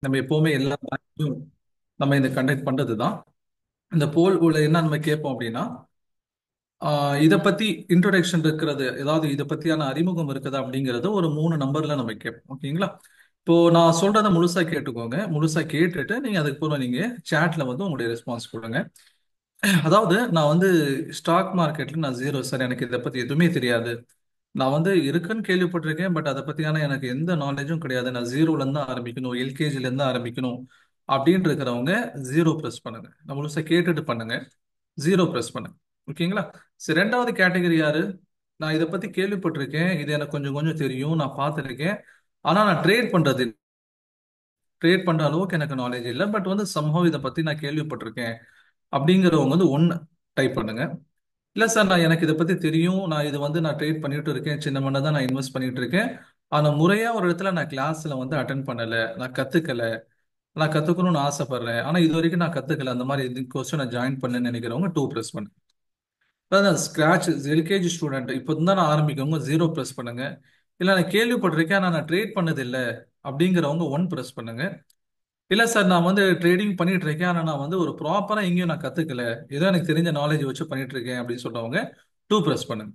நம்ம எப்பவுமே எல்லா பேங்க்லயும் நம்ம இந்த கண்டக்ட் பண்றது தான். இந்த போல் உள்ள என்ன நம்ம கேட்போம் அப்படின்னா, இதை பத்தி இன்ட்ரோடக்ஷன் இருக்கிறது, ஏதாவது இதை பத்தியான அறிமுகம் இருக்குதா அப்படிங்கறது ஒரு 3 நம்பர்ல நம்ம கேட்போம். ஓகேங்களா? இப்போ நான் சொல்றத முழுசா கேட்டுக்கோங்க. முழுசா கேட்டுட்டு நீங்க அதுக்கப்புறம் நீங்க சேட்ல வந்து உங்களுடைய ரெஸ்பான்ஸ் கொடுங்க. அதாவது நான் வந்து ஸ்டாக் மார்க்கெட்ல நான் ஜீரோ சார், எனக்கு இதை பத்தி எதுவுமே தெரியாது. நான் வந்து இருக்குன்னு கேள்விப்பட்டிருக்கேன், பட் அதை பத்தியான எனக்கு எந்த நாலேஜும் கிடையாது. நான் ஜீரோல இருந்து தான் ஆரம்பிக்கணும், எல்கேஜில இருந்து ஆரம்பிக்கணும் அப்படின்னு இருக்கிறவங்க ஜீரோ ப்ரெஸ் பண்ணுங்க. நான் முழுசா கேட்டுட்டு பண்ணுங்க. ஜீரோ ப்ரெஸ் பண்ணுங்க. ஓகேங்களா? சரி, ரெண்டாவது கேட்டகரி யாரு? நான் இதை பத்தி கேள்விப்பட்டிருக்கேன், இது எனக்கு கொஞ்சம் கொஞ்சம் தெரியும், நான் பார்த்துருக்கேன், ஆனா நான் ட்ரேட் பண்ற அளவுக்கு எனக்கு நாலேஜ் இல்லை, பட் வந்து சம்ஹவ் இதை பத்தி நான் கேள்விப்பட்டிருக்கேன் அப்படிங்கிறவங்க வந்து ஒன்னு டைப் பண்ணுங்க. இல்ல சார், நான் எனக்கு இதை பத்தி தெரியும், நான் இது வந்து நான் ட்ரேட் பண்ணிட்டு இருக்கேன், சின்ன மண்ணை தான் நான் இன்வெஸ்ட் பண்ணிட்டு இருக்கேன், ஆனா முறையா ஒரு இடத்துல நான் கிளாஸ்ல வந்து அட்டன் பண்ணல, நான் கத்துக்கல, நான் கத்துக்கணும்னு ஆசைப்படுறேன், ஆனா இது வரைக்கும் நான் கத்துக்கல, அந்த மாதிரி கோர்ஸ் நான் ஜாயின் பண்ணேன்னு நினைக்கிறவங்க டூ ப்ரெஸ் பண்ணுங்க. அதான் ஸ்கிராச் எல்கேஜி ஸ்டூடெண்ட் இப்போ தான் நான் ஆரம்பிக்கவங்க ஜீரோ ப்ரெஸ் பண்ணுங்க. இல்ல நான் கேள்விப்பட்டிருக்கேன் ஆனா நான் ட்ரேட் பண்ணது இல்லை அப்படிங்கிறவங்க ஒன் ப்ரெஸ் பண்ணுங்க. இல்ல சார், நான் வந்து ட்ரேடிங் பண்ணிட்டு இருக்கேன், ஆனா நான் வந்து ஒரு ப்ராப்பரா எங்கேயும் நான் கத்துக்கல, ஏதோ எனக்கு தெரிஞ்ச நாலேஜ் வச்சு பண்ணிட்டு இருக்கேன் அப்படின்னு சொல்றவங்க டூ ப்ரெஸ் பண்ணுங்க.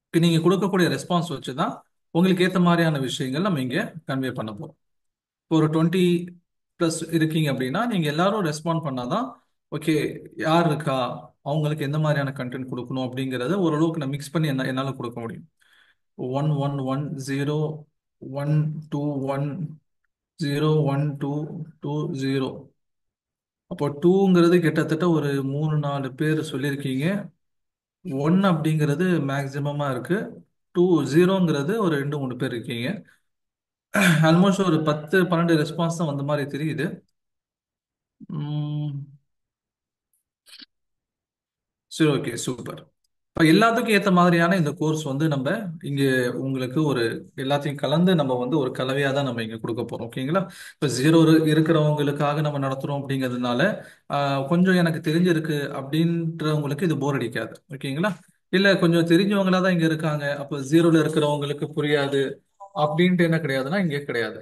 இப்ப நீங்க கொடுக்கக்கூடிய ரெஸ்பான்ஸ் வச்சு தான் உங்களுக்கு ஏத்த மாதிரியான விஷயங்கள் நம்ம இங்க கன்வே பண்ண போறோம். இப்போ ஒரு 20+ இருக்கீங்க அப்படின்னா நீங்க எல்லாரும் ரெஸ்பாண்ட் பண்ணாதான் ஓகே, யார் இருக்கா, அவங்களுக்கு எந்த மாதிரியான கண்டென்ட் கொடுக்கணும் அப்படிங்கறத ஓரளவுக்கு நான் மிக்ஸ் பண்ணி என்னால கொடுக்க முடியும். 1 1 1 0 1 2 1 0 1 2 2 0. அப்போ டூங்கிறது கிட்டத்தட்ட ஒரு 3 4 பேர் சொல்லியிருக்கீங்க. ஒன் அப்படிங்கிறது மேக்சிமமா இருக்கு. டூ ஜீரோங்கிறது ஒரு 2 3 பேர் இருக்கீங்க. ஆல்மோஸ்ட் ஒரு 10 12 ரெஸ்பான்ஸ் தான் வந்த மாதிரி தெரியுது. உம், சரி, ஓகே, சூப்பர். இப்போ எல்லாத்துக்கும் ஏற்ற மாதிரியான இந்த கோர்ஸ் வந்து நம்ம இங்க உங்களுக்கு ஒரு எல்லாத்தையும் கலந்து நம்ம வந்து ஒரு கலவையா தான் நம்ம இங்க கொடுக்க போறோம். ஓகேங்களா? இப்போ ஜீரோ இருக்கிறவங்களுக்காக நம்ம நடத்துறோம் அப்படிங்கிறதுனால கொஞ்சம் எனக்கு தெரிஞ்சிருக்கு அப்படின்றவங்களுக்கு இது போர் அடிக்காது. ஓகேங்களா? இல்ல கொஞ்சம் தெரிஞ்சவங்களா தான் இங்க இருக்காங்க, அப்போ ஜீரோல இருக்கிறவங்களுக்கு புரியாது அப்படின்ட்டு என்ன கிடையாதுன்னா இங்கே கிடையாது.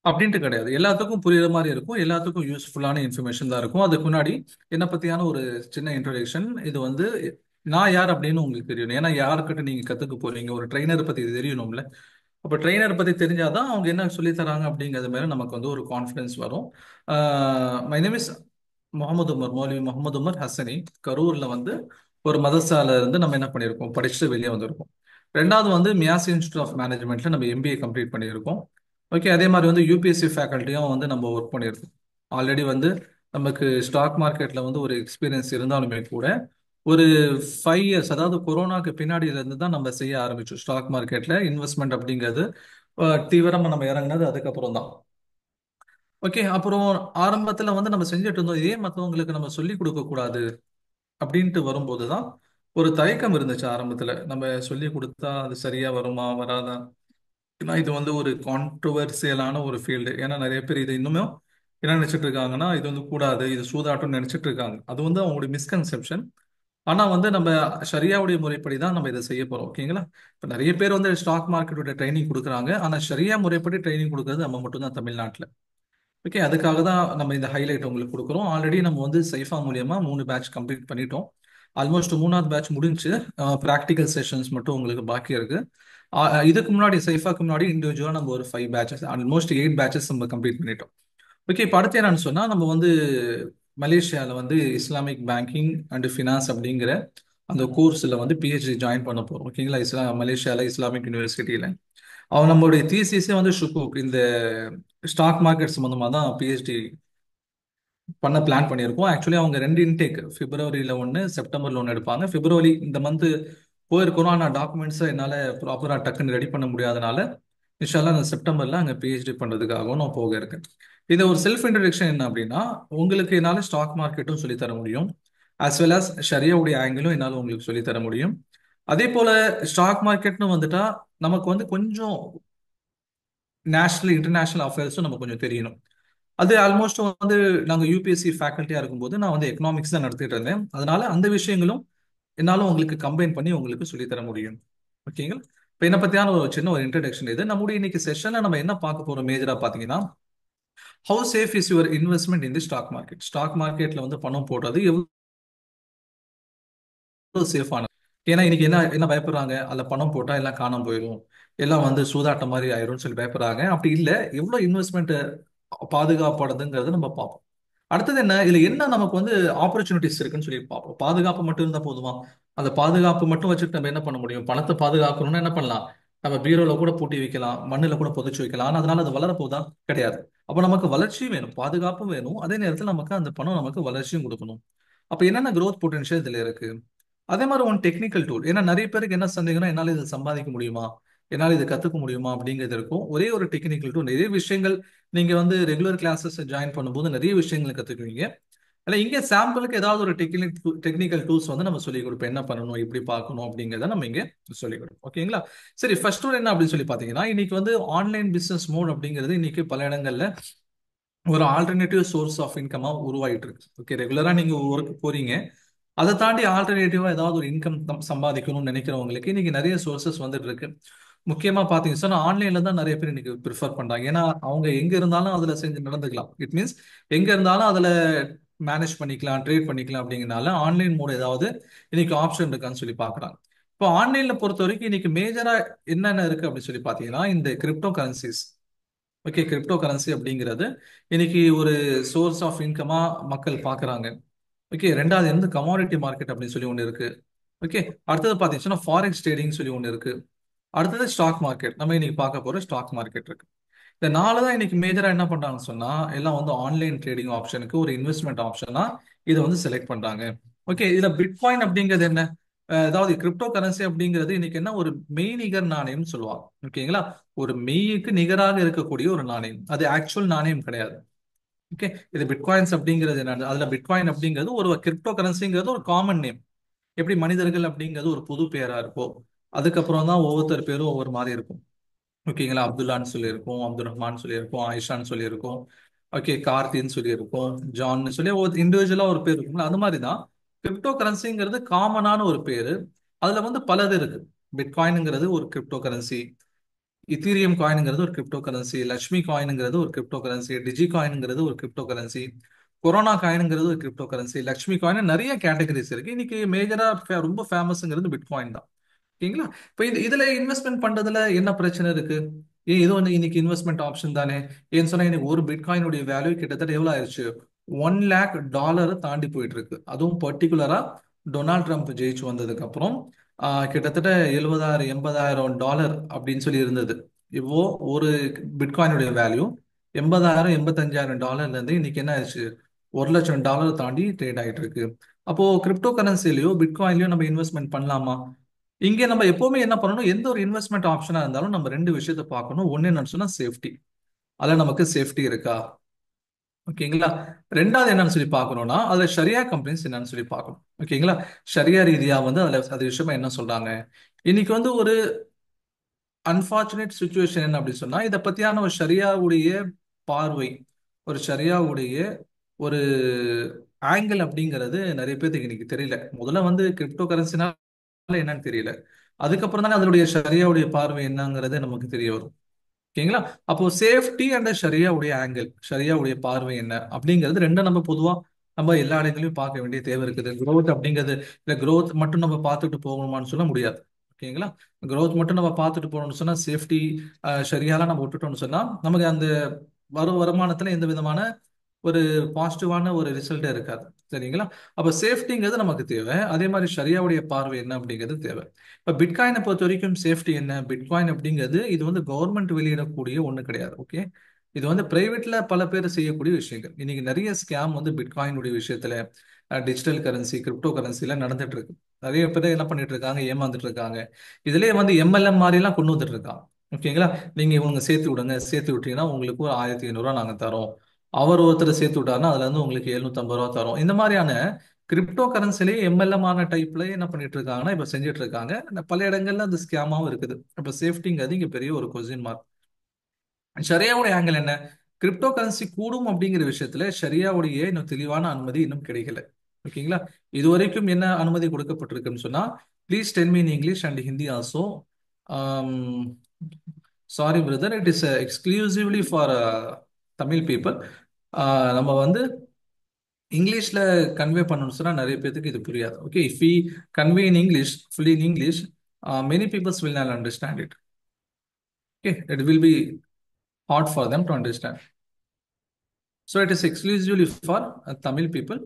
அப்படின்ட்டு கிடையாது. எல்லாத்துக்கும் புரியுற மாதிரி இருக்கும், எல்லாத்துக்கும் யூஸ்ஃபுல்லான இன்ஃபர்மேஷன் தான் இருக்கும். அதுக்கு முன்னாடி என்னை பத்தியான ஒரு சின்ன இன்ட்ரோடக்ஷன். இது வந்து நான் யார் அப்படின்னு உங்களுக்கு தெரியணும். ஏன்னா யாருக்கிட்ட நீங்க கத்துக்க போறீங்க, ஒரு ட்ரைனர் பத்தி தெரியணும்ல. அப்போ ட்ரைனர் பத்தி தெரிஞ்சாதான் அவங்க என்ன சொல்லி தராங்க அப்படிங்கிறது மேல நமக்கு வந்து ஒரு கான்ஃபிடன்ஸ் வரும். My name is Mohammed Umar, Maulavi Mohammed Umar Hasani. கரூர்ல வந்து ஒரு மதரசால இருந்து நம்ம என்ன பண்ணியிருக்கோம், படிச்சுட்டு வெளியே வந்திருக்கோம். ரெண்டாவது வந்து மியாசி இன்ஸ்டியூட் ஆஃப் மேனேஜ்மெண்ட்ல நம்ம எம்பிஏ கம்ப்ளீட் பண்ணியிருக்கோம். ஓகே, அதே மாதிரி வந்து யூபிஎஸ்சி ஃபேக்கல்ட்டியும் வந்து நம்ம ஒர்க் பண்ணியிருக்கோம். ஆல்ரெடி வந்து நமக்கு ஸ்டாக் மார்க்கெட்ல வந்து ஒரு எக்ஸ்பீரியன்ஸ் இருந்தாலுமே கூட ஒரு 5 இயர்ஸ், அதாவது கொரோனாக்கு பின்னாடியில இருந்து தான் நம்ம செய்ய ஆரம்பிச்சோம் ஸ்டாக் மார்க்கெட்ல இன்வெஸ்ட்மெண்ட் அப்படிங்கிறது. தீவிரமா நம்ம இறங்குனது அதுக்கப்புறம் தான். ஓகே, அப்புறம் ஆரம்பத்துல வந்து நம்ம செஞ்சுட்டு இருந்தோம், இதே மற்றவங்களுக்கு நம்ம சொல்லி கொடுக்க கூடாது அப்படின்ட்டு வரும்போது தான் ஒரு தயக்கம் இருந்துச்சு ஆரம்பத்துல. நம்ம சொல்லி கொடுத்தா அது சரியா வருமா வராதா, ஏன்னா இது வந்து ஒரு கான்ட்ரோவர்சியலான ஒரு ஃபீல்டு. ஏன்னா நிறைய பேர் இது இன்னுமே என்ன நினைச்சிட்டு இருக்காங்கன்னா இது வந்து கூடாது, இது சூதாட்டம் நினைச்சிட்டு இருக்காங்க. அது வந்து அவங்களுடைய மிஸ்கன்செப்ஷன். ஆனா வந்து நம்ம ஷரியாவுடைய முறைப்படி தான் நம்ம இதை செய்ய போறோம். ஓகேங்களா? இப்ப நிறைய பேர் வந்து ஸ்டாக் மார்க்கெட்டோட ட்ரைனிங் கொடுக்குறாங்க, ஆனா ஷரியா முறைப்படி ட்ரைனிங் கொடுக்கறது நம்ம மட்டும் தான் தமிழ்நாட்டில். ஓகே, அதுக்காக தான் நம்ம இந்த ஹைலைட் உங்களுக்கு கொடுக்குறோம். ஆல்ரெடி நம்ம வந்து சைஃபா மூலியமா 3 பேட்ச் கம்ப்ளீட் பண்ணிட்டோம். ஆல்மோஸ்ட் மூணாவது பேட்ச் முடிஞ்சு, ப்ராக்டிக்கல் செஷன்ஸ் மட்டும் உங்களுக்கு பாக்கி இருக்கு. இதுக்கு முன்னாடி சைஃபாக்கு முன்னாடி இண்டிவிஜுவலா நம்ம ஒரு 5 பேட்சஸ், ஆல்மோஸ்ட் 8 பேட்சஸ் நம்ம கம்ப்ளீட் பண்ணிட்டோம். ஓகே, இப்போ அடுத்து என்னன்னு சொன்னா நம்ம வந்து மலேசியாவில் வந்து இஸ்லாமிக் பேங்கிங் அண்ட் ஃபினான்ஸ் அப்படிங்கிற அந்த கோர்ஸில் வந்து பிஹெச்டி ஜாயின் பண்ண போறோம். ஓகேங்களா? மலேசியாவில் இஸ்லாமிக் யூனிவர்சிட்டியில் அவன் நம்மளுடைய தீசிஸே வந்து ஷுக்கூக் இந்த ஸ்டாக் மார்க்கெட் சம்மந்தமாக தான் பிஹெச்டி பண்ண பிளான் பண்ணியிருக்கோம். ஆக்சுவலி அவங்க 2 இன்டேக், பிப்ரவரியில் ஒன்று, செப்டம்பரில் ஒன்று எடுப்பாங்க. பிப்ரவரி இந்த மந்த் போயிருக்கிறோம், ஆனால் டாக்குமெண்ட்ஸை என்னால் ப்ராப்பராக டக்குன்னு ரெடி பண்ண முடியாதனால இன்ஷால்லா நான் செப்டம்பரில் அங்கே பிஹெச்டி பண்ணுறதுக்காகவும் நான் போக இருக்கேன். இது ஒரு செல்ஃப் இன்ட்ரடக்ஷன். என்ன அப்படின்னா, உங்களுக்கு என்னால் ஸ்டாக் மார்க்கெட்டும் சொல்லித்தர முடியும், as well as ஷரியாவுடைய ஆங்கிளும் என்னால் உங்களுக்கு சொல்லித்தர முடியும். அதே போல ஸ்டாக் மார்க்கெட்னு வந்துட்டா நமக்கு வந்து கொஞ்சம் நேஷனல் இன்டர்நேஷனல் அஃபேர்ஸும் நமக்கு கொஞ்சம் தெரியணும். அது ஆல்மோஸ்ட் வந்து நாங்க யூபிஎஸ்சி ஃபேக்கல்ட்டியா இருக்கும்போது நான் வந்து எக்கனாமிக்ஸ் தான் நடத்திட்டு இருந்தேன். அதனால அந்த விஷயங்களும் என்னால உங்களுக்கு கம்பைன் பண்ணி உங்களுக்கு சொல்லித் தர முடியும். ஓகேங்களா? இப்போ என்ன பத்தியான ஒரு சின்ன ஒரு இன்ட்ரடக்ஷன் இது. நம்முடைய இன்னைக்கு செஷன்ல நம்ம என்ன பார்க்க போறோம் மேஜரா பாத்தீங்கன்னா, how safe is your investment in the stock market. Stock மார்க்கெட்ல வந்து பணம் போடுறது சேஃபான. ஏன்னா இன்னைக்கு என்ன என்ன பயப்படுறாங்க, அதுல பணம் போட்டா எல்லாம் காணாம போயிடும், எல்லாம் வந்து சூதாட்டம் மாதிரி ஆயிரும்னு சொல்லி பயப்படுறாங்க. அப்படி இல்ல, எவ்வளவு இன்வெஸ்ட்மெண்ட் பாதுகாப்படுதுங்கிறத நம்ம பார்ப்போம். அடுத்தது என்ன, இதுல என்ன நமக்கு வந்து ஆப்பர்ச்சுனிட்டிஸ் இருக்குன்னு சொல்லி பார்ப்போம். பாதுகாப்பு மட்டும் இருந்தா போதுமா? அந்த பாதுகாப்பு மட்டும் வச்சுட்டு நம்ம என்ன பண்ண முடியும்? பணத்தை பாதுகாக்கணும்னா என்ன பண்ணலாம்? நம்ம பீரோல கூட பூட்டி வைக்கலாம், மண்ணுல கூட புதைச்சு வைக்கலாம். ஆனா அதனால அது வளர போதா? கிடையாது. அப்ப நமக்கு வளர்ச்சியும் வேணும், பாதுகாப்பும் வேணும், அதே நேரத்தில் நமக்கு அந்த பணம் நமக்கு வளர்ச்சியும் கொடுக்கணும். அப்ப என்னென்ன growth பொட்டன்ஷியல் இதுல இருக்கு? அதே மாதிரி ஒன் டெக்னிக்கல் டூல். ஏன்னா நிறைய பேருக்கு என்ன சந்தேகம்னா, என்னால இதை சம்பாதிக்க முடியுமா, என்னால இதை கத்துக்க முடியுமா அப்படிங்கிறது இருக்கும். ஒரே ஒரு டெக்னிக்கல் டூல், நிறைய விஷயங்கள் நீங்க வந்து ரெகுலர் கிளாஸஸ் ஜாயின் பண்ணும்போது நிறைய விஷயங்களை கத்துக்குவீங்க. ஆனா இங்க சாம்பிளுக்கு ஏதாவது ஒரு டெக்னிக்கல் டூல்ஸ் வந்து நம்ம சொல்லிக் கொடுப்போம். என்ன பண்ணணும், எப்படி பார்க்கணும் அப்படிங்கிறத நம்ம இங்க சொல்லிக் கொடுப்போம். ஓகேங்களா? சரி, ஃபர்ஸ்ட் ஒன் என்ன அப்படின்னு சொல்லி பாத்தீங்கன்னா, இன்னைக்கு வந்து ஆன்லைன் பிசினஸ் மோட் அப்படிங்கிறது இன்னைக்கு பல இடங்கள்ல ஒரு ஆல்டர்னேட்டிவ் சோர்ஸ் ஆஃப் இன்கமா உருவாயிட்டு இருக்கு. ஓகே, ரெகுலரா நீங்க ஒர்க் போறீங்க, அதை தாண்டி ஆல்டர்னேட்டிவா ஏதாவது ஒரு இன்கம் சம்பாதிக்கணும்னு நினைக்கிறவங்களுக்கு இன்னைக்கு நிறைய சோர்சஸ் வந்துட்டு இருக்கு. முக்கியமா பாத்தீங்கன்னா சொன்னா ஆன்லைன்ல தான் நிறைய பேர் இன்னைக்கு ப்ரிஃபர் பண்றாங்க. ஏன்னா அவங்க எங்க இருந்தாலும் அதுல செஞ்சு நடந்துக்கலாம். இட் மீன்ஸ் எங்க இருந்தாலும் அதுல மேனேஜ் பண்ணிக்கலாம், ட்ரேட் பண்ணிக்கலாம். அப்படிங்கறனால ஆன்லைன் மோட் ஏதாவது இன்னைக்கு ஆப்ஷன் இருக்கான்னு சொல்லி பாக்குறாங்க. இப்போ ஆன்லைன்ல பொறுத்த வரைக்கும் இன்னைக்கு மேஜரா என்னென்ன இருக்கு அப்படின்னு சொல்லி பாத்தீங்கன்னா, இந்த crypto currencies. Okay, crypto currency அப்படிங்கிறது இன்னைக்கு ஒரு சோர்ஸ் ஆஃப் இன்கமா மக்கள் பார்க்கறாங்க. ஓகே, ரெண்டாவது வந்து கமாடிட்டி மார்க்கெட் அப்படின்னு சொல்லி ஒன்று இருக்கு. ஓகே, அடுத்தது பார்த்தீங்கன்னா ஃபாரெக்ஸ் ட்ரேடிங் சொல்லி ஒன்று இருக்கு. அடுத்தது ஸ்டாக் மார்க்கெட், நம்ம இன்னைக்கு பார்க்க போற ஸ்டாக் மார்க்கெட் இருக்கு. இந்த நாலு தான் இன்னைக்கு மேஜரா என்ன பண்றாங்கன்னு சொன்னா, எல்லாம் வந்து ஆன்லைன் ட்ரேடிங் ஆப்ஷனுக்கு ஒரு இன்வெஸ்ட்மெண்ட் ஆப்ஷனா இதை வந்து செலக்ட் பண்றாங்க. ஓகே, இதுல பிட்காயின் அப்படிங்கிறது என்ன? அதாவது கிரிப்டோ கரன்சி அப்படிங்கிறது இன்னைக்கு என்ன, ஒரு மெய்நிகர் நாணயம்னு சொல்லுவாங்க. ஓகேங்களா? ஒரு மெய்யுக்கு நிகராக இருக்கக்கூடிய ஒரு நாணயம், அது ஆக்சுவல் நாணயம் கிடையாது. ஓகே, இது பிட்காயின்ஸ் அப்படிங்கிறது என்ன, அதுல பிட்காயின் அப்படிங்கிறது ஒரு கிரிப்டோ கரன்சிங்கிறது ஒரு காமன் நேம். எப்படி மனிதர்கள் அப்படிங்கிறது ஒரு பொது பேரா இருக்கும், அதுக்கப்புறம் தான் ஒவ்வொருத்தர் பேரும் ஒவ்வொரு மாதிரி இருக்கும். ஓகேங்களா? அப்துல்லான்னு சொல்லியிருக்கோம், அப்துல் ரஹ்மான் சொல்லியிருக்கோம், ஆயிஷான்னு சொல்லியிருக்கோம், ஓகே, கார்த்தின்னு சொல்லியிருக்கோம், ஜான்னு சொல்லி ஒரு இண்டிவிஜுவலா ஒரு பேர் இருக்கும்ல, அது மாதிரி தான் கிரிப்டோ கரன்சிங்கிறது காமனான ஒரு பேரு. அதுல வந்து பலது இருக்கு. பிட்காயின்ங்கிறது ஒரு கிரிப்டோ கரன்சி, இத்தீரியம் காயின்ங்கிறது ஒரு கிரிப்டோ கரன்சி, லட்சுமி காயின்ங்கிறது ஒரு கிரிப்டோ கரன்சி, டிஜி காயின்ங்கிறது ஒரு கிரிப்டோ கரன்சி, கொரோனா காயின்ங்கிறது ஒரு கிரிப்டோ கரன்சி, லட்சுமி காயின், நிறைய கேட்டகரிஸ் இருக்கு. இன்னைக்கு மேஜரா ரொம்ப ஃபேமஸ்ங்கிறது பிட்காயின் தான். ஓகேங்களா? இப்ப இதுல இன்வெஸ்ட்மெண்ட் பண்றதுல என்ன பிரச்சனை இருக்கு? இது வந்து இன்னைக்கு இன்வெஸ்ட்மெண்ட் ஆப்ஷன் தானே. ஏன்னு சொன்னா இன்னைக்கு ஒரு பிட்காயினுடைய வேல்யூ கிட்டத்தட்ட எவ்வளவு ஆயிருச்சு, $1 lakh தாண்டி போயிட்டு இருக்கு. அதுவும் பர்டிகுலரா டொனால்ட் ட்ரம்ப் ஜெயிச்சு வந்ததுக்கு அப்புறம் கிட்டத்தட்ட 70,000 $80,000 அப்படின்னு சொல்லி இருந்தது. இப்போ ஒரு பிட்காயினுடைய வேல்யூ 80,000 $85,000 இருந்து இன்னைக்கு என்ன ஆயிடுச்சு, $1 லட்சம் தாண்டி ட்ரேட் ஆயிட்டு இருக்கு. அப்போ கிரிப்டோ கரன்சிலயோ பிட்காயின்லயோ நம்ம இன்வெஸ்ட்மெண்ட் பண்ணலாமா? இங்க நம்ம எப்பவுமே என்ன பண்ணணும், எந்த ஒரு இன்வெஸ்ட்மெண்ட் ஆப்ஷனா இருந்தாலும் நம்ம ரெண்டு விஷயத்தை பார்க்கணும். ஒண்ணு என்னன்னு சொன்னா சேஃப்டி, அதுல நமக்கு சேஃப்டி இருக்கா? ஓகேங்களா? ரெண்டாவது என்னன்னு சொல்லி பார்க்கணும்னா அதுல ஷரியா கம்பெனிஸ் என்னன்னு சொல்லி பார்க்கணும். ஓகேங்களா? ஷரியா ரீதியா வந்து அதுல அது விஷயமா என்ன சொல்றாங்க. இன்னைக்கு வந்து ஒரு அன்பார்ச்சுனேட் சுச்சுவேஷன் என்ன அப்படின்னு சொன்னா, இதை பத்தியான ஒரு ஷரியாவுடைய பார்வை, ஒரு ஷரியாவுடைய ஒரு ஆங்கிள் அப்படிங்கிறது நிறைய பேருக்கு இன்னைக்கு தெரியல. முதல்ல வந்து கிரிப்டோ கரன்சினால என்னன்னு தெரியல, அதுக்கப்புறம் தானே அதனுடைய ஷரியாவுடைய பார்வை என்னங்கிறது நமக்கு தெரிய வரும். ஓகேங்களா? அப்போ சேஃப்டி அண்ட் ஷரியாவுடைய ஆங்கிள், ஷரியாவுடைய பார்வை என்ன அப்படிங்கிறது ரெண்டும் நம்ம பொதுவா நம்ம எல்லா இடங்களையும் பார்க்க வேண்டிய தேவை இருக்குது. growth அப்படிங்கிறது இல்ல, growth மட்டும் நம்ம பார்த்துட்டு போகணுமான்னு சொல்ல முடியாது. ஓகேங்களா? growth மட்டும் நம்ம பார்த்துட்டு போகணும்னு சொன்னா சேஃப்டி ஷரியாலாம் நம்ம விட்டுட்டோம்னு சொன்னா நமக்கு அந்த வரும் வருமானத்துல எந்த விதமான ஒரு பாசிட்டிவான ஒரு ரிசல்ட்டே இருக்காது. சரிங்களா? அப்ப சேஃப்டிங்கிறது நமக்கு தேவை, அதே மாதிரி ஷரியாவுடைய பார்வை என்ன அப்படிங்கிறது தேவை. இப்ப பிட்காயினை பொறுத்த வரைக்கும் சேஃப்டி என்ன, பிட்காயின் அப்படிங்கிறது இது வந்து கவர்மெண்ட் வெளியிடக்கூடிய ஒண்ணு கிடையாது. ஓகே, இது வந்து பிரைவேட்ல பல பேர் செய்யக்கூடிய விஷயங்கள். இன்னைக்கு நிறைய ஸ்கேம் வந்து பிட்காயினுடைய விஷயத்துல டிஜிட்டல் கரன்சி, கிரிப்டோ கரன்சில நடந்துட்டு இருக்கு. நிறைய பேர் என்ன பண்ணிட்டு இருக்காங்க, ஏமாந்துட்டு இருக்காங்க. இதுலயே வந்து எம்எல்எம் மாதிரி எல்லாம் கொண்டு வந்துட்டு இருக்காங்க. ஓகேங்களா? நீங்க இவங்க சேர்த்து விடுங்க, சேர்த்து விட்டீங்கன்னா உங்களுக்கு ஒரு $1,500 நாங்க தரோம், அவர் ஒருத்தர் சேர்த்து விட்டாருன்னா அதுல இருந்து உங்களுக்கு $750 தரும். இந்த மாதிரியான கிரிப்டோ கரன்சிலேயே எம்எல்எம் ஆன டைப்ல என்ன பண்ணிட்டு இருக்காங்கன்னா இப்ப செஞ்சுட்டு இருக்காங்க. பல இடங்கள்ல அந்த ஸ்கேமாவும் இருக்குது. இப்ப சேஃப்டிங்கிறது இங்க பெரிய ஒரு கொஸ்டின் மார்க். ஷரியாவுடைய ஆங்கிள் என்ன? கிரிப்டோ கரன்சி கூடும் அப்படிங்கிற விஷயத்துல ஷரியாவுடைய இன்னும் தெளிவான அனுமதி இன்னும் கிடைக்கல. ஓகேங்களா? இது வரைக்கும் என்ன அனுமதி கொடுக்கப்பட்டிருக்குன்னு சொன்னா, please tell me in English and Hindi also. Sorry brother, it is exclusively for Tamil people. நம்ம வந்து இங்கிலீஷ்ல கன்வே பண்ணணும்னு சொன்னா நிறைய பேருக்கு இது புரியாது. Okay, if we convey in English, fully in English, many peoples will not understand it. Okay, it will be hard for them to understand. So it is exclusively for Tamil people.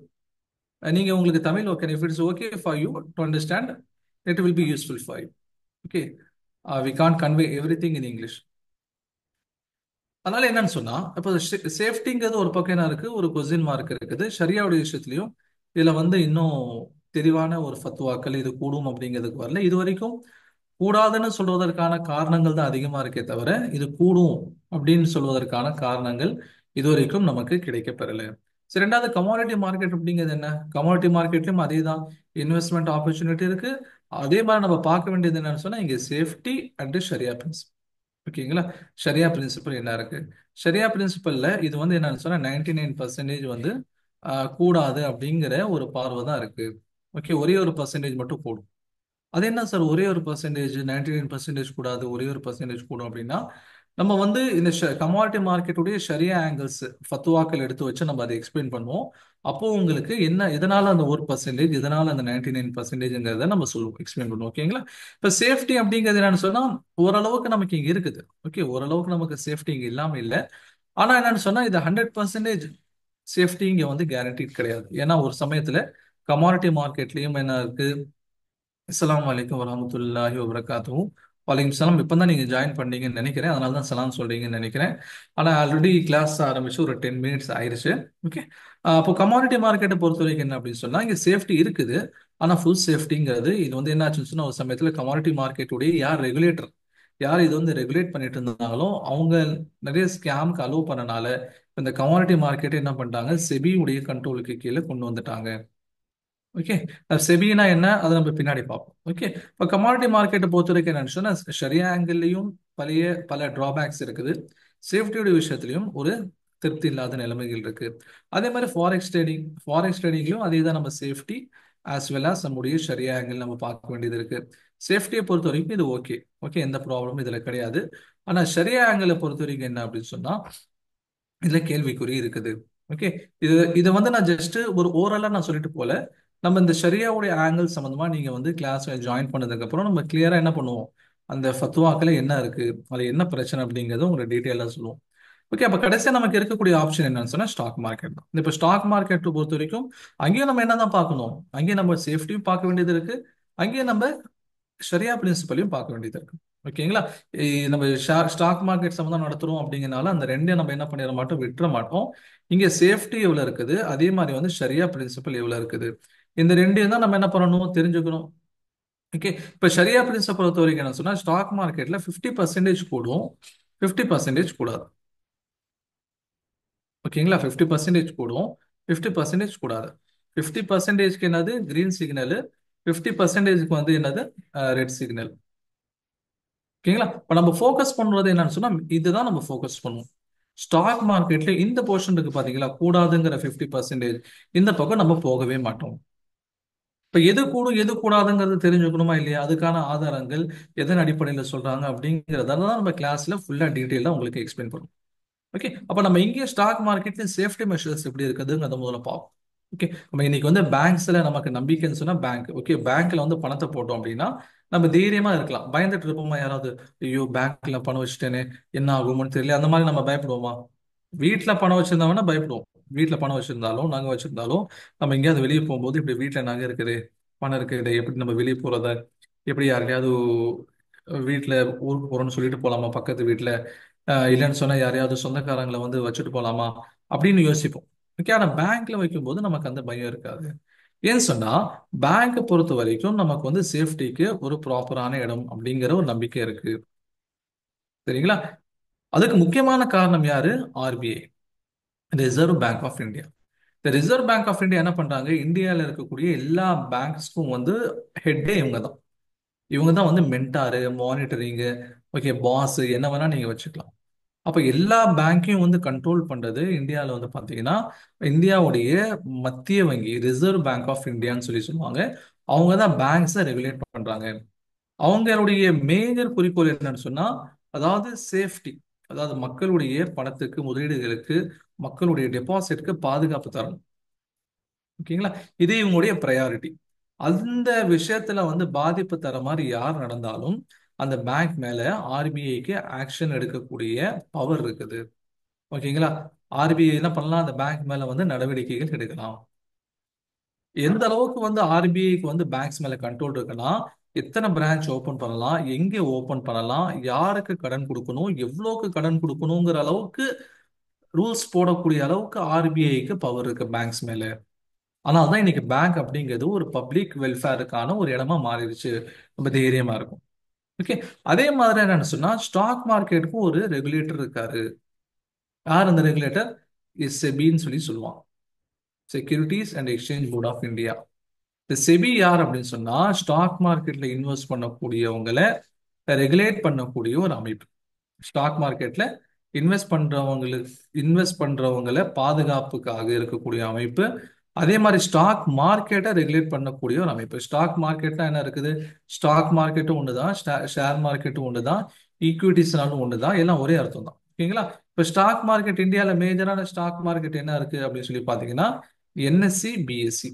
நீங்க உங்களுக்கு Tamil okay, if it is okay for you to understand, it will be useful for you. Okay, we can't convey everything in English. அதனால என்னன்னு சொன்னா, இப்போ சேஃப்டிங்கிறது ஒரு பக்கம் என்ன இருக்கு, ஒரு கொஸ்டின் மார்க் இருக்குது. ஷரியாவுடைய விஷயத்திலையும் இதுல வந்து இன்னும் தெளிவான ஒரு ஃபத்வாக்கள் இது கூடும் அப்படிங்கிறதுக்கு வரல. இது வரைக்கும் கூடாதுன்னு சொல்வதற்கான காரணங்கள் தான் அதிகமா இருக்கே தவிர, இது கூடும் அப்படின்னு சொல்வதற்கான காரணங்கள் இதுவரைக்கும் நமக்கு கிடைக்கப்பெறல. சரி, ரெண்டாவது கமாடிட்டி மார்க்கெட் அப்படிங்கிறது என்ன? கமாடிட்டி மார்க்கெட்லயும் அதே தான், இன்வெஸ்ட்மெண்ட் ஆப்பர்ச்சுனிட்டி இருக்கு. அதே மாதிரி நம்ம பார்க்க வேண்டியது என்னன்னு சொன்னா, இங்க சேஃப்டி அண்ட் ஷரியா பிரின்சிபல். ஓகேங்களா? ஷரியா பிரின்சிபல் என்ன இருக்கு? ஷரியா பிரின்சிபல்ல இது வந்து என்னன்னு சொன்னா 99% வந்து கூடாது அப்படிங்கிற ஒரு பார்வை தான் இருக்கு. ஓகே, ஒரே ஒரு பர்சன்டேஜ் மட்டும் கூடும். அது என்ன சார், ஒரே ஒரு பர்சன்டேஜ் 99% கூடாது, ஒரே ஒரு பர்சன்டேஜ் கூடும் அப்படின்னா, நம்ம வந்து இந்த கமாடிட்டி மார்க்கெட்டுடைய ஷரியா ஆங்கிள்ஸ் ஃபத்துவாக்கள் எடுத்து வச்சு நம்ம அதை எக்ஸ்பிளைன் பண்ணுவோம். அப்போ உங்களுக்கு என்ன, எதனால அந்த 1%, எதனால அந்த 99%ங்கிறத நம்ம சொல்லுவோம், எக்ஸ்பிளைன் பண்ணுவோம். ஓகேங்களா? இப்போ சேஃப்டி அப்படிங்கிறது என்னன்னு சொன்னா, ஓரளவுக்கு நமக்கு இங்க இருக்குது. ஓகே, ஓரளவுக்கு நமக்கு சேஃப்டி இங்க இல்லாம இல்லை. ஆனா என்னன்னு சொன்னா, இது 100% சேஃப்டி இங்க வந்து கேரண்டி கிடையாது. ஏன்னா ஒரு சமயத்துல கமாடிட்டி மார்க்கெட்லயும் என்ன இருக்கு, அஸ்ஸலாமு அலைக்கும் வரஹ்மத்துல்லாஹி வபரகாத்துஹு. வலைக்கும் சலாம். இப்போ தான் நீங்கள் ஜாயின் பண்ணீங்கன்னு நினைக்கிறேன், அதனால தான் சலாம் சொல்றீங்கன்னு நினைக்கிறேன். ஆனால் ஆல்ரெடி கிளாஸ் ஆரம்பிச்சு ஒரு 10 மினிட்ஸ் ஆயிருச்சு. ஓகே, அப்போ கமாடிட்டி மார்க்கெட்டை பொறுத்த வரைக்கும் என்ன அப்படின்னு சொன்னால், இங்கே சேஃப்டி இருக்குது. ஆனால் ஃபுல் சேஃப்டிங்கிறது இது வந்து என்ன ஆச்சுன்னு சொன்னால், ஒரு சமயத்தில் கமாடிட்டி மார்க்கெட்டுடைய யார் ரெகுலேட்டர், யார் இது வந்து ரெகுலேட் பண்ணிட்டு இருந்தாங்களோ அவங்க நிறைய ஸ்கேம்க்கு அலோவ் பண்ணனால இந்த கமாடிட்டி மார்க்கெட்டை என்ன பண்ணிட்டாங்க, செபியுடைய கண்ட்ரோலுக்கு கீழே கொண்டு வந்துட்டாங்க. ஓகே, செபினா என்ன அதை நம்ம பின்னாடி பார்ப்போம். ஓகே, இப்போ கமாடிட்டி மார்க்கெட்டை பொறுத்த வரைக்கும் என்னன்னு சொன்னா, ஷரியா ஆங்கிள்லையும் பல டிராபேக்ஸ் இருக்குது. சேஃப்டியோட விஷயத்துலையும் ஒரு திருப்தி இல்லாத நிலைமைகள் இருக்கு. அதே மாதிரி ஃபாரெக்ஸ் ட்ரேடிங்லையும் அதே தான், நம்ம சேஃப்டி ஆஸ் வெல் ஆஸ் நம்முடைய ஷரியா ஆங்கிள் நம்ம பார்க்க வேண்டியது இருக்கு. சேஃப்டியை பொறுத்த வரைக்கும் இது ஓகே. ஓகே, எந்த ப்ராப்ளமும் இதுல கிடையாது. ஆனா ஷரியா ஆங்கிளை பொறுத்த வரைக்கும் என்ன அப்படின்னு சொன்னா, இதுல கேள்விக்குறி இருக்குது. ஓகே, இது வந்து நான் ஜஸ்ட் ஒரு ஓரலா நான் சொல்லிட்டு போல, நம்ம இந்த ஷரியாவுடைய ஆங்கிள் சம்பந்தமா நீங்க வந்து கிளாஸ் ஜாயின் பண்ணதுக்கு அப்புறம் நம்ம கிளியரா என்ன பண்ணுவோம், அந்த ஃபத்வாக்கள் என்ன இருக்கு, அது என்ன பிரச்சனை அப்படிங்கறத உங்களுக்கு டீட்டெயிலா சொல்லுவோம். ஓகே, அப்ப கடைசியா நமக்கு இருக்கக்கூடிய ஆப்ஷன் என்னன்னு சொன்னா ஸ்டாக் மார்க்கெட் தான். இப்ப ஸ்டாக் மார்க்கெட் பொறுத்த வரைக்கும் அங்கேயும் நம்ம என்னதான் பார்க்கணும், அங்கேயும் நம்ம சேஃப்டியும் பார்க்க வேண்டியது இருக்கு, அங்கேயும் நம்ம ஷரியா பிரின்சிபலையும் பார்க்க வேண்டியது இருக்கு. ஓகேங்களா? நம்ம ஸ்டாக் மார்க்கெட் சம்மந்தம் நடத்துறோம் அப்படிங்கறனால அந்த ரெண்டையும் நம்ம என்ன பண்ணிட மாட்டோம், விட்டுற மாட்டோம். இங்க சேஃப்டி எவ்வளவு இருக்குது, அதே மாதிரி வந்து ஷரியா பிரின்சிபல் எவ்வளவு இருக்குது, இந்த ரெண்டையும் தான் நம்ம என்ன பண்ணணும், தெரிஞ்சுக்கணும். ஓகே, இப்ப ஷரியா பிரின்சிபல் பொறுத்த வரைக்கும் என்ன சொன்னா, ஸ்டாக் மார்க்கெட்ல 50% கூடும், 50% கூடாது. ஓகேங்களா? 50% கூடும், 50% கூடாது. 50%க்கு என்னது கிரீன் சிக்னல், 50%க்கு வந்து என்னது ரெட் சிக்னல். ஓகேங்களா? இப்ப நம்ம ஃபோக்கஸ் பண்றது என்னன்னு சொன்னா, இதுதான் நம்ம ஃபோக்கஸ் பண்ணுவோம். ஸ்டாக் மார்க்கெட்ல இந்த போர்ஷன் இருக்கு பாத்தீங்களா, கூடாதுங்கிற 50%, இந்த பக்கம் நம்ம போகவே மாட்டோம். இப்ப எது கூடும் எது கூடாதுங்கிறது தெரிஞ்சுக்கணுமா இல்லையா, அதுக்கான ஆதாரங்கள் எதன் அடிப்படையில சொல்றாங்க அப்படிங்கறதான் நம்ம கிளாஸ்ல ஃபுல்லா டீட்டெயிலா உங்களுக்கு எக்ஸ்பிளைன் பண்ணுவோம். ஓகே, அப்ப நம்ம இங்கே ஸ்டாக் மார்க்கெட்ல சேஃப்டி மெஷர்ஸ் எப்படி இருக்குதுங்கிறத முதல்ல பார்ப்போம். ஓகே, நம்ம இன்னைக்கு வந்து பேங்க்ஸ்ல நமக்கு நம்பிக்கைன்னு சொன்னா பேங்க். ஓகே, பேங்க்ல வந்து பணத்தை போட்டோம் அப்படின்னா நம்ம தைரியமா இருக்கலாம். பயந்துட்டு இருப்போமா யாராவது, ஐயோ பேங்க்ல பணம் வச்சுட்டேனே என்ன ஆகும்னு தெரியல, அந்த மாதிரி நம்ம பயப்படுவோமா? வீட்டுல பணம் வச்சிருந்தவனா பயப்படுவோம். வீட்டுல பணம் வச்சிருந்தாலும் நகை வச்சிருந்தாலும் நம்ம எங்கேயாவது வெளியே போகும்போது இப்படி வீட்டுல நகை இருக்குது, பணம் இருக்குது, எப்படி நம்ம வெளியே போறத, எப்படி யாருக்கையாவது வீட்டுல ஊருக்கு போறோம்னு சொல்லிட்டு போலாமா பக்கத்து வீட்டுல, இல்லைன்னு சொன்னா யாரையாவது சொந்தக்காரங்களை வந்து வச்சுட்டு போலாமா அப்படின்னு யோசிப்போம். ஓகே, ஆனா பேங்க்ல வைக்கும்போது நமக்கு அந்த பயம் இருக்காது. ஏன்னு சொன்னா பேங்க் பொறுத்த வரைக்கும் நமக்கு வந்து சேஃப்டிக்கு ஒரு ப்ராப்பரான இடம் அப்படிங்கிற ஒரு நம்பிக்கை இருக்கு. சரிங்களா? அதுக்கு முக்கியமான காரணம் யாரு? RBI, reserve bank of India. இந்த ரிசர்வ் பேங்க் ஆஃப் இந்தியா என்ன பண்றாங்க, இந்தியாவில் இருக்கக்கூடிய எல்லா பேங்க்ஸ்க்கும் வந்து ஹெட்டே இவங்க தான். இவங்க தான் வந்து மென்டாரு, மானிட்டரிங்கு, ஓகே பாஸ், என்ன வேணா நீங்க வச்சுக்கலாம். அப்ப எல்லா பேங்கையும் வந்து கண்ட்ரோல் பண்றது இந்தியாவில் வந்து பாத்தீங்கன்னா இந்தியாவுடைய மத்திய வங்கி, ரிசர்வ் பேங்க் ஆஃப் இந்தியான்னு சொல்லி சொல்லுவாங்க. அவங்க தான் பேங்க்ஸை ரெகுலேட் பண்றாங்க. அவங்களுடைய மேஜர் குறிக்கோள் என்னன்னு சொன்னா, அதாவது சேஃப்டி, அதாவது மக்களுடைய பணத்துக்கு, முதலீடுகளுக்கு, மக்களுடைய டெபாசிட்க்கு பாதுகாப்பு தரணும். ஓகேங்களா? இது இவங்களுடைய ப்ரையாரிட்டி. அந்த விஷயத்துல வந்து பாதிப்பு தர மாதிரி யார் நடந்தாலும் அந்த பேங்க் மேல ஆர்பிஐக்கு ஆக்ஷன் எடுக்கக்கூடிய பவர் இருக்குது. ஓகேங்களா? ஆர்பிஐ என்ன பண்ணலாம்? அந்த பேங்க் மேல வந்து நடவடிக்கைகள் எடுக்கலாம். எந்த அளவுக்கு வந்து ஆர்பிஐக்கு வந்து பேங்க்ஸ் மேல கண்ட்ரோல் இருக்குன்னா, எத்தனை பிரான்ச் ஓபன் பண்ணலாம், எங்க ஓபன் பண்ணலாம், யாருக்கு கடன் கொடுக்கணும், எவ்வளவுக்கு கடன் கொடுக்கணுங்கிற அளவுக்கு ரூல்ஸ் போடக்கூடிய அளவுக்கு ஆர்பிஐக்கு பவர் இருக்கு பேங்க்ஸ் மேல. ஆனால் தான் இன்னைக்கு பேங்க் அப்படிங்கிறது ஒரு பப்ளிக் வெல்ஃபேருக்கான ஒரு இடமா மாறிடுச்சு. ரொம்ப தைரியமா இருக்கும். ஓகே. அதே மாதிரி என்னன்னு சொன்னா, ஸ்டாக் மார்க்கெட்டுக்கும் ஒரு ரெகுலேட்டர் இருக்காரு. யார் அந்த ரெகுலேட்டர்? செபின்னு சொல்லி சொல்லுவாங்க. Securities and exchange board of India. இந்த செபி யார் அப்படின்னு சொன்னா, ஸ்டாக் மார்க்கெட்ல இன்வெஸ்ட் பண்ணக்கூடியவங்களை ரெகுலேட் பண்ணக்கூடிய ஒரு அமைப்பு. ஸ்டாக் மார்க்கெட்ல இன்வெஸ்ட் பண்றவங்களை பாதுகாப்புக்காக இருக்கக்கூடிய அமைப்பு. அதே மாதிரி ஸ்டாக் மார்க்கெட்டை ரெகுலேட் பண்ணக்கூடிய ஒரு அமைப்பு. ஸ்டாக் மார்க்கெட்னா என்ன இருக்குது? ஸ்டாக் மார்க்கெட்டும் ஒண்ணுதான், ஷேர் மார்க்கெட்டும் ஒண்ணுதான், ஈக்விட்டிஸ்னாலும் ஒண்ணுதான், எல்லாம் ஒரே அர்த்தம் தான். ஓகேங்களா? இப்ப ஸ்டாக் மார்க்கெட், இந்தியாவில் மேஜரான ஸ்டாக் மார்க்கெட் என்ன இருக்கு அப்படின்னு சொல்லி பாத்தீங்கன்னா, என்எஸ்சி, பிஎஸ்சி.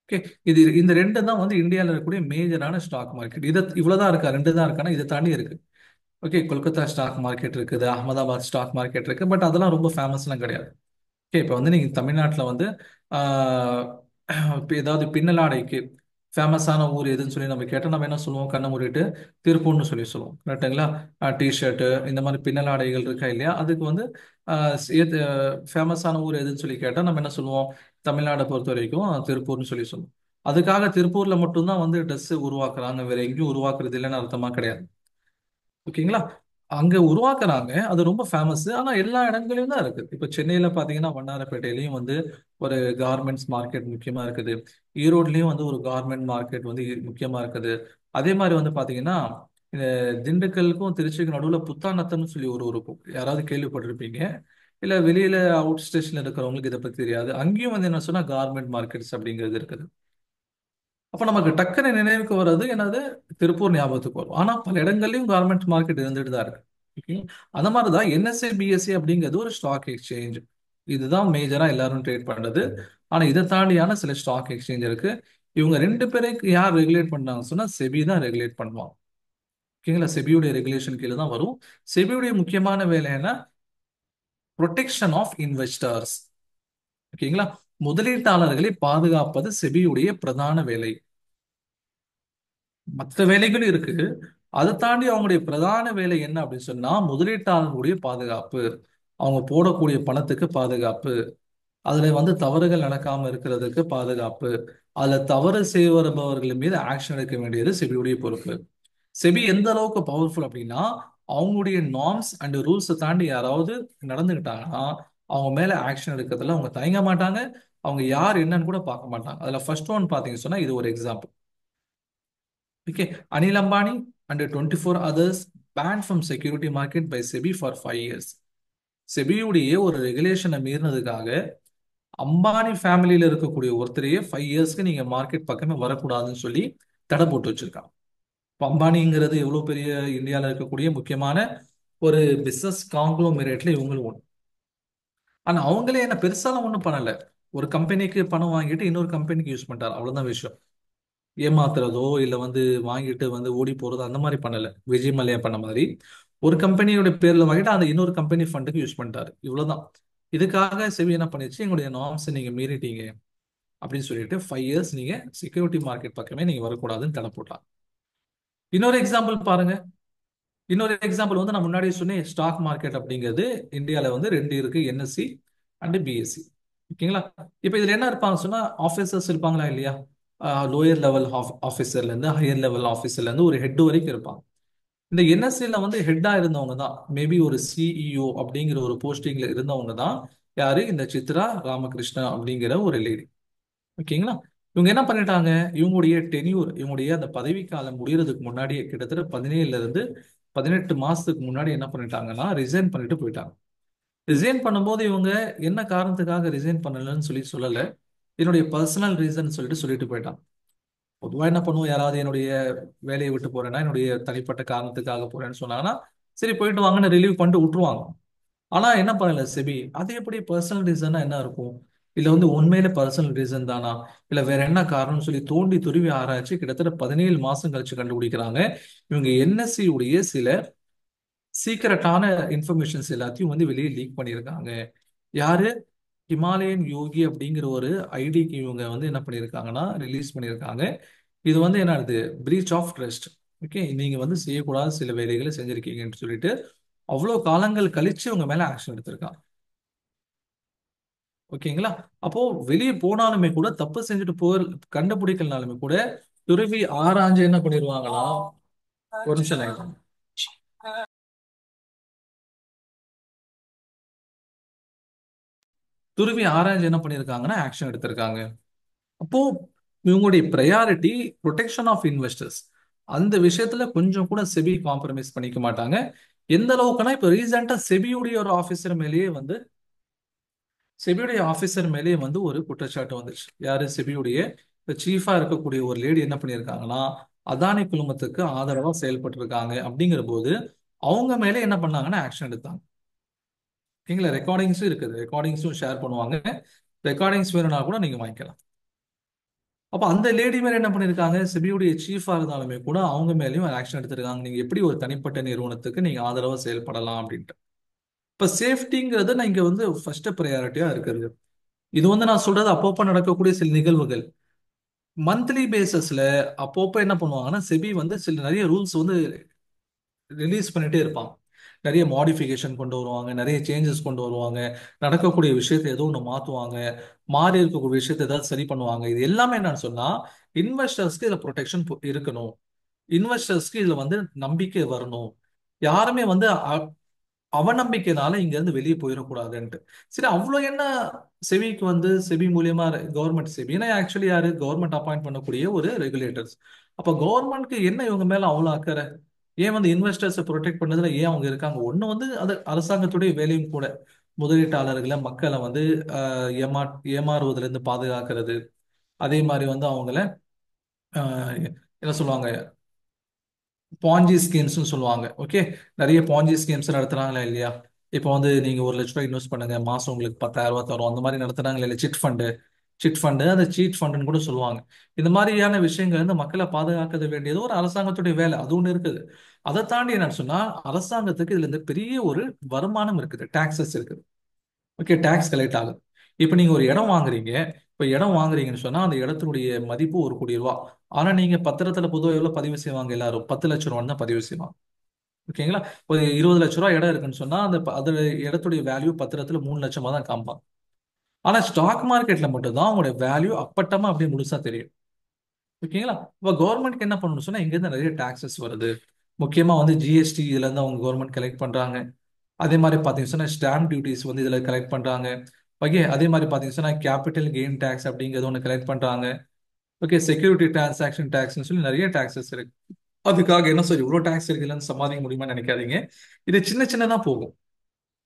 ஓகே. இந்த ரெண்டு தான் வந்து இந்தியாவில் இருக்கக்கூடிய மேஜரான ஸ்டாக் மார்க்கெட். இது இவ்வளவுதான் இருக்கா? ரெண்டு தான் இருக்கானா? இதை தாண்டி இருக்கு. ஓகே. கொல்கத்தா ஸ்டாக் மார்க்கெட் இருக்குது, அகமதாபாத் ஸ்டாக் மார்க்கெட் இருக்கு. பட் அதெல்லாம் ரொம்ப ஃபேமஸ்லாம் கிடையாது. ஓகே. இப்போ வந்து நீங்க தமிழ்நாட்டில் வந்து ஆஹ், இப்ப ஏதாவது பின்னலாடைக்கு ஃபேமஸான ஊர் எதுன்னு சொல்லி நம்ம கேட்டால் நம்ம என்ன சொல்லுவோம்? கண்ணை மூடிட்டு திருப்பூர்னு சொல்லி சொல்லுவோம். கரெக்டுங்களா? டிஷர்ட்டு இந்த மாதிரி பின்னலாடைகள் இருக்கா இல்லையா? அதுக்கு வந்து ஃபேமஸான ஊர் எதுன்னு சொல்லி கேட்டால் நம்ம என்ன சொல்லுவோம்? தமிழ்நாடை பொறுத்த வரைக்கும் திருப்பூர்னு சொல்லி சொல்லுவோம். அதுக்காக திருப்பூர்ல மட்டும்தான் வந்து ட்ரெஸ் உருவாக்குறாங்க, வேற எங்கேயும் உருவாக்குறது இல்லைன்னு அர்த்தமா கிடையாது. ஓகேங்களா? அங்க உருவாக்குறாங்க, அது ரொம்ப ஃபேமஸ். ஆனா எல்லா இடங்களையும் தான் இருக்கு. இப்ப சென்னையில பாத்தீங்கன்னா வண்ணாரப்பேட்டையிலயும் வந்து ஒரு கார்மெண்ட்ஸ் மார்க்கெட் முக்கியமா இருக்குது. ஈரோட்லயும் வந்து ஒரு கார்மெண்ட் மார்க்கெட் வந்து முக்கியமா இருக்குது. அதே மாதிரி வந்து பாத்தீங்கன்னா இந்த திண்டுக்கலுக்கும் திருச்சிக்கும் நடுவுல புத்தாநத்தம்னு சொல்லி ஒரு ஊர் இருக்கும். யாராவது கேள்விப்பட்டிருப்பீங்க. இல்ல வெளியில அவுட் ஸ்டேஷன்ல இருக்கிறவங்களுக்கு இதை பத்தி தெரியாது. அங்கேயும் வந்து என்ன சொன்னா கார்மெண்ட் மார்க்கெட்ஸ் அப்படிங்கிறது இருக்குது. அப்ப நமக்கு டக்குன்னு நினைவுக்கு வர்றது என்னது? திருப்பூர் ஞாபகத்துக்கு வரும். ஆனா பல இடங்கள்லயும் கார்மெண்ட் மார்க்கெட் இருந்துட்டு தான் இருக்கு. ஓகே. அந்த மாதிரிதான் என்எஸ்சி, பிஎஸ்சி அப்படிங்கிறது ஒரு ஸ்டாக் எக்ஸ்சேஞ்ச். இதுதான் மேஜரா எல்லாரும் ட்ரேட் பண்றது. ஆனா இதை தாண்டியான சில ஸ்டாக் எக்ஸ்சேஞ்ச் இருக்கு. இவங்க ரெண்டு பேருக்கு யார் ரெகுலேட் பண்ணாங்க சொன்னா செபி தான் ரெகுலேட் பண்ணுவாங்க. ஓகேங்களா? செபியுடைய ரெகுலேஷன் கீழே தான் வரும். செபியுடைய முக்கியமான வேலை என்ன? Protection of investors. ஓகேங்களா? முதலீட்டாளர்களை பாதுகாப்பது செபியுடைய பிரதான வேலை. மற்ற வேலைகளும் இருக்கு. அதை தாண்டி அவங்களுடைய பிரதான வேலை என்ன அப்படின்னு சொன்னா, முதலீட்டாளர்களுடைய பாதுகாப்பு, அவங்க போடக்கூடிய பணத்துக்கு பாதுகாப்பு, அதுல வந்து தவறுகள் நடக்காம இருக்கிறதுக்கு பாதுகாப்பு, அதுல தவறு செய்வர்கள் மீது ஆக்ஷன் எடுக்க வேண்டியது செபியுடைய பொறுப்பு. செபி எந்த அளவுக்கு பவர்ஃபுல் அப்படின்னா, அவங்களுடைய நார்ம்ஸ் அண்ட் ரூல்ஸை தாண்டி யாராவது நடந்துக்கிட்டாங்கன்னா அவங்க மேல ஆக்ஷன் எடுக்கிறதுல அவங்க தயங்க மாட்டாங்க. அவங்க யார் என்னன்னு கூட பார்க்க மாட்டாங்க. அதுல ஃபர்ஸ்ட் ஒன் பாத்தீங்க சொன்னா இது ஒரு example. Okay, Anil Ambani and 24 others banned from security market by SEBI for 5 years. செபியுடைய ஒரு ரெகுலேஷனை மீறினதுக்காக அம்பானி ஃபேமிலியில இருக்கக்கூடிய ஒருத்தரையே 5 இயர்ஸ்க்கு நீங்க மார்க்கெட் பக்கமே வரக்கூடாதுன்னு சொல்லி தடை போட்டு வச்சிருக்காங்க. இப்ப அம்பானிங்கிறது எவ்வளவு பெரிய இந்தியாவில் இருக்கக்கூடிய முக்கியமான ஒரு பிசினஸ் காங்க்ளோமெரேட்ல இவங்களும் ஒண்ணு. ஆனா அவங்களே என்ன பெருசாலாம் ஒண்ணும் பண்ணல. ஒரு கம்பெனிக்கு பணம் வாங்கிட்டு இன்னொரு கம்பெனிக்கு யூஸ் பண்ணிட்டாரு, அவ்வளவுதான் விஷயம். ஏமாத்துறதோ இல்ல வந்து வாங்கிட்டு வந்து ஓடி போறதோ அந்த மாதிரி பண்ணல. விஜய் மல்லையா பண்ண மாதிரி ஒரு கம்பெனியோட பேர்ல வாங்கிட்டு அந்த இன்னொரு கம்பெனி ஃபண்டுக்கு யூஸ் பண்ணிட்டாரு, இவ்வளவுதான். இதுக்காக செபி என்ன பண்ணிச்சு? எங்களுடைய நார்ம்ஸ் நீங்க மீறிட்டீங்க அப்படின்னு சொல்லிட்டு 5 இயர்ஸ் நீங்க செக்யூரிட்டி மார்க்கெட் பக்கமே நீங்க வரக்கூடாதுன்னு தடை போட்டாங்க. இன்னொரு எக்ஸாம்பிள் பாருங்க. இன்னொரு எக்ஸாம்பிள் வந்து நான் முன்னாடியே சொன்னேன், ஸ்டாக் மார்க்கெட் அப்படிங்கிறது இந்தியாவில் வந்து ரெண்டு இருக்கு, என்எஸ்சி அண்ட் பிஎஸ்சி. ஓகேங்களா? இப்போ இதுல என்ன இருப்பாங்க சொன்னா, ஆஃபீஸர்ஸ் இருப்பாங்களா இல்லையா? லோயர் லெவல் ஆஃபீஸர்ல இருந்து ஹையர் லெவல் ஆஃபீஸர்ல இருந்து ஒரு ஹெட் வரைக்கும் இருப்பாங்க. இந்த என்எஸ்சில வந்து ஹெட்டா இருந்தவங்க தான், மேபி ஒரு சிஇஓ அப்படிங்கிற ஒரு போஸ்டிங்ல இருந்தவங்க தான் யாரு? இந்த சித்ரா ராமகிருஷ்ணா அப்படிங்கிற ஒரு லேடி. ஓகேங்களா? இவங்க என்ன பண்ணிட்டாங்க? இவங்களுடைய டென்யூர், இவங்களுடைய அந்த பதவி காலம் முடியறதுக்கு முன்னாடியே கிட்டத்தட்ட 17ல இருந்து 18 மாசத்துக்கு முன்னாடி என்ன பண்ணிட்டாங்கன்னா ரிசைன் பண்ணிட்டு போயிட்டாங்க. ரிசைன் பண்ணும்போது இவங்க என்ன காரணத்துக்காக ரிசைன் பண்ணலன்னு சொல்லல, என்னுடைய பர்சனல் ரீசன் சொல்லிட்டு போயிட்டாங்க. பொதுவா என்ன பண்ணுவோம், யாராவது என்னுடைய வேலையை விட்டு போறேன்னா என்னுடைய தனிப்பட்ட காரணத்துக்காக போறேன்னு சொன்னாங்கன்னா சரி போயிட்டு வாங்கன்னு ரிலீவ் பண்ணிட்டு விட்டுருவாங்க. ஆனா என்ன பண்ணல செபி, அது எப்படி பர்சனல் ரீசனா என்ன இருக்கும், இல்ல வந்து உண்மையில பர்சனல் ரீசன் தானா, இல்ல வேற என்ன காரணம்னு சொல்லி தோண்டி துருவி ஆராய்ச்சி கிட்டத்தட்ட 17 மாசம் கழிச்சு கண்டுபிடிக்கிறாங்க. இவங்க என்எஸ்சி உடைய சில சீக்கிரட்டான இன்ஃபர்மேஷன்ஸ் எல்லாத்தையும் வந்து வெளியே லீக் பண்ணியிருக்காங்க. யாரு, ஹிமாலயன் யோகி அப்படிங்கிற ஒரு ஐடிக்கு இவங்க வந்து என்ன பண்ணியிருக்காங்கன்னா ரிலீஸ் பண்ணியிருக்காங்க. இது வந்து என்னது, பிரீச் ஆஃப் ட்ரஸ்ட். ஓகே, நீங்க வந்து செய்யக்கூடாத சில வேலைகளை செஞ்சிருக்கீங்கன்னு சொல்லிட்டு அவ்வளோ காலங்கள் கழிச்சு உங்க மேல ஆக்ஷன் எடுத்திருக்காங்க. ஓகேங்களா? அப்போ வெளியே போனாலுமே கூட தப்பு செஞ்சுட்டு கண்டுபிடிக்கலனாலுமே கூட துருவி ஆராய்ஞ்சு என்ன பண்ணிடுவாங்களா, ஒரு நிமிஷம் line ல. துருவி ஆராய்ஞ்சு என்ன பண்ணியிருக்காங்கன்னா ஆக்ஷன் எடுத்திருக்காங்க. அப்போ இவங்களுடைய ப்ரையாரிட்டி ப்ரொடெக்ஷன் ஆஃப் இன்வெஸ்டர்ஸ். அந்த விஷயத்துல கொஞ்சம் கூட செபி காம்ப்ரமைஸ் பண்ணிக்க மாட்டாங்க. எந்த அளவுக்குன்னா இப்ப ரீசெண்டா செபியுடைய ஒரு ஆபீசர் மேலேயே வந்து செபியுடைய ஆபீசர் மேலேயே வந்து ஒரு குற்றச்சாட்டு வந்துச்சு. யாரு, செபியுடைய சீஃபா இருக்கக்கூடிய ஒரு லேடி என்ன பண்ணியிருக்காங்கன்னா அதானி குழுமத்துக்கு ஆதரவா செயல்பட்டு இருக்காங்க. அப்படிங்கிற போது அவங்க மேலே என்ன பண்ணாங்கன்னா ஆக்ஷன் எடுத்தாங்க. ஓகேங்களா? ரெக்கார்டிங்ஸும் இருக்குது, ரெக்கார்டிங்ஸும் ஷேர் பண்ணுவாங்க. ரெக்கார்டிங்ஸ் வேணும்னா கூட நீங்க வாங்கிக்கலாம். அப்ப அந்த லேடி மேல என்ன பண்ணிருக்காங்க, செபியுடைய சீஃபா இருந்தாலுமே கூட அவங்க மேலயும் ஆக்ஷன் எடுத்திருக்காங்க. நீங்க எப்படி ஒரு தனிப்பட்ட நிறுவனத்துக்கு நீங்க ஆதரவா செயல்படலாம் அப்படின்ட்டு. இப்ப சேஃப்டிங்கிறது நான் இங்க வந்து ஃபர்ஸ்ட் ப்ரையாரிட்டியா இருக்குது. இது வந்து நான் சொல்றது அப்பப்போ நடக்கக்கூடிய சில நிகழ்வுகள். மந்த்லி பேசிஸ்ல அப்பப்போ என்ன பண்ணுவாங்கன்னா செபி வந்து சில நிறைய ரூல்ஸ் வந்து ரிலீஸ் பண்ணிட்டே இருப்பாங்க. நிறைய மாடிஃபிகேஷன் கொண்டு வருவாங்க, நிறைய சேஞ்சஸ் கொண்டு வருவாங்க, நடக்கக்கூடிய விஷயத்தை ஏதோ ஒன்று மாற்றுவாங்க, மாறி இருக்கக்கூடிய விஷயத்தை ஏதாவது சரி பண்ணுவாங்க. இது எல்லாமே என்னன்னு சொன்னா இன்வெஸ்டர்ஸ்க்கு இதுல ப்ரொடெக்ஷன் இருக்கணும், இன்வெஸ்டர்ஸ்க்கு இதுல வந்து நம்பிக்கை வரணும். யாருமே வந்து அவநம்பிக்கைனால இங்க இருந்து வெளியே போயிடக்கூடாதுன்ட்டு. சரி, அவ்வளோ என்ன செபிக்கு வந்து செபி மூலியமா கவர்மெண்ட் செபி ஏன்னா ஆக்சுவலி யாரு, கவர்மெண்ட் அப்பாயிண்ட் பண்ணக்கூடிய ஒரு ரெகுலேட்டர்ஸ். அப்ப கவர்மெண்ட்க்கு என்ன இவங்க மேல அவ்வளோ அக்கறை, ஏன் வந்து இன்வெஸ்டர்ஸை ப்ரொடெக்ட் பண்ணதுல ஏன் அவங்க இருக்காங்க? ஒண்ணு வந்து அது அரசாங்கத்துடைய வேலையும் கூட, முதலீட்டாளர்களை மக்களை வந்து ஏமாறுவதுல இருந்து பாதுகாக்கிறது. அதே மாதிரி வந்து அவங்கள என்ன சொல்லுவாங்க, பாஞ்சி ஸ்கீம்ஸ்னு சொல்லுவாங்க. ஓகே, நிறைய பாஞ்சி ஸ்கீம்ஸ் நடத்துறாங்களா இல்லையா? இப்போ வந்து நீங்க 1 லட்ச ரூபாய் இன்வெஸ்ட் பண்ணுங்க, மாசம் உங்களுக்கு 10,000 ரூபாய் தரும், அந்த மாதிரி நடத்துறாங்களா இல்லையா? சிட் ஃபண்டு அந்த சீட் ஃபண்டுன்னு கூட சொல்லுவாங்க. இந்த மாதிரியான விஷயங்கள் வந்து மக்களை பாதுகாக்க வேண்டியது ஒரு அரசாங்கத்துடைய வேலை, அது ஒண்ணு இருக்குது. அதை தாண்டி என்ன சொன்னா அரசாங்கத்துக்கு இதுல இருந்து பெரிய ஒரு வருமானம் இருக்குது, டாக்ஸஸ் இருக்குது. ஓகே, டாக்ஸ் கலெக்ட் ஆகுது. இப்போ நீங்க ஒரு இடம் வாங்குறீங்க. இப்போ இடம் வாங்குறீங்கன்னு சொன்னா அந்த இடத்தினுடைய மதிப்பு 1 கோடி ரூபாய். ஆனா நீங்க பத்திரத்துல பொதுவாக எவ்வளவு பதிவு செய்வாங்க, எல்லாரும் 10 லட்சம் ரூபான்னு தான் பதிவு செய்வாங்க. ஓகேங்களா? ஒரு 20 லட்ச ரூபாய் இடம் இருக்குன்னு சொன்னா அது இடத்துடைய வேல்யூ பத்திரத்துல 3 லட்சமா தான் காமிப்பாங்க. ஆனா ஸ்டாக் மார்க்கெட்ல மட்டும்தான் அவங்களுடைய வேல்யூ அப்பட்டமா அப்படியே முழுசா தெரியும். ஓகேங்களா? இப்போ கவர்மெண்ட்க்கு என்ன பண்ணணும்னு சொன்னா இங்க இருந்து நிறைய டாக்ஸஸ் வருது. முக்கியமா வந்து ஜிஎஸ்டி இதுல இருந்து அவங்க கவர்மெண்ட் கலெக்ட் பண்றாங்க. அதே மாதிரி பார்த்தீங்கன்னா ஸ்டாம்ப் டியூட்டிஸ் வந்து இதில் கலெக்ட் பண்ணுறாங்க. ஓகே, அதே மாதிரி பார்த்தீங்கன்னா கேபிட்டல் கெயின் டேக்ஸ் அப்படிங்கிறது ஒன்று கலெக்ட் பண்ணுறாங்க. ஓகே, செக்யூரிட்டி டிரான்சாக்ஷன் டேக்ஸ்னு சொல்லி நிறைய டாக்ஸஸ் இருக்கு. அதுக்காக என்ன சார் இவ்வளோ டாக்ஸ் இருக்குல்லன்னு சமாளிக்க முடியுமான்னு நினைக்காதீங்க. இது சின்ன சின்னதாக போகும்.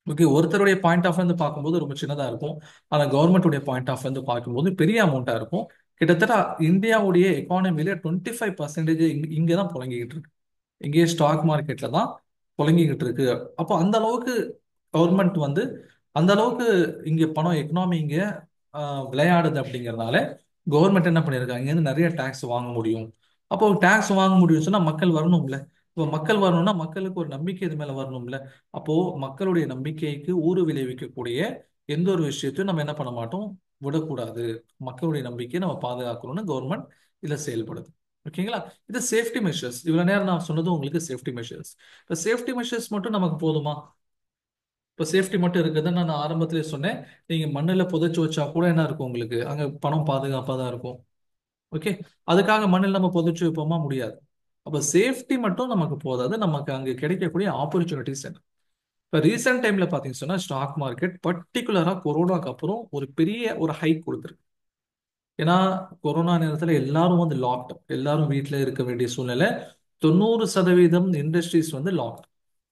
ஓகே, ஒருத்தருடைய பாயிண்ட் ஆஃப் வந்து பார்க்கும்போது ரொம்ப சின்னதாக இருக்கும். ஆனால் கவர்மெண்ட்டுடைய பாயிண்ட் ஆஃப் வந்து பார்க்கும்போது பெரிய அமௌண்ட்டாக இருக்கும். கிட்டத்தட்ட இந்தியாவுடைய எக்கானமியில 25% இங்கே தான் புழங்கிக்கிட்டு இருக்கு. இங்கேயே ஸ்டாக் மார்க்கெட்ல தான் புழங்கிக்கிட்டு இருக்கு. அப்போ அந்த அளவுக்கு கவர்மெண்ட் வந்து அந்த அளவுக்கு இங்க பணம் எக்கனாமி இங்க விளையாடுது. அப்படிங்கறதுனால கவர்மெண்ட் என்ன பண்ணிருக்காங்க, இங்க இருந்து நிறைய டாக்ஸ் வாங்க முடியும். அப்போ டாக்ஸ் வாங்க முடியும்னு சொன்னா மக்கள் வரணும்ல. இப்போ மக்கள் வரணும்னா மக்களுக்கு ஒரு நம்பிக்கை இது மேல வரணும்ல. அப்போ மக்களுடைய நம்பிக்கைக்கு ஊறு விளைவிக்கக்கூடிய எந்த ஒரு விஷயத்தையும் நம்ம என்ன பண்ண மாட்டோம், விடக்கூடாது. மக்களுடைய நம்பிக்கையை நம்ம பாதுகாக்கணும்னு கவர்மெண்ட் இதுல செயல்படுது. ஓகேங்களா? இது சேஃப்டி மெஷர்ஸ். இவ்வளவு நேரம் நான் சொன்னது உங்களுக்கு சேஃப்டி மெஷர்ஸ். இப்போ சேஃப்டி மெஷர்ஸ் மட்டும் நமக்கு போதுமா? இப்போ சேஃப்டி மட்டும் இருக்குதுன்னு நான் ஆரம்பத்திலே சொன்னேன். நீங்க மண்ணில் புதைச்சு வச்சா கூட என்ன இருக்கும், உங்களுக்கு அங்க பணம் பாதுகாப்பாக தான் இருக்கும். ஓகே, அதுக்காக மண்ணில் நம்ம புதைச்சு வைப்போமா? முடியாது. அப்போ சேஃப்டி மட்டும் நமக்கு போதாது, நமக்கு அங்க கிடைக்கக்கூடிய ஆப்பர்ச்சுனிட்டிஸ் என்ன. இப்போ ரீசெண்ட் டைம்ல பாத்தீங்கன்னு சொன்னா ஸ்டாக் மார்க்கெட் பர்டிகுலரா கொரோனாக்கு அப்புறம் ஒரு பெரிய ஒரு ஹைக் கொடுத்துருக்கு. ஏன்னா கொரோனா நேரத்துல எல்லாரும் வந்து லாக்ட், எல்லாரும் வீட்டில் இருக்க வேண்டிய சூழ்நிலை. 90% இண்டஸ்ட்ரீஸ் வந்து லாக்.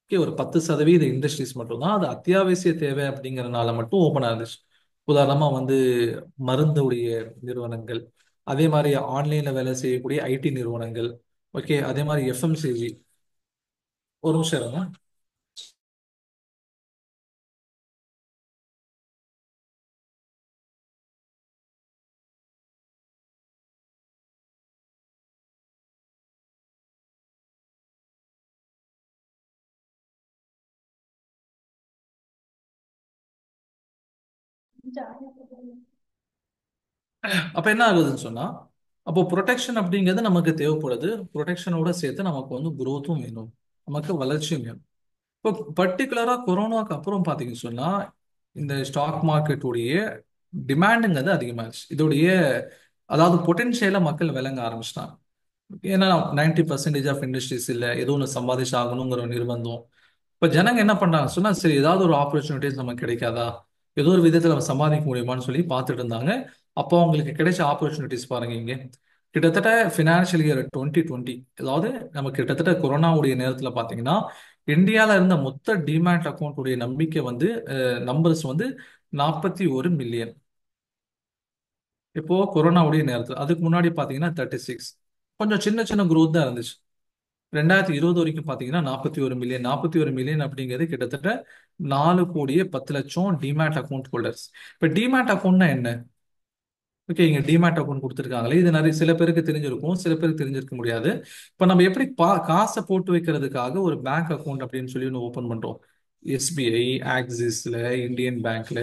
ஓகே, ஒரு 10% இண்டஸ்ட்ரீஸ் மட்டும்தான் அது அத்தியாவசிய தேவை அப்படிங்கறதுனால மட்டும் ஓப்பன் ஆயிருந்துச்சு. உதாரணமா வந்து மருந்துடைய நிறுவனங்கள், அதே மாதிரி ஆன்லைன்ல வேலை செய்யக்கூடிய ஐடி நிறுவனங்கள், ஓகே, அதே மாதிரி எஃப்எம்சிஜி. ஒரு நிமிஷம் இருங்க. அப்ப என்ன ஆகுதுன்னு சொன்னா, அப்போ ப்ரொடெக்ஷன் அப்படிங்கிறது நமக்கு தேவைப்படுது. ப்ரொடெக்ஷனோட சேர்த்து நமக்கு வந்து growth-உம் வேணும், நமக்கு வளர்ச்சியும் வேணும். இப்போ பர்டிகுலரா கொரோனாக்கு அப்புறம் பாத்தீங்கன்னு சொன்னா, இந்த ஸ்டாக் மார்க்கெட்டுடைய டிமாண்டுங்கிறது அதிகமாச்சு. இதோடைய அதாவது பொட்டென்ஷியலை மக்கள் விளங்க ஆரம்பிச்சிட்டாங்க. ஏன்னா 90% ஆஃப் இண்டஸ்ட்ரீஸ் இல்லை, ஏதோ ஒன்று சம்பாதிச்சு ஆகணுங்கிற ஒரு நிர்பந்தம். இப்போ ஜனங்க என்ன பண்றாங்க சொன்னா, சரி ஏதாவது ஒரு ஆப்பர்ச்சுனிட்டிஸ் நமக்கு கிடைக்காதா, ஏதோ ஒரு விதத்தில் நம்ம சம்பாதிக்க முடியுமான்னு சொல்லி பார்த்துட்டு இருந்தாங்க. அப்போ அவங்களுக்கு கிடைச்ச ஆப்பர்ச்சுனிட்டிஸ் பாருங்க இங்க. கிட்டத்தட்ட ஃபினான்ஷியல் இயர் 2020, அதாவது நம்ம கிட்டத்தட்ட கொரோனாவுடைய நேரத்தில் பார்த்தீங்கன்னா, இந்தியாவில் இருந்த மொத்த டிமேட் அக்கௌண்ட் உடைய நம்பிக்கை வந்து நம்பர்ஸ் வந்து 41 மில்லியன். இப்போ கொரோனாவுடைய நேரத்தில், அதுக்கு முன்னாடி பார்த்தீங்கன்னா 36. கொஞ்சம் சின்ன சின்ன growth தான் இருந்துச்சு. 2020 வரைக்கும் பார்த்தீங்கன்னா 41 மில்லியன். 41 மில்லியன் அப்படிங்கிறது கிட்டத்தட்ட 4,10,00,000 டிமேட் அக்கௌண்ட் ஹோல்டர்ஸ். இப்போ டிமேட் அக்கௌண்ட்னா என்ன? ஓகே, இங்க டிமேட் அக்கௌண்ட் கொடுத்துருக்காங்களே, இது நிறைய சில பேருக்கு தெரிஞ்சிருக்கும், சில பேருக்கு தெரிஞ்சிருக்க முடியாது. இப்போ நம்ம எப்படி காசை போட்டு வைக்கிறதுக்காக ஒரு பேங்க் அக்கௌண்ட் அப்படின்னு சொல்லி ஒன்று ஓப்பன் பண்றோம். எஸ்பிஐ, ஆக்சிஸ்ல, இந்தியன் பேங்க்ல,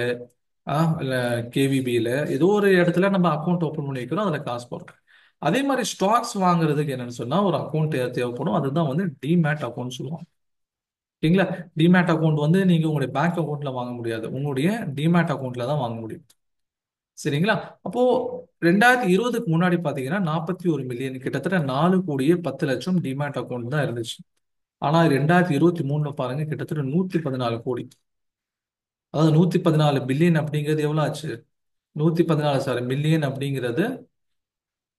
இல்ல கேவிபியில் ஏதோ ஒரு இடத்துல நம்ம அக்கௌண்ட் ஓப்பன் பண்ணி வைக்கிறோம், அதில் காசு போடுறோம். அதே மாதிரி ஸ்டாக்ஸ் வாங்குறதுக்கு என்னன்னு சொன்னா ஒரு அக்கௌண்ட் தேவைப்படும். அதுதான் வந்து டிமேட் அக்கௌண்ட் சொல்லுவாங்க. ஓகேங்களா? டிமேட் அக்கௌண்ட் வந்து நீங்க உங்களுடைய பேங்க் அக்கௌண்ட்ல வாங்க முடியாது, உங்களுடைய டிமேட் அக்கௌண்ட்ல தான் வாங்க முடியும். சரிங்களா? அப்போ 2020க்கு முன்னாடி பாத்தீங்கன்னா 41 மில்லியன், கிட்டத்தட்ட 4,10,00,000 டிமேட் அக்கௌண்ட் தான் இருந்துச்சு. ஆனா 2023 பாருங்க, கிட்டத்தட்ட 114 கோடி. அதாவது 114 பில்லியன் அப்படிங்கிறது எவ்வளவு ஆச்சு? 114, சாரி, மில்லியன் அப்படிங்கிறது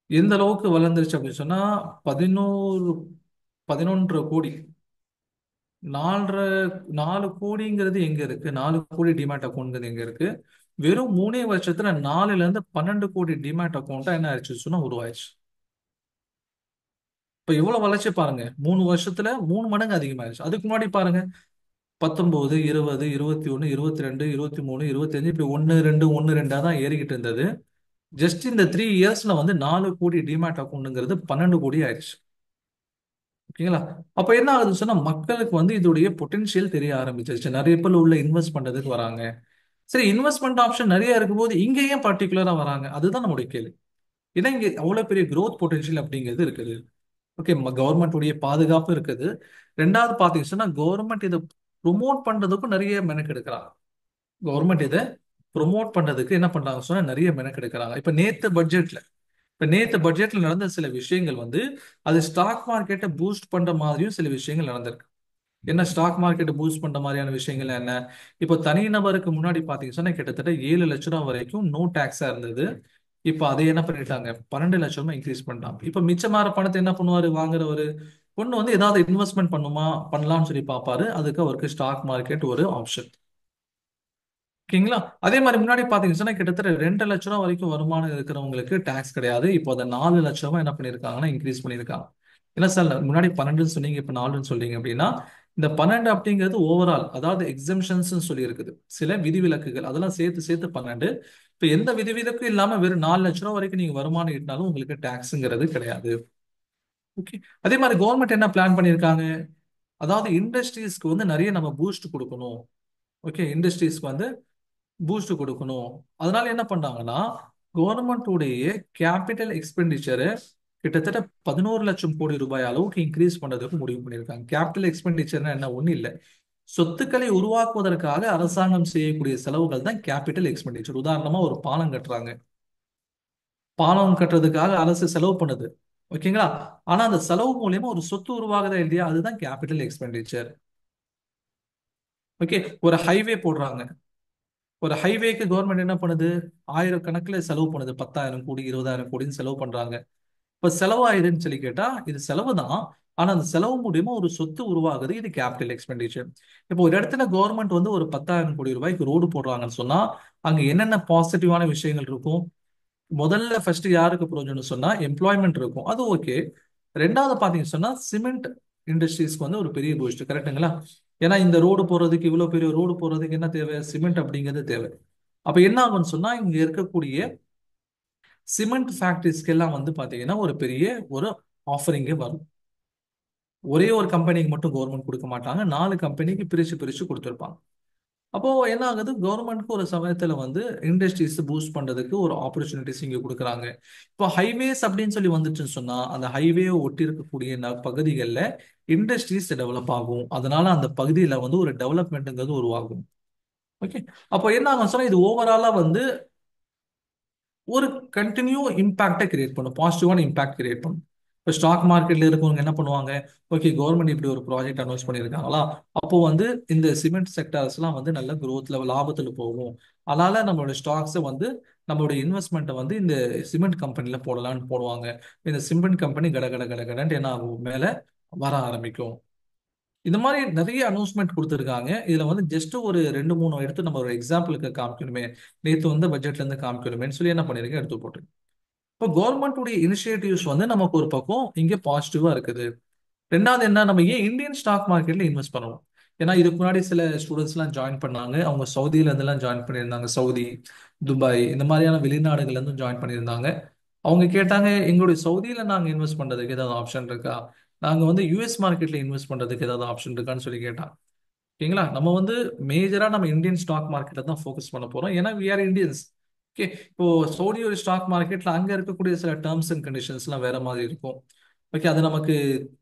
எந்த அளவுக்கு வளர்ந்துருச்சு அப்படின்னு சொன்னா 11 11.5 கோடி. 4 4 கோடிங்கிறது எங்க இருக்கு? 4 கோடி டிமேட் அக்கௌண்ட்ங்கிறது எங்க இருக்கு? வெறும் 3 வருஷத்துல 4ல இருந்து 12 கோடி டிமேட் அக்கௌண்ட்டா என்ன ஆயிடுச்சு சொன்னா உருவாயிடுச்சு. இப்ப எவ்வளவு வளர்ச்சி பாருங்க, 3 வருஷத்துல 3 மடங்கு அதிகமாயிருச்சு. அதுக்கு முன்னாடி பாருங்க, 19, 20, 21, 22, 23, 25, இப்படி 1, 2 தான் ஏறிக்கிட்டு இருந்தது. ஜஸ்ட் இந்த 3 இயர்ஸ்ல வந்து 4 கோடி டிமேட் அக்கௌண்ட்ங்கிறது 12 கோடி ஆயிடுச்சு. ஓகேங்களா? அப்ப என்ன ஆகுதுன்னு சொன்னா, மக்களுக்கு வந்து இதோடைய பொட்டென்ஷியல் தெரிய ஆரம்பிச்சிருச்சு. நிறைய பேர் உள்ள இன்வெஸ்ட் பண்றதுக்கு வராங்க. சரி, இன்வெஸ்ட்மெண்ட் ஆப்ஷன் நிறைய இருக்கும்போது இங்க ஏன் பர்டிகுலரா வராங்க? அதுதான் நம்முடைய கேள்வி. ஏன்னா இங்க அவ்வளவு பெரிய growth பொட்டென்ஷியல் அப்படிங்கிறது இருக்குது. ஓகே, கவர்மெண்ட் உடைய பாதுகாப்பு இருக்குது. ரெண்டாவது பாத்தீங்கன்னா, கவர்மெண்ட் இதை ப்ரொமோட் பண்றதுக்கும் நிறைய மெனக்கெடுக்கிறாங்க. கவர்மெண்ட் இதை ப்ரொமோட் பண்றதுக்கு என்ன பண்றாங்க சொன்னா நிறைய மெனக்கெடுக்கிறாங்க. இப்ப நேத்து பட்ஜெட்ல நடந்த சில விஷயங்கள் வந்து அது ஸ்டாக் மார்க்கெட்டை பூஸ்ட் பண்ற மாதிரியும் சில விஷயங்கள் நடந்திருக்கு. என்ன ஸ்டாக் மார்க்கெட்டை பூஸ்ட் பண்ற மாதிரியான விஷயங்கள் என்ன? இப்போ தனிநபருக்கு முன்னாடி பாத்தீங்கன்னா கிட்டத்தட்ட 7 லட்சம் ரூபாய் வரைக்கும் நோ டாக்ஸா இருந்தது. இப்போ அதை என்ன பண்ணிட்டாங்க, 12 லட்சமா இன்க்ரீஸ் பண்ணிட்டாங்க. இப்போ மிச்சமாற பணத்தை என்ன பண்ணுவாரு வாங்குறவரு? ஒண்ணு வந்து ஏதாவது இன்வெஸ்ட்மெண்ட் பண்ணுமா, பண்ணலாம்னு சொல்லி பார்ப்பாரு. அதுக்கு அவருக்கு ஸ்டாக் மார்க்கெட் ஒரு ஆப்ஷன். ஓகேங்களா? அதே மாதிரி முன்னாடி பாத்தீங்கன்னா கிட்டத்தட்ட 2 லட்சம் ரூபாய் வரைக்கும் வருமானம் இருக்கிறவங்களுக்கு டாக்ஸ் கிடையாது. இப்போ அதை 4 லட்சமா என்ன பண்ணிருக்காங்கன்னா இன்க்ரீஸ் பண்ணியிருக்காங்க. என்ன சார், முன்னாடி 12 சொன்னீங்க, இப்ப 4 சொல்றீங்க அப்படின்னா, இந்த 12 அப்படிங்கிறது ஓவரால், அதாவது எக்ஸம்ஷன்ஸ் சொல்லி இருக்குது, சில விதிவிலக்குகள் அதெல்லாம் சேர்த்து சேர்த்து 12. இப்ப எந்த விதிவிலக்கும் இல்லாம வெறும் 4 லட்சம் ரூபாய் வரைக்கும் நீங்க வருமானம் ஈட்டினாலும் உங்களுக்கு டாக்ஸ்ங்கிறது கிடையாது. ஓகே. அதே மாதிரி கவர்மெண்ட் என்ன பிளான் பண்ணியிருக்காங்க, அதாவது இண்டஸ்ட்ரீஸ்க்கு வந்து நிறைய நம்ம பூஸ்ட் கொடுக்கணும். ஓகே, இண்டஸ்ட்ரீஸ்க்கு வந்து பூஸ்ட் கொடுக்கணும். அதனால என்ன பண்றாங்கன்னா, கவர்மெண்ட் உடைய கேபிட்டல் எக்ஸ்பெண்டிச்சரை கிட்டத்தட்ட 11 லட்சம் கோடி ரூபாய் அளவுக்கு இன்க்ரீஸ் பண்றதுக்கு முடிவு பண்ணியிருக்காங்க. கேபிட்டல் எக்ஸ்பெண்டிச்சர்னா என்ன? ஒண்ணு இல்லை, சொத்துக்களை உருவாக்குவதற்காக அரசாங்கம் செய்யக்கூடிய செலவுகள் தான் கேபிட்டல் எக்ஸ்பெண்டிச்சர். உதாரணமா ஒரு பாலம் கட்டுறாங்க, பாலம் கட்டுறதுக்காக அரசு செலவு பண்ணுது. ஓகேங்களா? ஆனா அந்த செலவு மூலியமா ஒரு சொத்து உருவாகுதா இல்லையா, அதுதான் கேபிட்டல் எக்ஸ்பெண்டிச்சர். ஓகே. ஒரு ஹைவே போடுறாங்க, ஒரு ஹைவேக்கு கவர்மெண்ட் என்ன பண்ணுது, ஆயிரக்கணக்கில் செலவு பண்ணுது, 10,000 கோடி 20,000 கோடின்னு செலவு பண்றாங்க. இப்ப செலவாயுதுன்னு சொல்லி கேட்டா இது செலவு தான். ஆனா அந்த செலவு மூலியமா ஒரு சொத்து உருவாகுது. இது கேபிட்டல் எக்ஸ்பெண்டிச்சர். இப்போ ஒரு இடத்துல கவர்மெண்ட் வந்து ஒரு 10,000 கோடி ரூபாய்க்கு ரோடு போடுறாங்கன்னு சொன்னா அங்க என்னென்ன பாசிட்டிவான விஷயங்கள் இருக்கும்? முதல்ல ஃபர்ஸ்ட் யாருக்கு பிரயோஜனம் சொன்னா எம்ப்ளாய்மெண்ட் இருக்கும், அது ஓகே. ரெண்டாவது பாத்தீங்கன்னு சொன்னா சிமெண்ட் இண்டஸ்ட்ரீஸ்க்கு வந்து ஒரு பெரிய பூஸ்ட், கரெக்ட்டுங்களா? ஏன்னா இந்த ரோடு போறதுக்கு, இவ்வளவு பெரிய ரோடு போறதுக்கு என்ன தேவை? சிமெண்ட் அப்படிங்கிறது தேவை. அப்ப என்ன ஆகும்னு சொன்னா இங்க இருக்கக்கூடிய சிமெண்ட் ஃபேக்டரிஸ்க்கு எல்லாம் வந்து பாத்தீங்கன்னா ஒரு பெரிய ஒரு ஆஃபரிங்கே வரும். ஒரே ஒரு கம்பெனிக்கு மட்டும் கவர்மெண்ட் கொடுக்க மாட்டாங்க, 4 கம்பெனிக்கு பிரிச்சு பிரிச்சு கொடுத்துருப்பாங்க. அப்போ என்ன ஆகுது, கவர்மெண்ட்க்கு ஒரு சமயத்துல வந்து இண்டஸ்ட்ரீஸ் பூஸ்ட் பண்றதுக்கு ஒரு ஆப்பர்ச்சுனிட்டிஸ் இங்க கொடுக்குறாங்க. இப்போ ஹைவேஸ் அப்படின்னு சொல்லி வந்துச்சுன்னு சொன்னா அந்த ஹைவே ஒட்டி இருக்கக்கூடிய பகுதிகளில் இண்டஸ்ட்ரீஸ் டெவலப் ஆகும். அதனால அந்த பகுதியில வந்து ஒரு டெவலப்மெண்ட்ங்கிறது உருவாகும். ஓகே. அப்போ என்ன ஆகும் சொன்னா இது ஓவராலா வந்து ஒரு கண்டினியூ இம்பாக்டை கிரியேட் பண்ணும், பாசிட்டிவான இம்பாக்ட் கிரியேட் பண்ணும். இப்போ ஸ்டாக் மார்க்கெட்ல இருக்கவங்க என்ன பண்ணுவாங்க? ஓகே, கவர்மெண்ட் இப்படி ஒரு ப்ராஜெக்ட் அனௌன்ஸ் பண்ணியிருக்காங்களா, அப்போ வந்து இந்த சிமெண்ட் செக்டர்ஸ்லாம் வந்து நல்ல growthல லாபத்துல போகும். அதனால நம்மளோட ஸ்டாக்ஸை வந்து நம்மளோட இன்வெஸ்ட்மெண்ட்டை வந்து இந்த சிமெண்ட் கம்பெனில போடலாம்னு போடுவாங்க. இந்த சிமெண்ட் கம்பெனி கட கட கட கடன்ட்டு என்ன ஆகும், மேல வர ஆரம்பிக்கும். இந்த மாதிரி நிறைய அனௌன்ஸ்மெண்ட் கொடுத்துருக்காங்க. இதுல வந்து ஜஸ்ட் ஒரு 2 3 எடுத்து நம்ம ஒரு எக்ஸாம்பிளுக்கு காமிக்கணுமே, நேற்று வந்து பட்ஜெட்ல இருந்து காமிக்கணுமேன்னு சொல்லி என்ன பண்ணிருக்கேன், எடுத்து போட்டு. இப்போ கவர்மெண்ட்டுடைய இனிஷியேட்டிவ்ஸ் வந்து நமக்கு ஒரு பக்கம் இங்கே பாசிட்டிவா இருக்குது. ரெண்டாவது என்ன, நம்ம ஏன் இந்தியன் ஸ்டாக் மார்க்கெட்ல இன்வெஸ்ட் பண்ணணும்? ஏன்னா இதுக்கு முன்னாடி சில ஸ்டூடெண்ட்ஸ்லாம் ஜாயின் பண்ணாங்க, அவங்க சவுதியில இருந்தெல்லாம் ஜாயின் பண்ணியிருந்தாங்க. சவுதி, துபாய் இந்த மாதிரியான வெளிநாடுகள்ல இருந்தும் ஜாயின் பண்ணியிருந்தாங்க. அவங்க கேட்டாங்க, எங்களுடைய சவுதியில நாங்க இன்வெஸ்ட் பண்றதுக்கு ஏதாவது ஆப்ஷன் இருக்கா, நாங்க வந்து யூஎஸ் மார்க்கெட்ல இன்வெஸ்ட் பண்றதுக்கு ஏதாவது ஆப்ஷன் இருக்கான்னு சொல்லி கேட்டாங்க. ஓகேங்களா? நம்ம வந்து மேஜரா நம்ம இந்தியன் ஸ்டாக் மார்க்கெட்டை தான் ஃபோக்கஸ் பண்ண போறோம், ஏன்னா வி ஆர் இந்தியன்ஸ். ஓகே. இப்போ சவுதி ஒரு ஸ்டாக் மார்க்கெட்ல அங்க இருக்கக்கூடிய சில டேர்ம்ஸ் அண்ட் கண்டிஷன்ஸ்லாம் வேற மாதிரி இருக்கும். ஓகே, அது நமக்கு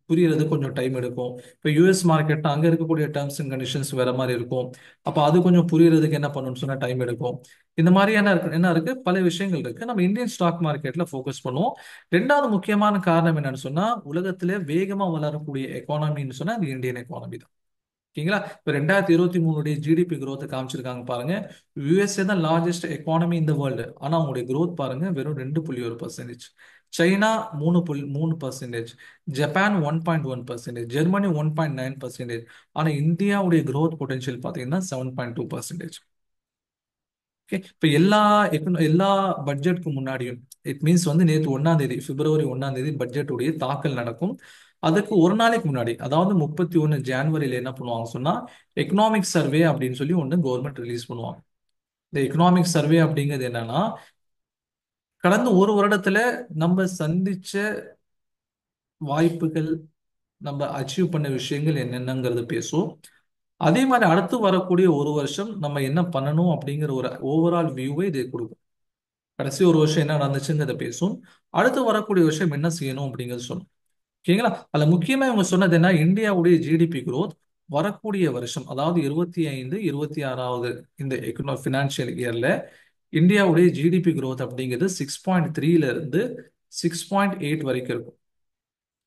புரியறது கொஞ்சம் டைம் எடுக்கும். இப்போ யூஎஸ் மார்க்கெட் அங்க இருக்கக்கூடிய டேர்ம்ஸ் அண்ட் கண்டிஷன்ஸ் வேற மாதிரி இருக்கும். அப்போ அது கொஞ்சம் புரியறதுக்கு என்ன பண்ணணும்னு சொன்னா டைம் எடுக்கும். இந்த மாதிரி என்ன இருக்கு பல விஷயங்கள் இருக்கு. நம்ம இந்தியன் ஸ்டாக் மார்க்கெட்ல ஃபோக்கஸ் பண்ணுவோம். ரெண்டாவது முக்கியமான காரணம் என்னன்னு சொன்னா உலகத்திலே வேகமா வளரக்கூடிய எக்கானமின்னு சொன்னா அது இந்தியன் எக்கானமி தான். ஓகேங்களா? இப்போ 2023 ஜிடிபி growth காமிச்சிருக்காங்க பாருங்க. யூஎஸ்ஏ தான் லார்ஜஸ்ட் எக்கானமி இந்த வேர்ல்டு, ஆனா அவங்களுடைய growth பாருங்க வெறும் 2.1%. China 3.3%, Japan 1.1%, Germany 1.9%. ஆனா இந்தியாவுடைய growth பொட்டன்ஷியல் பார்த்தீங்கன்னா 7.2%. ஓகே. இப்போ எல்லா பட்ஜெட்க்கு முன்னாடியும், இட் மீன்ஸ் வந்து நேற்று 1ஆம் தேதி, பிப்ரவரி 1ஆம் தேதி பட்ஜெட்டுடைய தாக்கல் நடக்கும். அதுக்கு ஒரு நாளைக்கு முன்னாடி, அதாவது 31 ஜனவரியில் என்ன பண்ணுவாங்க சொன்னா எக்கனாமிக் சர்வே அப்படின்னு சொல்லி ஒன்று கவர்மெண்ட் ரிலீஸ் பண்ணுவாங்க. இந்த எக்கனாமிக் சர்வே அப்படிங்கிறது என்னன்னா கடந்த ஒரு வருடத்துல நம்ம சந்திச்ச வாய்ப்புகள், நம்ம அச்சீவ் பண்ண விஷயங்கள் என்னென்னங்கிறது பேசும். அதே மாதிரி அடுத்து வரக்கூடிய ஒரு வருஷம் நம்ம என்ன பண்ணணும் அப்படிங்கிற ஒரு ஓவரால் வியூவை இது கொடுக்கும். கடைசி ஒரு வருஷம் என்ன நடந்துச்சுங்கிறத பேசும், அடுத்து வரக்கூடிய வருஷம் என்ன செய்யணும் அப்படிங்கிறது சொல்லும். ஓகேங்களா? அதுல முக்கியமா இவங்க சொன்னது என்ன, இந்தியாவுடைய ஜிடிபி growth வரக்கூடிய வருஷம், அதாவது 25 26வது இந்த ஃபினான்ஷியல் இயர்ல இந்தியாவுடைய ஜிடிபி growth அப்படிங்கிறது 6.3ல இருந்து 6.8 வரைக்கும் இருக்கும்.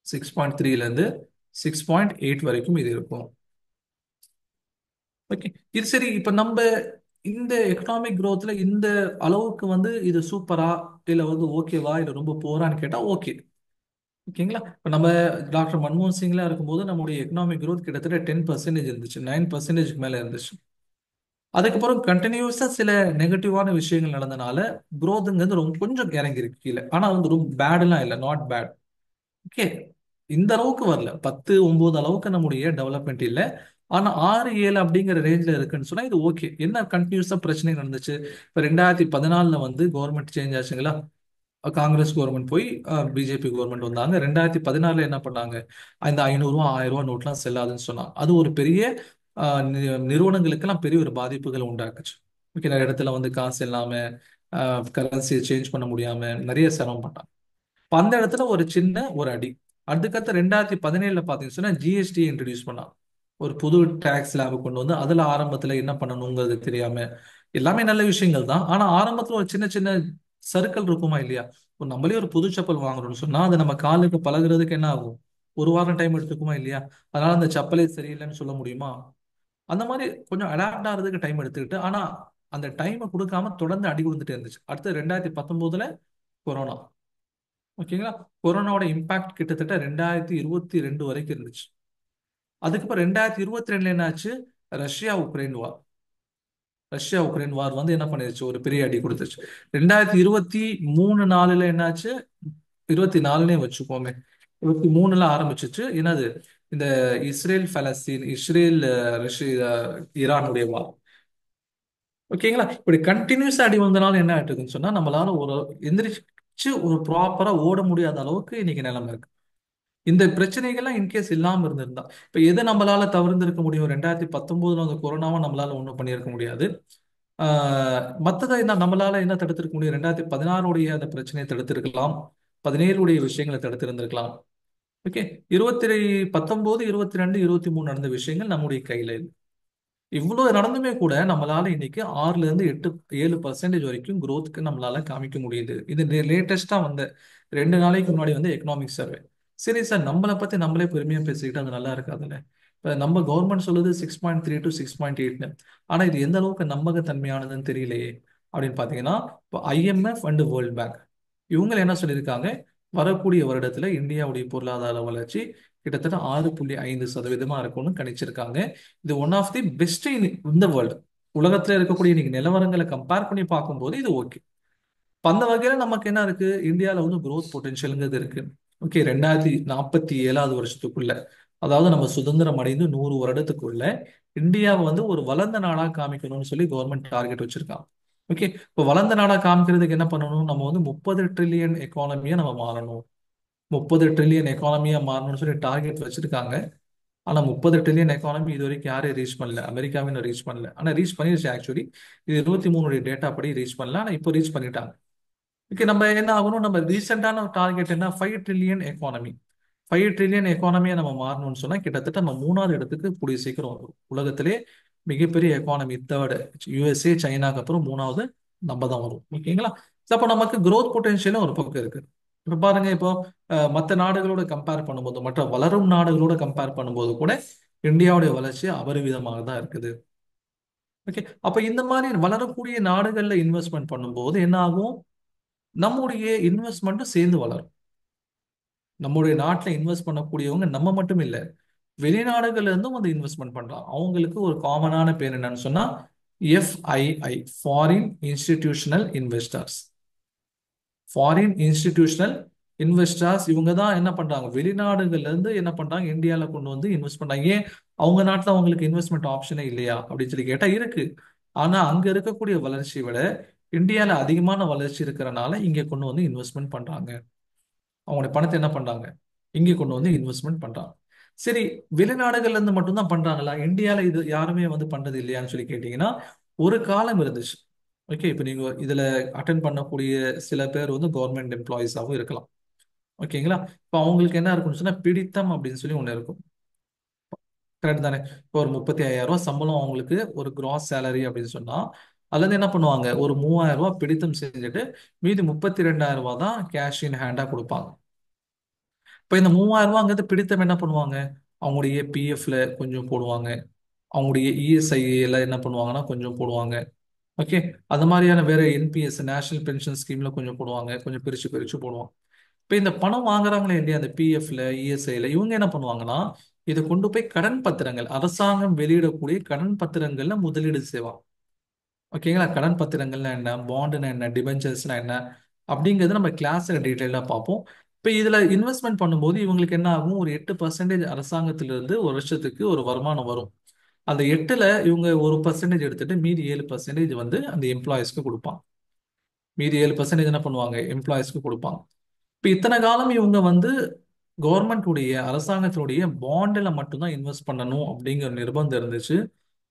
6.3ல இருந்து 6.8 வரைக்கும் இது இருக்கும். ஓகே. இது சரி, இப்ப நம்ம இந்த எக்கனாமிக் growthல இந்த அளவுக்கு வந்து இது சூப்பரா, இல்ல வந்து ஓகேவா, இல்ல ரொம்ப போரான்னு கேட்டா ஓகே. ஓகேங்களா? இப்ப நம்ம டாக்டர் மன்மோகன் சிங்லாம் இருக்கும்போது நம்முடைய எக்கனாமிக் growth கிட்டத்தட்ட 10% இருந்துச்சு, 9%க்கு மேல இருந்துச்சு. அதுக்கப்புறம் கண்டினியூஸா சில நெகட்டிவான விஷயங்கள் நடந்தனால growthங்கிறது ரொம்ப கொஞ்சம் இறங்கி இருக்கு கீழே. ஆனா வந்து ரொம்ப பேட்லாம் இல்லை, நாட் பேட். ஓகே. இந்த அளவுக்கு வரல, 10 9 அளவுக்கு நம்முடைய டெவலப்மெண்ட் இல்லை. ஆனா 6 7 அப்படிங்கிற ரேஞ்சில் இருக்குன்னு சொன்னா இது ஓகே. என்ன கண்டினியூஸா பிரச்சனை நடந்துச்சு? இப்ப 2014ல வந்து கவர்மெண்ட் சேஞ்ச் ஆச்சுங்களா? காங்கிரஸ் கவர்மெண்ட் போய் பிஜேபி கவர்மெண்ட் வந்தாங்க. 2016ல என்ன பண்ணாங்க, இந்த 500 ரூபா 1000 ரூபா நோட்லாம் செல்லாதுன்னு சொன்னாங்க. அது ஒரு பெரிய நிறுவனங்களுக்கெல்லாம் பெரிய ஒரு பாதிப்புகளை உண்டாக்குச்சு. ஓகே, நிறைய இடத்துல வந்து காசு இல்லாம கரன்சியை சேஞ்ச் பண்ண முடியாம நிறைய சிரமப்பட்டாங்க. இப்ப அந்த இடத்துல ஒரு சின்ன ஒரு அடி. அதுக்கடுத்து 2017ல பாத்தீங்கன்னு சொன்னா ஜிஎஸ்டி இன்ட்ரடியூஸ் பண்ணாங்க. ஒரு புது டாக்ஸ் லேப கொண்டு வந்து அதுல ஆரம்பத்துல என்ன பண்ணணுங்கிறது தெரியாம, எல்லாமே நல்ல விஷயங்கள் தான். ஆனா ஆரம்பத்துல ஒரு சின்ன சின்ன சறுக்கல் இருக்குமா இல்லையா? இப்போ நம்மளே ஒரு புது செப்பல் வாங்குறோம்னு சொன்னா அது நம்ம காலுக்கு பழகுறதுக்கு என்ன ஆகும், ஒரு வாரம் டைம் எடுத்துக்குமா இல்லையா? அதனால அந்த செப்பலே சரியில்லைன்னு சொல்ல முடியுமா? அந்த மாதிரி கொஞ்சம் அடாப்ட் ஆகிறதுக்கு டைம் எடுத்துக்கிட்டு, ஆனா அந்த டைமை கொடுக்காம தொடர்ந்து அடி கொடுத்துட்டே இருந்துச்சு. அடுத்து 2019ல கொரோனா. ஓகேங்களா? கொரோனாவோட இம்பாக்ட் கிட்டத்தட்ட 2022 வரைக்கும் இருந்துச்சு. அதுக்கப்புறம் 2022 என்ன ஆச்சு? ரஷ்யா உக்ரைன் வார். ரஷ்யா உக்ரைன் வார் வந்து என்ன பண்ணிருச்சு, ஒரு பெரிய அடி கொடுத்துச்சு. 2023 என்னாச்சு, 24 வச்சுக்கோமே, 23 ஆரம்பிச்சிச்சு. என்னது? இந்த இஸ்ரேல் பலஸ்தீன், இஸ்ரேல் ரஷ்யா ஈரானுடைய வார். ஓகேங்களா? இப்படி கண்டினியூஸ் அடி வந்தனால என்ன ஆயிட்டுதுன்னு சொன்னா, நம்மளால ஒரு எந்திரிச்சு ஒரு ப்ராப்பரா ஓட முடியாத அளவுக்கு இன்னைக்கு நிலைமை இருக்கு. இந்த பிரச்சனைகள்லாம் இன்கேஸ் இல்லாம இருந்திருந்தா, இப்ப எதை நம்மளால தவிர்த்திருக்க முடியும்? 2019 அந்த கொரோனாவை நம்மளால ஒண்ணும் பண்ணியிருக்க முடியாது. மற்றதை என்ன நம்மளால என்ன தடுத்திருக்க முடியும்? 2016 அந்த பிரச்சனையை தடுத்திருக்கலாம், 17 விஷயங்களை தடுத்திருந்திருக்கலாம். ஓகே. 19, 22, 23 நடந்த விஷயங்கள் நம்முடைய கையில இல்லை. இவ்வளவு நடந்துமே கூட நம்மளால இன்னைக்கு 6 ல இருந்து 7% வரைக்கும் growthக்கு நம்மளால காமிக்க முடியுது. இது லேட்டஸ்டா வந்த 2 நாளைக்கு முன்னாடி வந்து எக்கனாமிக் சர்வே. சரி சார், நம்மளை பத்தி நம்மளே பெருமையா பேசிக்கிட்டு அது நல்லா இருக்காதுல்ல. இப்ப நம்ம கவர்மெண்ட் சொல்லுது 6.3 to 6.8. ஆனா இது எந்த அளவுக்கு நம்பகத்தன்மையானதுன்னு தெரியலையே. அப்படின்னு பாத்தீங்கன்னா, இப்போ IMF அண்ட் வேர்ல்ட் பேங்க் இவங்க என்ன சொல்லியிருக்காங்க, வரக்கூடிய வருடத்துல இந்தியாவுடைய பொருளாதார வளர்ச்சி கிட்டத்தட்ட 6.5% இருக்கும்னு கணிச்சிருக்காங்க. இது one of the best in இந்த வேர்ல்டு. உலகத்துல இருக்கக்கூடிய இன்னைக்கு நிலவரங்களை கம்பேர் பண்ணி பார்க்கும்போது இது ஓகே. அந்த வகையில நமக்கு என்ன இருக்கு, இந்தியாவில் வந்து growth பொட்டன்ஷியலுங்கிறது இருக்கு. ஓகே. 2047 வருஷத்துக்குள்ள, அதாவது நம்ம சுதந்திரம் அடைந்து 100 வருடத்துக்குள்ள இந்தியாவை வந்து ஒரு வளர்ந்த நாடா காமிக்கணும்னு சொல்லி கவர்மெண்ட் டார்கெட் வச்சிருக்காங்க. ஓகே. இப்போ வளர்ந்த நாடா காமிக்கிறதுக்கு என்ன பண்ணணும்? நம்ம வந்து 30 ட்ரில்லியன் எக்கானமியா நம்ம மாறணும். 30 ட்ரில்லியன் எக்கானமியா மாறணும்னு சொல்லி டார்கெட் வச்சிருக்காங்க. ஆனா 30 ட்ரில்லியன் எக்கானமி இது வரைக்கும் யாரும் ரீச் பண்ணல. அமெரிக்காவும் ரீச் பண்ணல. ஆனா ரீச் பண்ணிருச்சு ஆக்சுவலி. இது 23 டேட்டா படி ரீச் பண்ணல. ஆனா இப்போ ரீச் பண்ணிட்டாங்க. ஓகே. நம்ம என்ன ஆகணும், நம்ம ரீசெண்டான டார்கெட் என்ன, 5 ட்ரில்லியன் எக்கானமி. 5 ட்ரில்லியன் எக்கானமியை நம்ம மாறணும்னு சொன்னா கிட்டத்தட்ட நம்ம 3வது இடத்துக்கு கூடிய சீக்கிரம் வரும். உலகத்திலே மிகப்பெரிய எக்கானமி தேர்டு, USA சைனாக்கு அப்புறம் 3வது நம்ம தான் வரும். ஓகேங்களா? அப்போ நமக்கு growth பொட்டன்ஷியலும் ஒரு பக்கம் இருக்கு. இப்போ பாருங்க, இப்போ மற்ற நாடுகளோட கம்பேர் பண்ணும்போது, மற்ற வளரும் நாடுகளோட கம்பேர் பண்ணும்போது கூட இந்தியாவுடைய வளர்ச்சி அபரிவிதமாக தான் இருக்குது. ஓகே. அப்ப இந்த மாதிரி வளரக்கூடிய நாடுகள்ல இன்வெஸ்ட்மெண்ட் பண்ணும்போது என்ன ஆகும், நம்முடைய இன்வெஸ்ட்மெண்ட்டும் சேர்ந்து வளரும். நம்முடைய நாட்டில் இன்வெஸ்ட் பண்ணக்கூடியவங்க நம்ம மட்டும் இல்லை, வெளிநாடுகள்ல இருந்தும் வந்து இன்வெஸ்ட்மெண்ட் பண்றாங்க. அவங்களுக்கு ஒரு காமனான பேர் என்னன்னு சொன்னா FII, foreign institutional investors. Foreign institutional investors இவங்க தான் என்ன பண்றாங்க, வெளிநாடுகள்ல இருந்து என்ன பண்றாங்க, இந்தியால கொண்டு வந்து இன்வெஸ்ட் பண்றாங்க. ஏன்? அவங்க நாட்டில் அவங்களுக்கு இன்வெஸ்ட்மெண்ட் ஆப்ஷனே இல்லையா அப்படின்னு சொல்லி கேட்டா இருக்கு. ஆனா அங்க இருக்கக்கூடிய வளர்ச்சியை விட இந்தியால அதிகமான வளர்ச்சி இருக்கிறனால இங்க கொண்டு வந்து இன்வெஸ்ட்மெண்ட் பண்றாங்க. அவங்களுடைய பணத்தை என்ன பண்றாங்க, இங்கே கொண்டு வந்து இன்வெஸ்ட்மெண்ட் பண்றாங்க. சரி, வெளிநாடுகள்ல இருந்து மட்டும்தான் பண்றாங்களா, இந்தியால இது யாருமே வந்து பண்றது இல்லையான்னு சொல்லி கேட்டீங்கன்னா, ஒரு காலம் இருந்துச்சு. ஓகே. இப்போ நீங்க இதுல அட்டன் பண்ணக்கூடிய சில பேர் வந்து கவர்மெண்ட் எம்ப்ளாயிஸாகவும் இருக்கலாம். ஓகேங்களா? இப்போ அவங்களுக்கு என்ன இருக்கும்னு சொன்னா பிடித்தம் அப்படின்னு சொல்லி ஒண்ணு இருக்கும். கரெக்ட் தானே? இப்போ ஒரு 35,000 ரூபாய் சம்பளம் அவங்களுக்கு ஒரு கிராஸ் சேலரி அப்படின்னு சொன்னா, அதுல இருந்து என்ன பண்ணுவாங்க, ஒரு 3,000 ரூபாய் பிடித்தம் செஞ்சுட்டு மீதி 32,000 ரூபாய் தான் கேஷ் இன் ஹேண்டா கொடுப்பாங்க. இப்போ இந்த 3,000 ரூபாங்கிறது பிடித்தம் என்ன பண்ணுவாங்க, அவங்களுடைய PFல கொஞ்சம் போடுவாங்க, அவங்களுடைய ESIல என்ன பண்ணுவாங்கன்னா கொஞ்சம் போடுவாங்க. ஓகே. அந்த மாதிரியான வேற NPS, நேஷனல் பென்ஷன் ஸ்கீம்ல கொஞ்சம் போடுவாங்க, கொஞ்சம் பிரிச்சு பிரிச்சு போடுவாங்க. இப்போ இந்த பணம் வாங்குறாங்களே இல்லையா, அந்த PFல ESIல இவங்க என்ன பண்ணுவாங்கன்னா, இதை கொண்டு போய் கடன் பத்திரங்கள், அரசாங்கம் வெளியிடக்கூடிய கடன் பத்திரங்கள்ல முதலீடு செய்வாங்க. ஓகேங்களா? கடன் பத்திரங்கள்னா என்ன, பாண்டுனா என்ன, டிபெஞ்சர்ஸ்னா என்ன அப்படிங்கிறது நம்ம கிளாஸ்ல டீட்டெயிலாக பார்ப்போம். இப்போ இதுல இன்வெஸ்ட்மெண்ட் பண்ணும்போது இவங்களுக்கு என்ன ஆகும், ஒரு 8% அரசாங்கத்திலிருந்து ஒரு வருஷத்துக்கு ஒரு வருமானம் வரும். அந்த 8ல இவங்க 1% எடுத்துட்டு மீதி 7% வந்து அந்த எம்ப்ளாயிஸ்க்கு கொடுப்பாங்க. மீதி 7% என்ன பண்ணுவாங்க, எம்ப்ளாயிஸ்க்கு கொடுப்பாங்க. இப்போ இத்தனை காலம் இவங்க வந்து கவர்மெண்ட் உடைய, அரசாங்கத்தினுடைய பாண்டில் மட்டும்தான் இன்வெஸ்ட் பண்ணணும் அப்படிங்கிற நிர்பந்தம் இருந்துச்சு.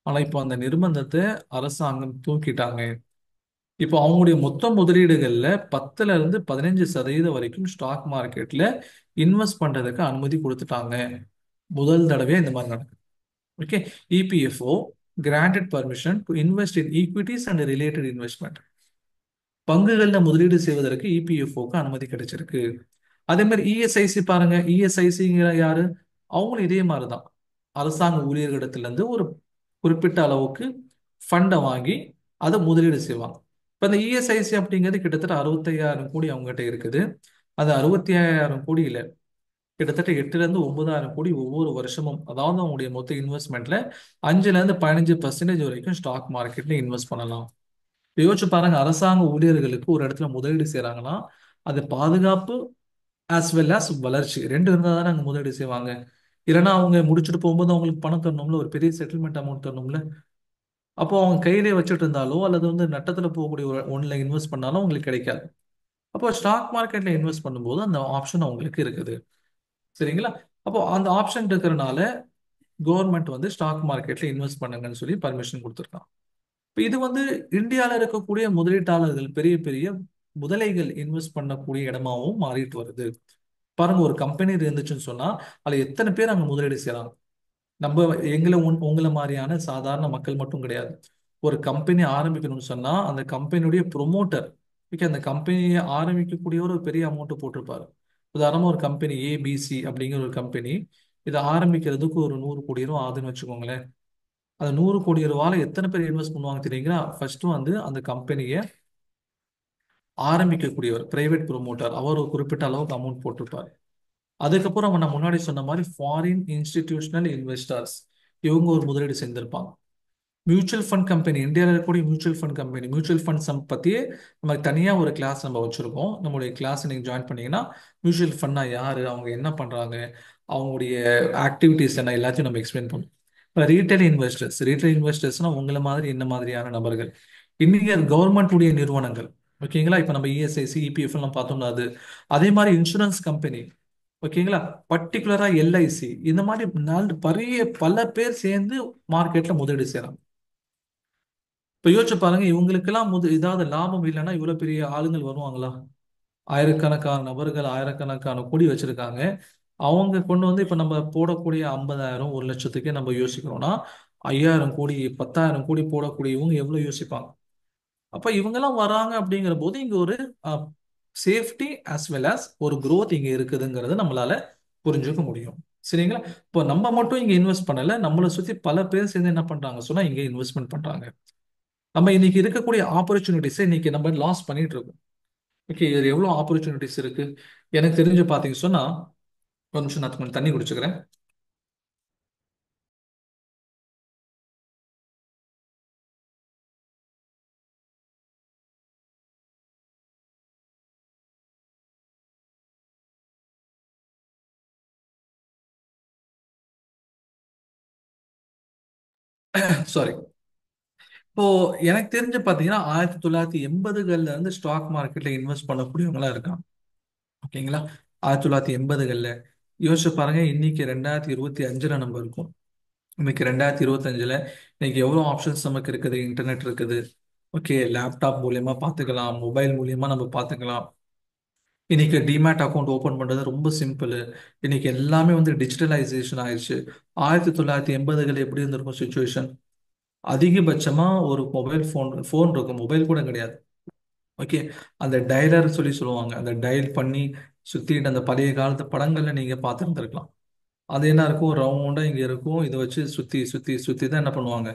ஆனா இப்போ அந்த நிர்பந்தத்தை அரசாங்கம் தூக்கிட்டாங்க. இப்போ அவங்களுடைய மொத்த முதலீடுகள்ல 10 ல இருந்து 15% வரைக்கும் ஸ்டாக் மார்க்கெட்ல இன்வெஸ்ட் பண்றதுக்கு அனுமதி கொடுத்துட்டாங்க. முதல் தடவையா இந்த மாதிரி நடக்குது. Okay. EPFO granted permission to invest in equities and related investment. பங்குகள்ல முதலீடு செய்வதற்கு EPFOக்கு அனுமதி கிடைச்சிருக்கு. அதே மாதிரி ESIC பாருங்க, ESICங்கிற யாரு, அவங்களும் இதே மாதிரிதான் அரசாங்க ஊழியர்களிடத்துல இருந்து ஒரு குறிப்பிட்ட அளவுக்கு ஃபண்டை வாங்கி அதை முதலீடு செய்வாங்க. இப்போ இந்த ESIC அப்படிங்கிறது கிட்டத்தட்ட 65,000 கோடி அவங்ககிட்ட இருக்குது. அது 65,000 கோடி இல்ல, கிட்டத்தட்ட 8 ல இருந்து 9,000 கோடி ஒவ்வொரு வருஷமும். அதாவது அவங்களுடைய மொத்த இன்வெஸ்ட்மெண்ட்ல 5 ல இருந்து 15% வரைக்கும் ஸ்டாக் மார்க்கெட்ல இன்வெஸ்ட் பண்ணலாம். இப்ப யோசிச்சு பாருங்க, அரசாங்க ஊழியர்களுக்கு ஒரு இடத்துல முதலீடு செய்றாங்கன்னா அது பாதுகாப்பு as well as வளர்ச்சி ரெண்டு இருந்தால் தானே அங்கே முதலீடு செய்வாங்க. இல்லைன்னா அவங்க முடிச்சுட்டு போகும்போது அவங்களுக்கு பணம் தரணும்ல, ஒரு பெரிய செட்டில்மெண்ட் அமௌண்ட் தரணும்ல. அப்போ அவங்க கையிலே வச்சுட்டு இருந்தாலோ அல்லது வந்து நட்டத்துல போகக்கூடிய ஒன்றில் இன்வெஸ்ட் பண்ணாலும் அவங்களுக்கு கிடைக்காது. அப்போ ஸ்டாக் மார்க்கெட்ல இன்வெஸ்ட் பண்ணும்போது அந்த ஆப்ஷன் அவங்களுக்கு இருக்குது. சரிங்களா? அப்போ அந்த ஆப்ஷன் இருக்கிறனால கவர்மெண்ட் வந்து ஸ்டாக் மார்க்கெட்ல இன்வெஸ்ட் பண்ணுங்கன்னு சொல்லி பர்மிஷன் கொடுத்துருக்கான். இப்போ இது வந்து இந்தியாவில் இருக்கக்கூடிய முதலீட்டாளர்கள், பெரிய பெரிய முதலைகள் இன்வெஸ்ட் பண்ணக்கூடிய இடமாவும் மாறிட்டு வருது. பாருங்க, ஒரு கம்பெனி இருந்துச்சுன்னு சொன்னா அதுல எத்தனை பேர் அங்க முதலீடு செய்யறாங்க. நம்ம எங்களை உங்களை மாதிரியான சாதாரண மக்கள் மட்டும் கிடையாது. ஒரு கம்பெனி ஆரம்பிக்கணும்னு சொன்னா அந்த கம்பெனியுடைய ப்ரொமோட்டர், ஓகே, அந்த கம்பெனியை ஆரம்பிக்கக்கூடிய ஒரு பெரிய அமௌண்ட் போட்டிருப்பாரு. உதாரணமா ஒரு கம்பெனி ஏபிசி அப்படிங்கிற ஒரு கம்பெனி, இதை ஆரம்பிக்கிறதுக்கு ஒரு 100 கோடி ரூபா ஆகுதுன்னு வச்சுக்கோங்களேன். அந்த 100 கோடி ரூபால எத்தனை பேர் இன்வெஸ்ட் பண்ணுவாங்க தெரியுங்களா? ஃபர்ஸ்ட் வந்து அந்த கம்பெனியை ஆரம்பிக்கக்கூடியவர் பிரைவேட் ப்ரொமோட்டர், அவர் ஒரு குறிப்பிட்ட அளவுக்கு அமௌண்ட் போட்டிருப்பார். அதுக்கப்புறம் நான் முன்னாடி சொன்ன மாதிரி ஃபாரின் இன்ஸ்டிடியூஷனல் இன்வெஸ்டர்ஸ், இவங்க ஒரு முதலீடு செஞ்சிருப்பாங்க. மியூச்சுவல் ஃபண்ட் கம்பெனி, இந்தியாவில் இருக்கக்கூடிய mutual fund company, mutual funds பற்றியே நமக்கு தனியாக ஒரு கிளாஸ் நம்ம வச்சுருக்கோம். நம்மளுடைய கிளாஸ் நீங்கள் ஜாயின் பண்ணீங்கன்னா மியூச்சுவல் ஃபண்ட்னா யார், அவங்க என்ன பண்ணுறாங்க, அவங்களுடைய ஆக்டிவிட்டீஸ் என்ன, எல்லாத்தையும் நம்ம எக்ஸ்பிளைன் பண்ணுவோம். இப்போ ரீட்டைல் இன்வெஸ்டர்ஸ்னால் உங்களை மாதிரி என்ன மாதிரியான நபர்கள். இன்னைக்கு கவர்மெண்ட் உடைய நிறுவனங்கள், ஓகேங்களா? இப்போ நம்ம இஎஸ்ஐசி இபிஎஃப் எல்லாம் பார்த்தோம்னா அது. அதே மாதிரி இன்சூரன்ஸ் கம்பெனி, ஓகேங்களா? பர்டிகுலரா எல்ஐசி, இந்த மாதிரி பல பேர் சேர்ந்து மார்க்கெட்ல முதலீடு செய்றாங்க. இப்ப யோசிச்சு பாருங்க, இவங்களுக்கெல்லாம் ஏதாவது லாபம் இல்லைன்னா இவ்வளவு பெரிய ஆளுங்கள் வருவாங்களா? ஆயிரக்கணக்கான நபர்கள் ஆயிரக்கணக்கான கோடி வச்சிருக்காங்க. அவங்க கொண்டு வந்து இப்ப நம்ம போடக்கூடிய 50,000 1 லட்சத்துக்கே நம்ம யோசிக்கிறோம்னா 5,000 கோடி 10,000 கோடி போடக்கூடியவங்க எவ்வளவு யோசிப்பாங்க? அப்ப இவங்கெல்லாம் வராங்க அப்படிங்கிற போது இங்க ஒரு சேஃப்டி as well as ஒரு growth இங்க இருக்குதுங்கிறத நம்மளால புரிஞ்சுக்க முடியும். சரிங்களா? இப்போ நம்ம மட்டும் இங்க இன்வெஸ்ட் பண்ணல, நம்மளை சுத்தி பல பேர் சேர்ந்து என்ன பண்றாங்க சொன்னா இங்க இன்வெஸ்ட்மெண்ட் பண்றாங்க. நம்ம இன்னைக்கு இருக்கக்கூடிய ஆப்பர்ச்சுனிட்டிஸை இன்னைக்கு நம்ம லாஸ் பண்ணிட்டு இருக்கோம். ஓகே, இது எவ்வளவு ஆப்பர்ச்சுனிட்டிஸ் இருக்கு எனக்கு தெரிஞ்சு பாத்தீங்க சொன்னா, ஒரு நிமிஷம் நான் கொஞ்சம் தண்ணி குடிச்சுக்கிறேன். சாரி. இப்போ எனக்கு தெரிஞ்சு பாத்தீங்கன்னா 1980கள்ல இருந்து ஸ்டாக் மார்க்கெட்ல இன்வெஸ்ட் பண்ணக்கூடியவங்களா இருக்காங்க. ஓகேங்களா? 1980கள்ல யோசிச்சு பாருங்க, இன்னைக்கு 2025ல நம்ம இருக்கோம். இன்னைக்கு 2025ல இன்னைக்கு எவ்வளவு ஆப்ஷன்ஸ் நமக்கு இருக்குது, இன்டர்நெட் இருக்குது. ஓகே, லேப்டாப் மூலியமா பார்த்துக்கலாம், மொபைல் மூலியமா நம்ம பார்த்துக்கலாம். இன்னைக்கு டிமேட் அக்கௌண்ட் ஓபன் பண்றது ரொம்ப சிம்பிள். இன்னைக்கு எல்லாமே வந்து டிஜிட்டலைசேஷன் ஆயிடுச்சு. 1980கள் எப்படி இருந்திருக்கும் சுச்சுவேஷன்? அதிகபட்சமா ஒரு மொபைல் ஃபோன் இருக்கும், மொபைல் கூட கிடையாது. ஓகே, அந்த டயலர் சொல்லி சொல்லுவாங்க, அந்த டயல் பண்ணி சுத்திட்டு அந்த பழைய காலத்து படங்கள்ல நீங்க பார்த்துருந்துருக்கலாம். அது என்ன இருக்கும், ரவுண்டா இங்க இருக்கும், இதை வச்சு சுத்தி சுத்தி சுத்தி தான் என்ன பண்ணுவாங்க,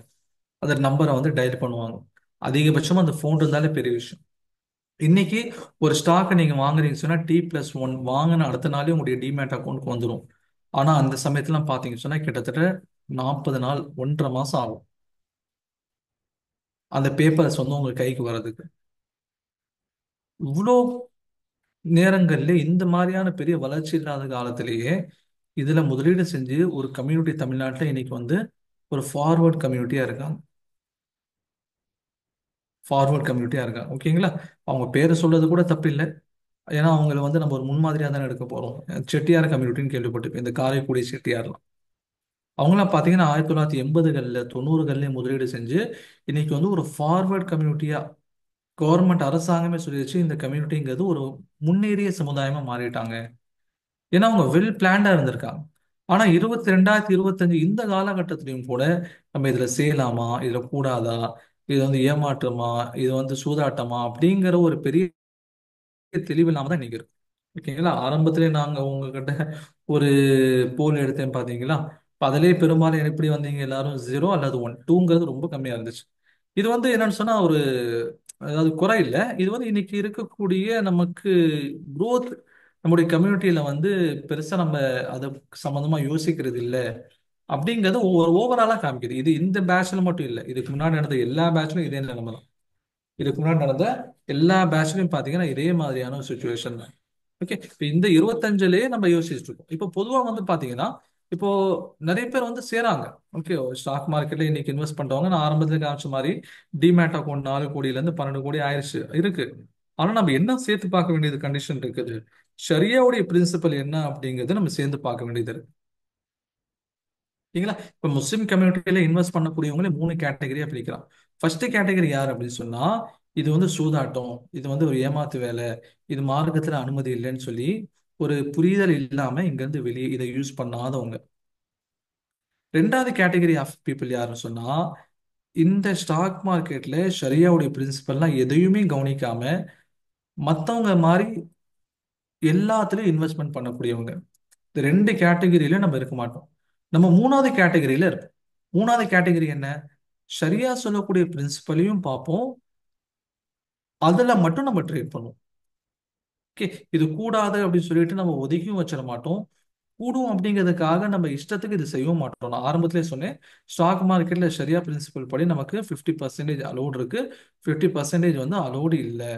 அந்த நம்பரை வந்து டயல் பண்ணுவாங்க. அதிகபட்சமா அந்த ஃபோன் இருந்தாலே பெரிய விஷயம். இன்னைக்கு ஒரு ஸ்டாக்கை நீங்க வாங்குறீங்க சொன்னா T+1 வாங்கின அடுத்த நாளே உங்களுடைய டிமேட் அக்கௌண்ட்க்கு வந்துடும். ஆனா அந்த சமயத்துல பாத்தீங்க சொன்னா கிட்டத்தட்ட 40 நாள் 1.5 மாசம் ஆகும் அந்த பேப்பர்ஸ் வந்து உங்க கைக்கு வர்றதுக்கு. இவ்வளோ நேரங்கள்ல இந்த மாதிரியான பெரிய வளர்ச்சி இல்லாத காலத்திலேயே இதுல முதலீடு செஞ்சு ஒரு கம்யூனிட்டி தமிழ்நாட்டில் இன்னைக்கு வந்து ஒரு ஃபார்வர்ட் கம்யூனிட்டியா இருக்காங்க. ஓகேங்களா? அவங்க பேரை சொல்றது கூட தப்பு இல்லை. ஏன்னா அவங்கள வந்து நம்ம ஒரு முன்மாதிரியா தானே எடுக்க போறோம். செட்டியார் கம்யூனிட்டின்னு கேள்விப்பட்டிருப்பேன், இந்த காரைக்குடி செட்டியார்லாம். அவங்களாம் பார்த்தீங்கன்னா 1980கள்ல 90கள்லயே முதலீடு செஞ்சு இன்னைக்கு வந்து ஒரு ஃபார்வர்ட் கம்யூனிட்டியா கவர்மெண்ட் அரசாங்கமே சொல்லிடுச்சு, இந்த கம்யூனிட்டிங்கிறது ஒரு முன்னேறிய சமுதாயமா மாறிட்டாங்க. ஏன்னா அவங்க வெல் பிளான்டா இருந்திருக்காங்க. ஆனா 2025 இந்த காலகட்டத்திலையும் கூட நம்ம இதுல செய்யலாமா, இதுல கூடாதா, இது வந்து ஏமாற்றமா, இது வந்து சூதாட்டமா அப்படிங்கிற ஒரு பெரிய தெளிவு இல்லாம தான் இன்னைக்கு இருக்கு. ஓகேங்களா? ஆரம்பத்திலே நாங்க உங்ககிட்ட ஒரு போல் எடுத்தேன் பாத்தீங்களா? இப்ப அதிலே பெரும்பாலும் எப்படி வந்தீங்க எல்லாரும் 0 அல்லது 1, 2ங்கிறது ரொம்ப கம்மியா இருந்துச்சு. இது வந்து என்னன்னு சொன்னா ஒரு, அதாவது குறை இல்லை, இது வந்து இன்னைக்கு இருக்கக்கூடிய நமக்கு growth நம்முடைய கம்யூனிட்டியில வந்து பெருசா நம்ம அது சம்பந்தமா யோசிக்கிறது இல்ல அப்படிங்கிறது ஒரு ஓவராலா காமிக்குது. இது இந்த பேட்ச்ல மட்டும் இல்ல, இதுக்கு முன்னாடி நடந்த எல்லா பேட்ச்லயும் இதே நிலைமை தான். இதுக்கு முன்னாடி நடந்த எல்லா பேட்ச்லயும் பாத்தீங்கன்னா இதே மாதிரியான ஒரு சுச்சுவேஷன் தான். ஓகே, இப்போ இந்த 25லயே நம்ம யோசிச்சுட்டு இருக்கோம். இப்போ பொதுவா வந்து பாத்தீங்கன்னா இப்போ நிறைய பேர் வந்து சேராங்க. ஓகே, ஸ்டாக் மார்க்கெட்ல இன்னைக்கு இன்வெஸ்ட் பண்றவங்க நான் ஆரம்பத்துல காமிச்ச மாதிரி டிமேட் அக்கௌண்ட் 4 கோடியில இருந்து 12 கோடி ஆயிருச்சு இருக்கு. ஆனா நம்ம என்ன சேர்த்து பார்க்க வேண்டியது கண்டிஷன் இருக்குது, ஷரியாவுடைய பிரின்சிபல் என்ன அப்படிங்கறத நம்ம சேர்ந்து பார்க்க வேண்டியது இருக்கு. சரிங்களா? இப்ப முஸ்லிம் கம்யூனிட்டியில இன்வெஸ்ட் பண்ணக்கூடியவங்களே 3 கேட்டகரியா பிரிக்கலாம். ஃபர்ஸ்ட் கேட்டகரி யார் அப்படின்னு சொன்னா, இது வந்து சூதாட்டம், இது வந்து ஒரு ஏமாத்து வேலை, இது மார்க்கத்துல அனுமதி இல்லைன்னு சொல்லி ஒரு புரிதல் இல்லாம இங்க இருந்து வெளியே இதை யூஸ் பண்ணாதவங்க. ரெண்டாவது கேட்டகரி ஆஃப் பீப்புள் யாருன்னு சொன்னா, இந்த ஸ்டாக் மார்க்கெட்ல ஷரியாவுடைய பிரின்சிபல்லாம் எதையுமே கவனிக்காம மத்தவங்க மாதிரி எல்லாத்துலயும் இன்வெஸ்ட்மெண்ட் பண்ணக்கூடியவங்க. இந்த 2 கேட்டகரியில நம்ம இருக்க மாட்டோம். நம்ம மூணாவது கேட்டகரியில இருப்போம். மூணாவது கேட்டகரி என்ன? ஷரியா சொல்லக்கூடிய பிரின்சிபலையும் பார்ப்போம், அதுல மட்டும் நம்ம ட்ரேட் பண்ணுவோம். ஓகே, இது கூடாது அப்படின்னு சொல்லிட்டு நம்ம ஒதுக்கியும் வச்சிட மாட்டோம். கூடும் அப்படிங்கிறதுக்காக நம்ம இஷ்டத்துக்கு இது செய்யவும் மாட்டோம். நான் ஆரம்பத்திலே சொன்னேன், ஸ்டாக் மார்க்கெட்ல ஷரியா பிரின்சிபல் படி நமக்கு 50% அலோடு இருக்கு, 50% வந்து அலோடு இல்லை.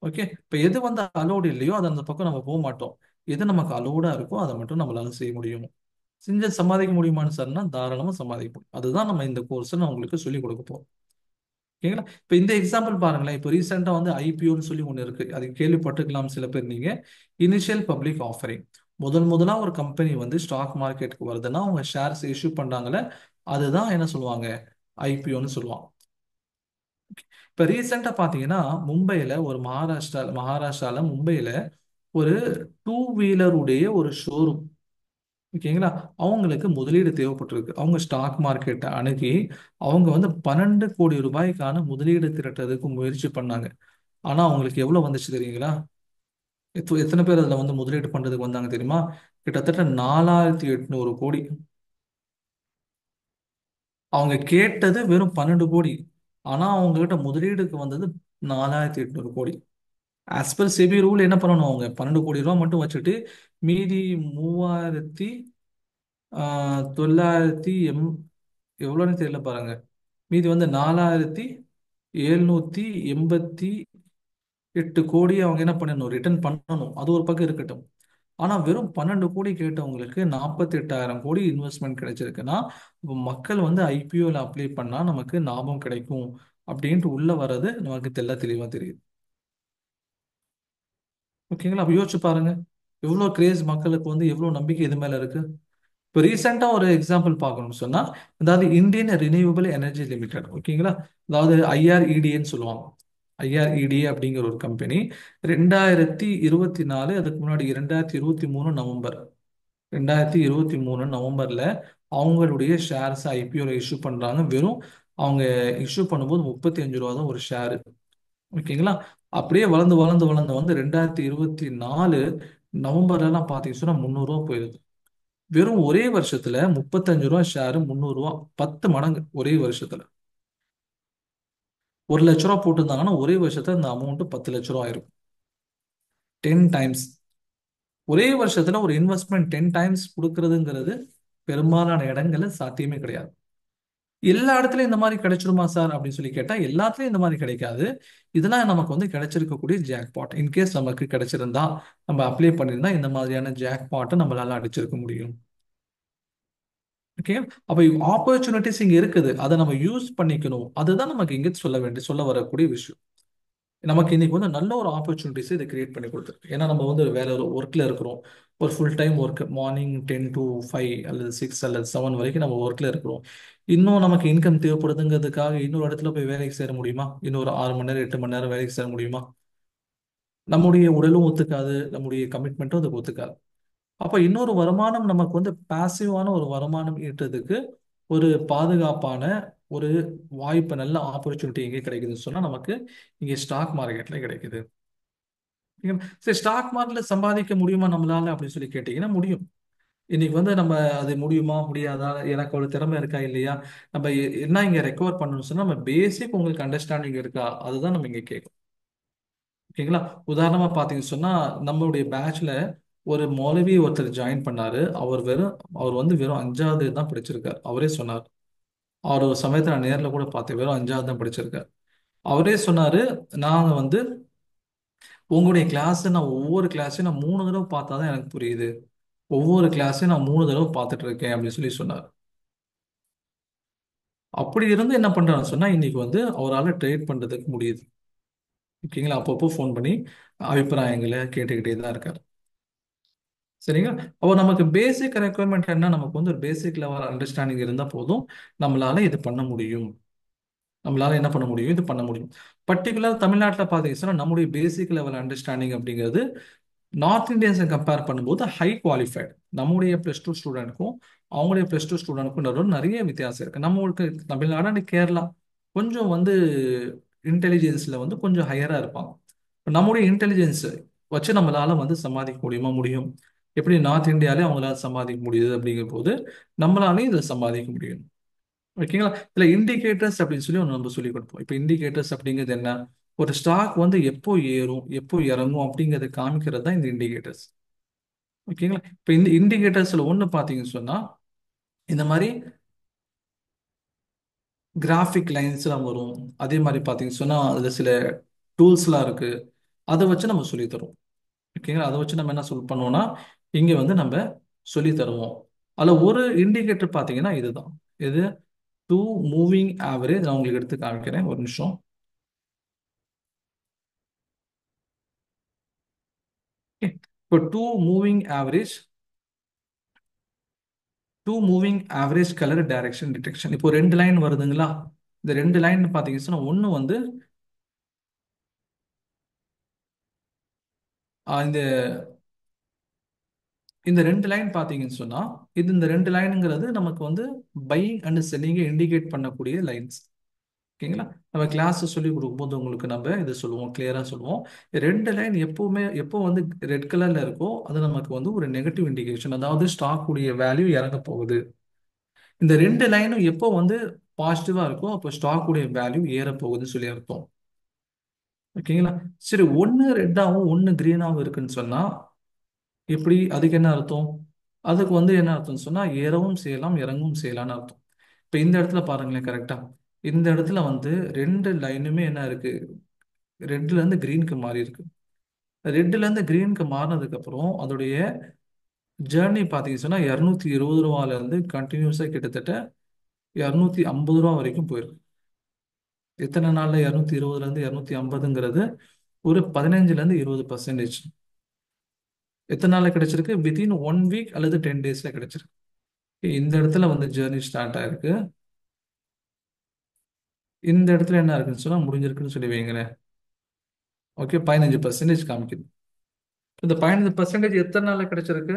ஓகே, இப்போ எது வந்து அலோடு இல்லையோ அது அந்த பக்கம் நம்ம போக மாட்டோம். எது நமக்கு அலோடா இருக்கோ அதை மட்டும் நம்மளால செய்ய முடியும். செஞ்சு சம்பாதிக்க முடியுமான்னு சொன்னா தாராளமா சம்பாதிக்க முடியும். அதுதான் நம்ம இந்த கோர்ஸ் நான் உங்களுக்கு சொல்லிக் கொடுக்க போறோம். ஓகேங்களா? இப்போ இந்த எக்ஸாம்பிள் பாருங்களேன். இப்போ ரீசெண்டா வந்து ஐபிஓன்னு சொல்லி ஒன்று இருக்கு, அது கேள்விப்பட்டிருக்கலாம் சில பேர் நீங்க. Initial public offering. முதலா ஒரு கம்பெனி வந்து ஸ்டாக் மார்க்கெட்டுக்கு வருதுன்னா அவங்க ஷேர்ஸ் இஷ்யூ பண்றாங்கல்ல, அதுதான் என்ன சொல்லுவாங்க, ஐபிஓன்னு சொல்லுவாங்க. இப்போ ரீசெண்டா பாத்தீங்கன்னா மும்பையில ஒரு மகாராஷ்டிரால மும்பையில ஒரு டூ வீலருடைய ஒரு ஷோரூம். ஓகேங்களா? அவங்களுக்கு முதலீடு தேவைப்பட்டிருக்கு. அவங்க ஸ்டாக் மார்க்கெட்டை அணுகி அவங்க வந்து 12 கோடி ரூபாய்க்கான முதலீடு திரட்டுறதுக்கு முயற்சி பண்ணாங்க. ஆனா அவங்களுக்கு எவ்வளவு வந்துச்சு தெரியுங்களா? எத்தனை பேர் அதுல வந்து முதலீடு பண்றதுக்கு வந்தாங்க தெரியுமா? கிட்டத்தட்ட 4800 கோடி. அவங்க கேட்டது வெறும் 12 கோடி. ஆனா அவங்க கிட்ட முதலீடுக்கு வந்தது 4800 கோடி. ஆஸ் பர் செபி ரூல் என்ன பண்ணணும், அவங்க 12 கோடி ரூபா மட்டும் வச்சுட்டு மீதி 3000 தொள்ளாயிரத்தி எவ்வளோன்னு தெரியல பாருங்க. மீதி வந்து 4788 கோடி அவங்க என்ன பண்ணணும், ரிட்டர்ன் பண்ணணும். அது ஒரு பக்கம் இருக்கட்டும். ஆனா வெறும் 12 கோடி கேட்டவங்களுக்கு 48,000 கோடி இன்வெஸ்ட்மெண்ட் கிடைச்சிருக்குன்னா, இப்போ மக்கள் வந்து ஐபிஓல அப்ளை பண்ணா நமக்கு லாபம் கிடைக்கும் அப்படின்ட்டு உள்ள வர்றது நமக்கு தெளிவா தெரியுது. ஓகேங்களா? அப்ப யோசிச்சு பாருங்க, எவ்வளோ கிரேஸ் மக்களுக்கு வந்து எவ்வளோ நம்பிக்கை இது மேல இருக்கு. இப்போ ரீசெண்டாக ஒரு எக்ஸாம்பிள் பார்க்கணும்னு சொன்னால், அதாவது இந்தியன் ரினியூவபிள் எனர்ஜி லிமிடெட். ஓகேங்களா? அதாவது ஐஆர்இடிஏன்னு சொல்லுவாங்க. ஐஆர்இடிஏ அப்படிங்கிற ஒரு கம்பெனி 2024, அதுக்கு முன்னாடி 2023 நவம்பர்ல அவங்களுடைய ஷேர்ஸ் ஐபிஓல இஷ்யூ பண்றாங்க. வெறும் அவங்க இஷ்யூ பண்ணும்போது 35 ரூபா தான் ஒரு ஷேரு. ஓகேங்களா? அப்படியே வளர்ந்து வளர்ந்து வளர்ந்து வந்து 2024 நவம்பர்லாம் பார்த்தீங்கன்னா 300 ரூபா போயிருது. வெறும் ஒரே வருஷத்துல 35 ரூபா ஷேரு 300 ரூபா, 10 மடங்கு ஒரே வருஷத்துல. 1 லட்ச ரூபா போட்டிருந்தாங்கன்னா ஒரே வருஷத்துல இந்த அமௌண்ட் 10 லட்ச ரூபா ஆயிரும். 10 டைம்ஸ். ஒரே வருஷத்துல ஒரு இன்வெஸ்ட்மெண்ட் 10 டைம்ஸ் கொடுக்கறதுங்கிறது பெரும்பாலான இடங்கள்ல சாத்தியமே கிடையாது. எல்லா இடத்துலயும் இந்த மாதிரி கிடைச்சிருமா சார் அப்படின்னு சொல்லி கேட்டா எல்லாத்துலயும் இந்த மாதிரி கிடைக்காது. இதெல்லாம் நமக்கு வந்து கிடைச்சிருக்கக்கூடிய ஜாக்பாட். இன்கேஸ் நமக்கு கிடைச்சிருந்தா, நம்ம அப்ளை பண்ணியிருந்தா இந்த மாதிரியான ஜாக்பாட்டை நம்மளால அடிச்சிருக்க முடியும். ஓகே, அப்ப ஆப்பர்ச்சுனிட்டிஸ் இங்க இருக்குது, அதை நம்ம யூஸ் பண்ணிக்கணும். அதுதான் நமக்கு இங்க சொல்ல வரக்கூடிய விஷயம். நமக்கு இன்னைக்கு வந்து நல்ல ஒரு ஆப்பர்ச்சுனிட்டிஸ் இதை கிரியேட் பண்ணி கொடுத்துருக்கு. ஏன்னா நம்ம வந்து வேற ஒரு ஒர்க்ல இருக்கிறோம். ஒரு full time work, morning 10 to 5 அல்லது 6 அல்லது 7 வரைக்கும் நம்ம ஒர்க்ல இருக்கிறோம். இன்னும் நமக்கு இன்கம் தேவைப்படுதுங்கிறதுக்காக இன்னொரு இடத்துல போய் வேலைக்கு சேர முடியுமா? இன்னொரு 6 மணி நேரம் 8 மணி நேரம் வேலைக்கு சேர முடியுமா? நம்முடைய உடலும் ஒத்துக்காது, நம்முடைய கமிட்மெண்ட்டும் அதுக்கு ஒத்துக்காது. அப்ப இன்னொரு வருமானம் நமக்கு வந்து பாசிவான ஒரு வருமானம் ஈட்டுறதுக்கு ஒரு பாதுகாப்பான ஒரு வாய்ப்பு, நல்ல ஆப்பர்ச்சுனிட்டி எங்கே கிடைக்குதுன்னு சொன்னா நமக்கு இங்கே ஸ்டாக் மார்க்கெட்ல கிடைக்குது. சரி, ஸ்டாக் மார்க்கெட்ல சம்பாதிக்க முடியுமா நம்மளால அப்படின்னு சொல்லி கேட்டீங்கன்னா முடியும். இன்னைக்கு வந்து நம்ம அது முடியுமா முடியாதா, எனக்கு ஒரு திறமை இருக்கா இல்லையா, நம்ம என்ன இங்க ரெக்கவர் பண்ணணும்னு சொன்னா நம்ம பேசிக் உங்களுக்கு அண்டர்ஸ்டாண்டிங் இருக்கா, அதுதான் நம்ம இங்க கேட்கும். ஓகேங்களா? உதாரணமா பார்த்தீங்கன்னு சொன்னா நம்மளுடைய பேட்ச்ல ஒரு மௌலவி ஒருத்தர் ஜாயின் பண்ணாரு. அவர் வந்து வெறும் 5வது தான் படிச்சிருக்காரு. அவரே சொன்னார். அவர் ஒரு சமயத்துல நான் நேர்ல கூட பார்த்தேன். வெறும் 5வது தான் படிச்சிருக்காரு. அவரே சொன்னாரு, நாங்க வந்து உங்களுடைய கிளாஸ் நான் ஒவ்வொரு கிளாஸையும் நான் 3 தடவை பார்த்தா தான் எனக்கு புரியுது. ஒவ்வொரு கிளாஸையும் நான் 3 தடவை பார்த்துட்டு இருக்கேன் அப்படின்னு சொல்லி சொன்னார். அப்படி இருந்து என்ன பண்றான்னு சொன்னா இன்னைக்கு வந்து அவரால் ட்ரேட் பண்றதுக்கு முடியுது. ஓகேங்களா? அப்பப்போ ஃபோன் பண்ணி அபிப்பிராயங்களை கேட்டுக்கிட்டே தான் இருக்காரு. சரிங்களா? அப்போ நமக்கு பேசிக் ரெக்குவயர்மெண்ட் என்ன, நமக்கு வந்து ஒரு பேசிக் லெவல் அண்டர்ஸ்டாண்டிங் இருந்தால் போதும். நம்மளால இது பண்ண முடியும். நம்மளால என்ன பண்ண முடியும், இது பண்ண முடியும். பர்டிகுலர் தமிழ்நாட்டில் பார்த்தீங்கன்னா நம்முடைய பேசிக் லெவல் அண்டர்ஸ்டாண்டிங் அப்படிங்கிறது நார்த் இந்தியன்ஸை கம்பேர் பண்ணும்போது ஹை குவாலிஃபைடு. நம்முடைய ப்ளஸ் டூ ஸ்டூடெண்ட்க்கும் அவங்களுடைய ப்ளஸ் டூ ஸ்டூடெண்ட்க்கும் நடுவில் நிறைய வித்தியாசம் இருக்குது. நம்மளுக்கு தமிழ்நாடு and கேரளா கொஞ்சம் வந்து இன்டெலிஜென்ஸில் வந்து கொஞ்சம் ஹையராக இருப்பாங்க. இப்ப நம்முடைய இன்டெலிஜென்ஸ் வச்சு நம்மளால வந்து சமாளிக்க முடியுமா? முடியும். எப்படி நார்த் இந்தியாலே அவங்களால சமாளிக்க முடியுது அப்படிங்கிற போது நம்மளாலையும் இதில் சமாளிக்க முடியும். ஓகேங்களா? இதில் இண்டிகேட்டர்ஸ் அப்படின்னு சொல்லி ஒன்று நம்ம சொல்லி கொடுப்போம். இப்போ இண்டிகேட்டர்ஸ் அப்படிங்கிறது என்ன? ஒரு ஸ்டாக் வந்து எப்போ ஏறும் எப்போ இறங்கும் அப்படிங்கிறத காமிக்கிறது தான் இந்த இண்டிகேட்டர்ஸ். ஓகேங்களா? இப்போ இந்த இண்டிகேட்டர்ஸ்ல ஒன்று பார்த்தீங்கன்னு சொன்னா இந்த மாதிரி கிராஃபிக் லைன்ஸ்லாம் வரும். அதே மாதிரி பார்த்தீங்கன்னு சொன்னா அதுல சில டூல்ஸ்லாம் இருக்கு. அதை வச்சு நம்ம சொல்லி தருவோம். ஓகேங்களா? அதை வச்சு நம்ம என்ன பண்ணுவோம்னா இங்க வந்து நம்ம சொல்லி தருவோம். அதுல ஒரு இண்டிகேட்டர் பார்த்தீங்கன்னா இதுதான். இது டூ மூவிங் ஆவரேஜ். நான் உங்களுக்கு எடுத்து காமிக்கிறேன் ஒரு நிமிஷம். Okay. இப்போ two moving average color direction detection. இப்போ 2 லைன் வருதுங்களா? இந்த 2 லைன் பார்த்தீங்கன்னா ஒன்று வந்து இந்த இந்த 2 லைன் பார்த்தீங்கன்னு சொன்னா இந்த 2 லைனுங்கிறது நமக்கு வந்து பையிங் அண்ட் செல்லிங்கை இண்டிகேட் பண்ணக்கூடிய லைன்ஸ். ஓகேங்களா? நம்ம கிளாஸ் சொல்லி கொடுக்கும்போது உங்களுக்கு நம்ம இது சொல்லுவோம், கிளியரா சொல்லுவோம். 2 லைன் எப்பவுமே எப்போ வந்து ரெட் கலர்ல இருக்கோ அது நமக்கு வந்து ஒரு நெகட்டிவ் இண்டிகேஷன், அதாவது ஸ்டாக் உடைய வேல்யூ இறங்க போகுது. இந்த 2 லைனும் எப்போ வந்து பாசிட்டிவா இருக்கோ அப்போ ஸ்டாக் உடைய வேல்யூ ஏற போகுதுன்னு சொல்லி அர்த்தம். ஓகேங்களா? சரி, ஒன்னு ரெட்டாவும் ஒன்னு கிரீனாவும் இருக்குன்னு சொன்னா எப்படி, அதுக்கு என்ன அர்த்தம்? அதுக்கு வந்து என்ன அர்த்தம்னு சொன்னா ஏறவும் செய்யலாம் இறங்கவும் செய்யலாம்னு அர்த்தம். இப்ப இந்த இடத்துல பாருங்களேன் கரெக்டா. இந்த இடத்துல வந்து 2 லைனுமே என்ன இருக்கு, ரெட்ல இருந்து கிரீனுக்கு மாறி இருக்கு. ரெட்ல இருந்து கிரீனுக்கு மாறினதுக்கு அப்புறம் அதோடைய ஜேர்னி பார்த்தீங்கன்னு சொன்னா 220 ரூபால இருந்து கண்டினியூஸா கிட்டத்தட்ட 250 ரூபா வரைக்கும் போயிருக்கு. எத்தனை நாள்ல 220 இருந்து 250ங்கிறது ஒரு 15ல இருந்து 20%. எத்தனை நாள்ல கிடைச்சிருக்கு? வித்தின் 1 வீக் அல்லது 10 டேஸ்ல கிடைச்சிருக்கு. இந்த இடத்துல வந்து ஜேர்னி ஸ்டார்ட் ஆயிருக்கு. இந்த இடத்துல என்ன இருக்குன்னு சொன்னா முடிஞ்சிருக்குன்னு சொல்லி வைங்களேன். ஓகே, 15% காமிக்குது. இந்த 15% எத்தனை நாள்ல கிடைச்சிருக்கு?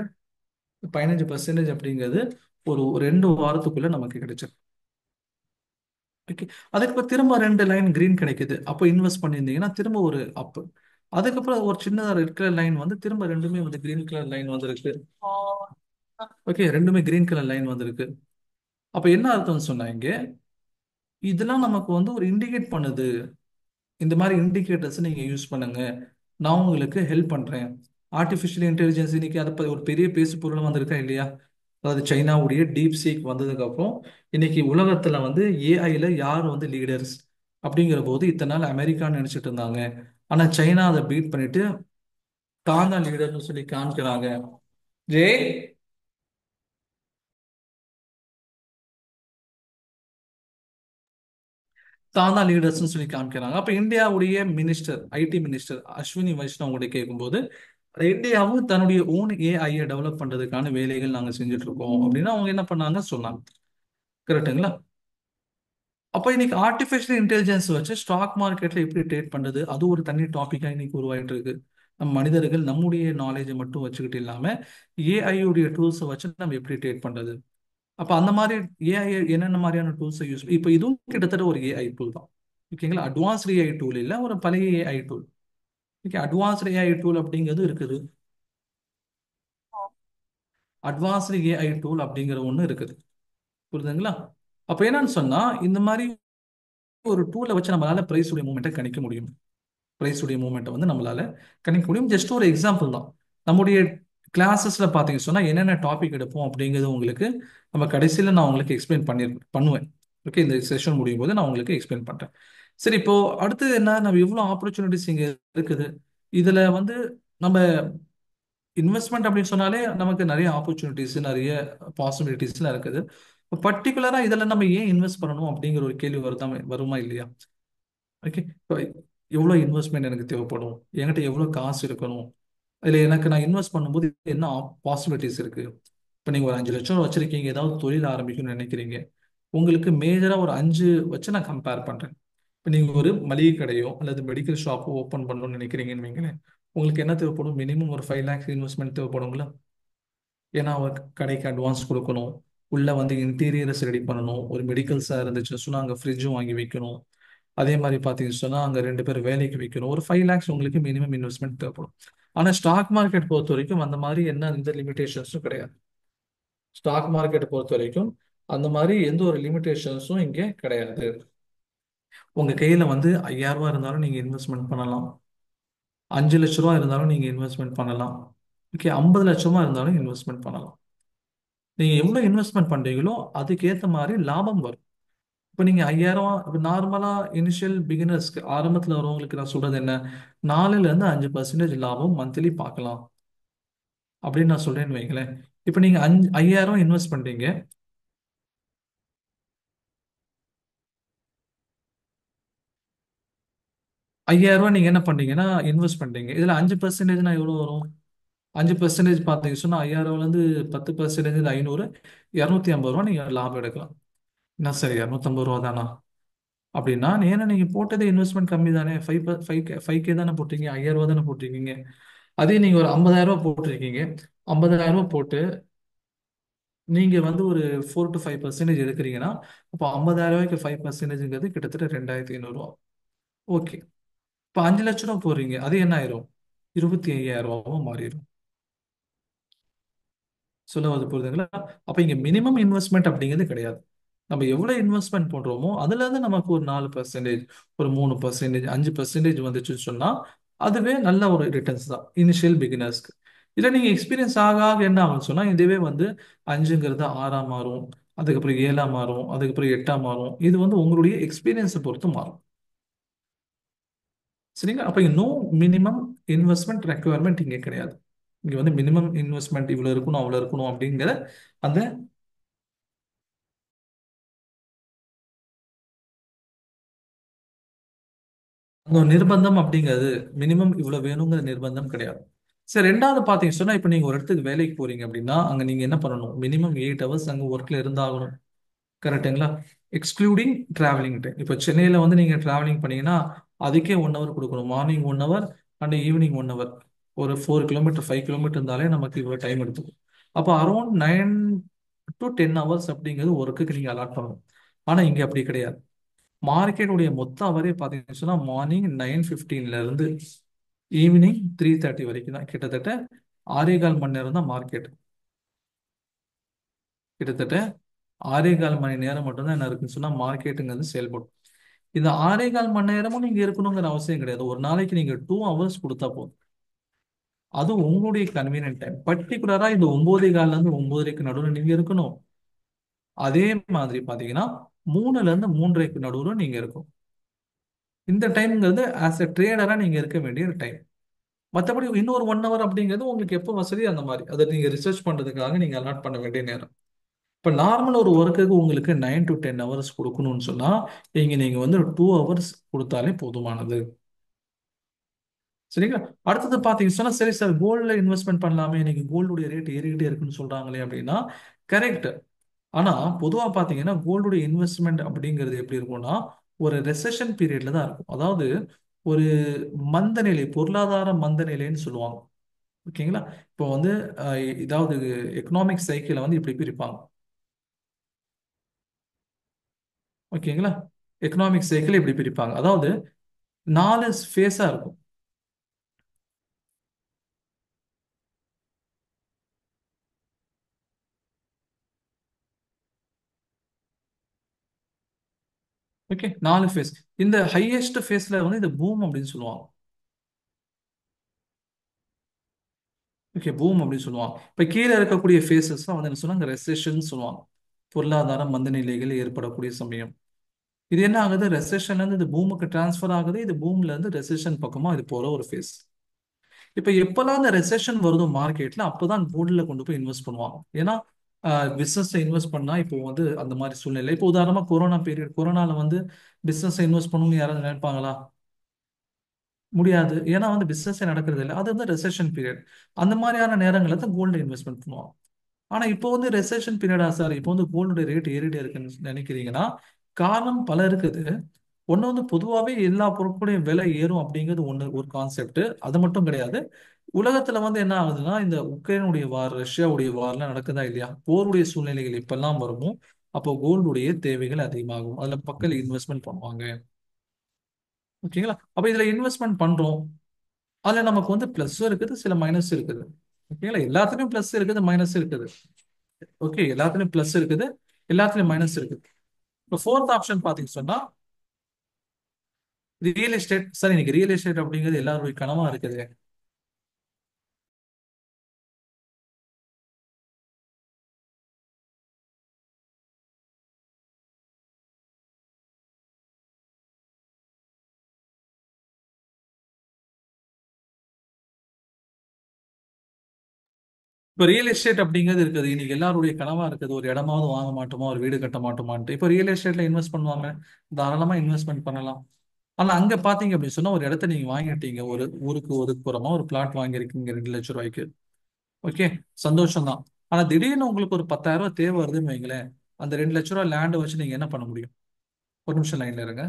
15% அப்படிங்கிறது ஒரு 2 வாரத்துக்குள்ள நமக்கு கிடைச்சிருக்கு. ஓகே. அதுக்கப்புறம் திரும்ப 2 லைன் கிரீன் கிடைக்குது. அப்போ இன்வெஸ்ட் பண்ணியிருந்தீங்கன்னா திரும்ப ஒரு அப். அதுக்கப்புறம் ஒரு சின்னதா ரெட் கலர் லைன் வந்து திரும்ப ரெண்டுமே வந்து கிரீன் கலர் லைன் வந்திருக்கு. ஓகே, ரெண்டுமே கிரீன் கலர் லைன் வந்திருக்கு. அப்ப என்ன அர்த்தம்னு சொன்னா இங்க இதெல்லாம் நமக்கு வந்து ஒரு இண்டிகேட் பண்ணுது. இந்த மாதிரி இண்டிகேட்டர்ஸ் நீங்க யூஸ் பண்ணுங்க, நான் உங்களுக்கு ஹெல்ப் பண்றேன். ஆர்டிஃபிஷியல் இன்டெலிஜென்ஸ் இன்னைக்கு அதை ஒரு பெரிய பேசு பொருள் வந்திருக்கா இல்லையா? அதாவது சைனாவுடைய டீப் சீக் வந்ததுக்கு அப்புறம் இன்னைக்கு உலகத்துல வந்து ஏஐல யார் வந்து லீடர்ஸ் அப்படிங்கிற போது இத்தனை நாள் அமெரிக்கான்னு நினைச்சிட்டு இருந்தாங்க. ஆனா சைனா அதை பீட் பண்ணிட்டு தான் தான் லீடர்னு சொல்லி காமிக்கிறாங்க. ஜே தான் தான் லீடர்ஸ்னு சொல்லி காமிக்கிறாங்க. அப்ப இந்தியாவுடைய minister, IT minister Ashwini Vaishnaw கூட கேட்கும்போது இந்தியாவும் தன்னுடைய ஓன் ஏஐயை டெவலப் பண்றதுக்கான வேலைகள் நாங்க செஞ்சுட்டு இருக்கோம் அப்படின்னு அவங்க என்ன பண்ணாங்க சொன்னாங்க. கரெக்ட்டுங்களா? அப்போ இன்னைக்கு ஆர்டிஃபிஷியல் இன்டெலிஜென்ஸ் வச்சு ஸ்டாக் மார்க்கெட்ல எப்படி ட்ரேட் பண்றது, அது ஒரு தனி டாபிக்கா இன்னைக்கு உருவாயிட்டு இருக்கு. நம்ம மனிதர்கள் நம்முடைய நாலேஜை மட்டும் வச்சுக்கிட்டு இல்லாம ஏஐ உடைய டூல்ஸை வச்சு நம்ம எப்படி ட்ரேட் பண்றது. அப்ப அந்த மாதிரி ஏஐ என்னென்ன மாதிரியான டூல்ஸை யூஸ், இப்போ இதுவும் கிட்டத்தட்ட ஒரு ஏஐ டூல் தான். ஓகேங்களா? அட்வான்ஸ்டு ஏஐ டூல் இல்ல, ஒரு பழைய AI tool. Okay, advanced AI tool அப்படிங்கிறது இருக்குது. அட்வான்ஸ்டு ஏஐ டூல் அப்படிங்கிற ஒன்று இருக்குது. புரியுதுங்களா? அப்ப என்னன்னு சொன்னா இந்த மாதிரி ஒரு டூலை வச்சு நம்மளால பிரைஸ் உடைய மூமெண்ட்டை கணிக்க முடியும். பிரைஸ் உடைய மூவ்மெண்ட்டை வந்து நம்மளால கணிக்க முடியும். ஜஸ்ட் ஒரு எக்ஸாம்பிள் தான். நம்முடைய கிளாஸஸ்ல பார்த்தீங்க சொன்னா என்னென்ன டாபிக் எடுப்போம் அப்படிங்கிறது உங்களுக்கு நம்ம கடைசியில் நான் உங்களுக்கு எக்ஸ்பிளைன் பண்ணுவேன். ஓகே, இந்த செஷன் முடியும் போது நான் உங்களுக்கு எக்ஸ்பிளைன் பண்றேன். சரி, இப்போ அடுத்தது என்ன, நம்ம இவ்வளோ ஆப்பர்ச்சுனிட்டிஸ் இங்க இருக்குது. இதுல வந்து நம்ம இன்வெஸ்ட்மெண்ட் அப்படின்னு சொன்னாலே நமக்கு நிறைய ஆப்பர்ச்சுனிட்டிஸ், நிறைய பாசிபிலிட்டிஸ்லாம் இருக்குது. பர்டிகுலரா இதுல நம்ம ஏன் இன்வெஸ்ட் பண்ணணும் அப்படிங்கிற ஒரு கேள்வி வருமா இல்லையா? ஓகே, இப்போ எவ்வளோ இன்வெஸ்ட்மெண்ட் எனக்கு தேவைப்படும், என்கிட்ட எவ்வளோ காசு இருக்கணும், இல்லை எனக்கு நான் இன்வெஸ்ட் பண்ணும்போது என்ன பாசிபிலிட்டிஸ் இருக்கு. இப்போ நீங்கள் ஒரு 5 லட்சம் வச்சிருக்கீங்க, ஏதாவது தொழில் ஆரம்பிக்கணும்னு நினைக்கிறீங்க. உங்களுக்கு மேஜராக ஒரு 5 வச்சு நான் கம்பேர் பண்ணுறேன். இப்போ நீங்கள் ஒரு மளிகை கடையோ அல்லது மெடிக்கல் ஷாப்போ ஓப்பன் பண்ணணும்னு நினைக்கிறீங்கன்னு வைங்களேன். உங்களுக்கு என்ன தேவைப்படும்? மினிமம் ஒரு 5 lakhs இன்வெஸ்ட்மெண்ட் தேவைப்படுங்களா? ஏன்னா அவர் கடைக்கு அட்வான்ஸ் கொடுக்கணும், உள்ள வந்து இன்டீரியர்ஸ் ரெடி பண்ணணும், ஒரு மெடிக்கல்ஸாக இருந்துச்சு சொன்னால் அங்கே ஃப்ரிட்ஜும் வாங்கி வைக்கணும். அதே மாதிரி பார்த்தீங்கன்னு சொன்னால் அங்கே 2 பேர் வேலைக்கு வைக்கணும். ஒரு 5 lakhs உங்களுக்கு மினிமம் இன்வெஸ்ட்மெண்ட் தேவைப்படும். ஆனால் ஸ்டாக் மார்க்கெட் பொறுத்த வரைக்கும் அந்த மாதிரி என்ன எந்த லிமிடேஷன்ஸும் கிடையாது. ஸ்டாக் மார்க்கெட் பொறுத்த வரைக்கும் அந்த மாதிரி எந்த ஒரு லிமிடேஷன்ஸும் இங்கே கிடையாது. உங்க கையில வந்து 5000 ரூபாய் இருந்தாலும் நீங்க இன்வெஸ்ட்மெண்ட் பண்ணலாம். 5 லட்ச ரூபா இருந்தாலும் நீங்க இன்வெஸ்ட்மெண்ட் பண்ணலாம். ஓகே, 50 லட்சமா இருந்தாலும் இன்வெஸ்ட்மெண்ட் பண்ணலாம். நீங்க எவ்வளவு இன்வெஸ்ட்மெண்ட் பண்றீங்களோ அதுக்கு ஏத்த மாதிரி லாபம் வரும். இப்போ நீங்க 5000 நார்மலா இனிஷியல் பிகினர்ஸ்க்கு ஆரம்பத்துல வரவங்களுக்கு நான் சொல்றது என்ன, 4ல இருந்து 5% லாபம் மந்த்லி பார்க்கலாம் அப்படின்னு நான் சொல்றேன்னு வைங்களேன். இப்போ நீங்க 5000 இன்வெஸ்ட் பண்றீங்க. 5000 ரூபாய் நீங்க என்ன பண்றீங்கன்னா இன்வெஸ்ட் பண்றீங்க. இதுல 5%னா எவ்வளவு வரும்? 5% பார்த்தீங்க சொன்னா 5000ல இருந்து 10% 500, 250 ரூபா நீங்க லாபம் எடுக்கலாம். என்ன சார் 250 ரூபா தானா அப்படின்னா, ஏன்னா நீங்க போட்டதே இன்வெஸ்ட்மெண்ட் கம்மி தானே, 5K தானே போட்டீங்க, 5000 ரூபா தானே போட்டிருக்கீங்க. அதே நீங்க ஒரு 50000 ரூபா போட்டிருக்கீங்க. 50000 ரூபா போட்டு நீங்க வந்து ஒரு 4 to 5% எடுக்கிறீங்கன்னா, அப்போ 50000 ரூபாய்க்கு 5%ங்கிறது கிட்டத்தட்ட 2500 ரூபா. ஓகே, இப்போ 5 லட்சம் ரூபா போடுறீங்க, அது என்ன ஆயிரும்? 25,000 ரூபாவா மாறிடும். சொல்ல வந்து புரியுதுங்களா? அப்ப இங்க மினிமம் இன்வெஸ்ட்மெண்ட் அப்படிங்கிறது கிடையாது. நம்ம எவ்வளவு இன்வெஸ்ட்மெண்ட் பண்றோமோ அதுல இருந்து நமக்கு ஒரு 4%, ஒரு 3%, 5% வந்துச்சுன்னு சொன்னா அதுவே நல்ல ஒரு ரிட்டர்ன்ஸ் தான் இனிஷியல் பிகினர்ஸ்க்கு. இல்ல நீங்க எக்ஸ்பீரியன்ஸ் ஆக ஆக என்ன ஆகும்னு சொன்னா இதுவே வந்து 5ங்கிறது 6ஆ மாறும், அதுக்கப்புறம் 7ஆ மாறும், அதுக்கப்புறம் 8ஆ மாறும். இது வந்து உங்களுடைய எக்ஸ்பீரியன்ஸை பொறுத்து மாறும். சரிங்களா? அப்ப நோ மினிமம் இன்வெஸ்ட்மெண்ட் ரெக்குவயர்மெண்ட் இங்க கிடையாது. இங்க வந்து மினிமம் இன்வெஸ்ட்மெண்ட் இவ்வளவு இருக்கணும் அவ்வளவு இருக்கணும் அப்படிங்கிற அந்த அந்த நிர்பந்தம் அப்படிங்கிறது, மினிமம் இவ்வளவு வேணுங்கிற நிர்பந்தம் கிடையாது. சரி, ரெண்டாவது பாத்தீங்க சொன்னா இப்ப நீங்க ஒரு இடத்துக்கு வேலைக்கு போறீங்க அப்படின்னா அங்க நீங்க என்ன பண்ணணும்? மினிமம் 8 ஹவர்ஸ் அங்க ஒர்க்ல இருந்தாகணும். கரெக்டுங்களா? Excluding travelling time. இப்போ சென்னையில வந்து நீங்க டிராவலிங் பண்ணீங்கன்னா அதுக்கே 1 ஹவர் கொடுக்கணும். Morning 1 hour and evening 1 hour. ஒரு 4 கிலோமீட்டர் 5 கிலோமீட்டர் இருந்தாலே நமக்கு இவ்வளவு டைம் எடுத்துக்கும். அப்போ அரௌண்ட் 9 to 10 ஹவர்ஸ் அப்படிங்கிறது ஒர்க்குக்கு நீங்க அலாட் பண்ணணும். ஆனா இங்க அப்படி கிடையாது. மார்க்கெட்டுடைய மொத்த அவரே பார்த்தீங்கன்னு சொன்னா மார்னிங் 9:15ல இருந்து ஈவினிங் 3:30 வரைக்கும் தான். கிட்டத்தட்ட 6.25 மணி நேரம் தான் மார்க்கெட். கிட்டத்தட்ட 6.25 மணி நேரம் மட்டும்தான் என்ன இருக்குன்னு சொன்னா மார்க்கெட்டுங்கிறது செயல்படும். இந்த 6.25 மணி நேரமும் நீங்க இருக்கணுங்கிற அவசியம் கிடையாது. ஒரு நாளைக்கு நீங்க 2 ஹவர்ஸ் கொடுத்தா போதும். அது உங்களுடைய கன்வீனியன்ட் டைம். பர்டிகுலரா இந்த 9:15ல இருந்து 9:30க்கு நடுவில் நீங்க இருக்கணும். அதே மாதிரி பாத்தீங்கன்னா 3ல இருந்து 3:30க்கு நடுவில் நீங்க இருக்கும். இந்த டைம்ங்கிறது ஆஸ் எ ட்ரேடரா நீங்க இருக்க வேண்டிய டைம். மற்றபடி இன்னொரு 1 ஹவர் அப்படிங்கிறது உங்களுக்கு எப்போ வசதி அந்த மாதிரி அதை நீங்க ரிசர்ச் பண்றதுக்காக நீங்க அலாட் பண்ண வேண்டிய நேரம். இப்போ நார்மல் ஒரு ஒர்க்குக்கு உங்களுக்கு 9 to 10 ஹவர்ஸ் கொடுக்கணும்னு சொன்னா நீங்க வந்து 2 ஹவர்ஸ் கொடுத்தாலே போதுமானது. சரிங்களா? அடுத்தது பாத்தீங்கன்னா சொன்னா சரி சார் கோல்ட்ல இன்வெஸ்ட்மெண்ட் பண்ணலாமே, இன்னைக்கு கோல்டுடைய ரேட் ஏறிக்கிட்டே இருக்குன்னு சொல்றாங்களே அப்படின்னா கரெக்ட். ஆனா பொதுவா பாத்தீங்கன்னா கோல்டுடைய இன்வெஸ்ட்மெண்ட் அப்படிங்கிறது எப்படி இருக்கும்னா ஒரு ரெசெஷன் பீரியட்ல தான் இருக்கும். அதாவது ஒரு மந்த நிலை, பொருளாதார மந்த நிலைன்னு சொல்லுவாங்க. ஓகேங்களா? இப்போ வந்து இதாவது எக்கனாமிக் சைக்கிளை வந்து இப்படி பிரிப்பாங்க. ஓகேங்களா? எக்கனாமிக் சைக்கிள் இப்படி பிரிப்பாங்க. அதாவது 4 ஃபேஸா இருக்கும். Okay, 4 face. இந்த ஹையஸ்ட் ஃபேஸ்ல வந்து இந்த பூம் அப்படின்னு சொல்லுவாங்க. ஓகே, பூம் அப்படின்னு சொல்லுவாங்க. இப்போ கீழே இருக்கக்கூடிய ஃபேஸஸ் தான் வந்து என்ன சொன்னாங்க, ரெசெஷன் சொல்லுவாங்க. பொருளாதார மந்தநிலைகள் ஏற்படக்கூடிய சமயம். இது என்ன ஆகுது, ரெசெஷன்ல இருந்து இது பூமுக்கு டிரான்ஸ்ஃபர் ஆகுது, இது பூம்ல இருந்து ரெசெஷன் பக்கமா இது போற ஒரு ஃபேஸ். இப்போ எப்பெல்லாம் இந்த ரெசெஷன் வருதோ மார்க்கெட்ல, அப்போதான் கோல்ட்ல கொண்டு போய் இன்வெஸ்ட் பண்ணுவாங்க. ஏன்னா பிசினஸ் இன்வெஸ்ட் பண்ணா இப்போ வந்து அந்த மாதிரி சூழ்நிலை. இப்போ உதாரணமா கொரோனா பீரியட், கொரோனால வந்து பிசினஸ் இன்வெஸ்ட் பண்ணணும்னு யாராவது நினைப்பாங்களா? முடியாது. ஏன்னா வந்து பிசினஸ் நடக்கிறது இல்லை, அது வந்து ரெசெஷன் பீரியட். அந்த மாதிரியான நேரங்களில் தான் கோல்டு இன்வெஸ்ட்மெண்ட் பண்ணுவாங்க. ஆனா இப்போ வந்து ரெசெஷன் பீரியடா சார், இப்போ வந்து கோல்டுடைய ரேட் ஏறிட்டே இருக்குன்னு நினைக்கிறீங்கன்னா, காரணம் பல இருக்குது. ஒண்ணு வந்து பொதுவாகவே எல்லா பொருட்களுடைய விலை ஏறும் அப்படிங்கிறது ஒண்ணு, ஒரு கான்செப்ட். அது மட்டும் கிடையாது. உலகத்துல வந்து என்ன ஆகுதுன்னா, இந்த உக்ரைனுடைய வார், ரஷ்யாவுடைய வார்லாம் நடக்குதா இல்லையா, போருடைய சூழ்நிலைகள் இப்பெல்லாம் வருமோ, அப்போ கோல்டுடைய தேவைகள் அதிகமாகும். அதுல மக்கள் இன்வெஸ்ட்மெண்ட் பண்ணுவாங்க. ஓகேங்களா? அப்ப இதுல இன்வெஸ்ட்மெண்ட் பண்றோம். அதுல நமக்கு வந்து பிளஸும் இருக்குது, சில மைனஸ் இருக்குது. ஓகேங்களா? எல்லாத்துலயும் பிளஸ் இருக்குது, மைனஸ் இருக்குது. ஓகே, எல்லாத்துலயும் பிளஸ் இருக்குது, எல்லாத்துலயும் மைனஸ் இருக்குது. இப்போ ஃபோர்த் ஆப்ஷன் பாத்தீங்க சொன்னா, ரியல் எஸ்டேட். சார் இன்னைக்கு ரியல் எஸ்டேட் அப்படிங்கிறது எல்லாருடைய கனவா இருக்குது. இப்போ ரியல் எஸ்டேட் அப்படிங்கிறது இருக்குது, இன்னைக்கு எல்லாருடைய கனவா இருக்குது. ஒரு இடமாவது வாங்க மாட்டோமா, ஒரு வீடு கட்ட மாட்டோமான்ட்டு. இப்போ ரியல் எஸ்டேட்ல இன்வெஸ்ட் பண்ணுவாங்க, தாராளமா இன்வெஸ்ட்மெண்ட் பண்ணலாம். ஆனா அங்க பாத்தீங்க அப்படின்னு சொன்னா, ஒரு இடத்த நீங்க வாங்கிட்டீங்க, ஒரு ஊருக்கு ஒதுக்குப்புறமா ஒரு பிளாட் வாங்கியிருக்கீங்க 2 லட்சம் ரூபாய்க்கு. ஓகே, சந்தோஷம் தான். ஆனா திடீர்னு உங்களுக்கு ஒரு 10,000 ரூபாய் தேவை வருதுன்னு வைங்களேன், அந்த 2 லட்ச ரூபாய் லேண்டை வச்சு நீங்க என்ன பண்ண முடியும்? ஒரு நிமிஷம் லைன்ல இருங்க.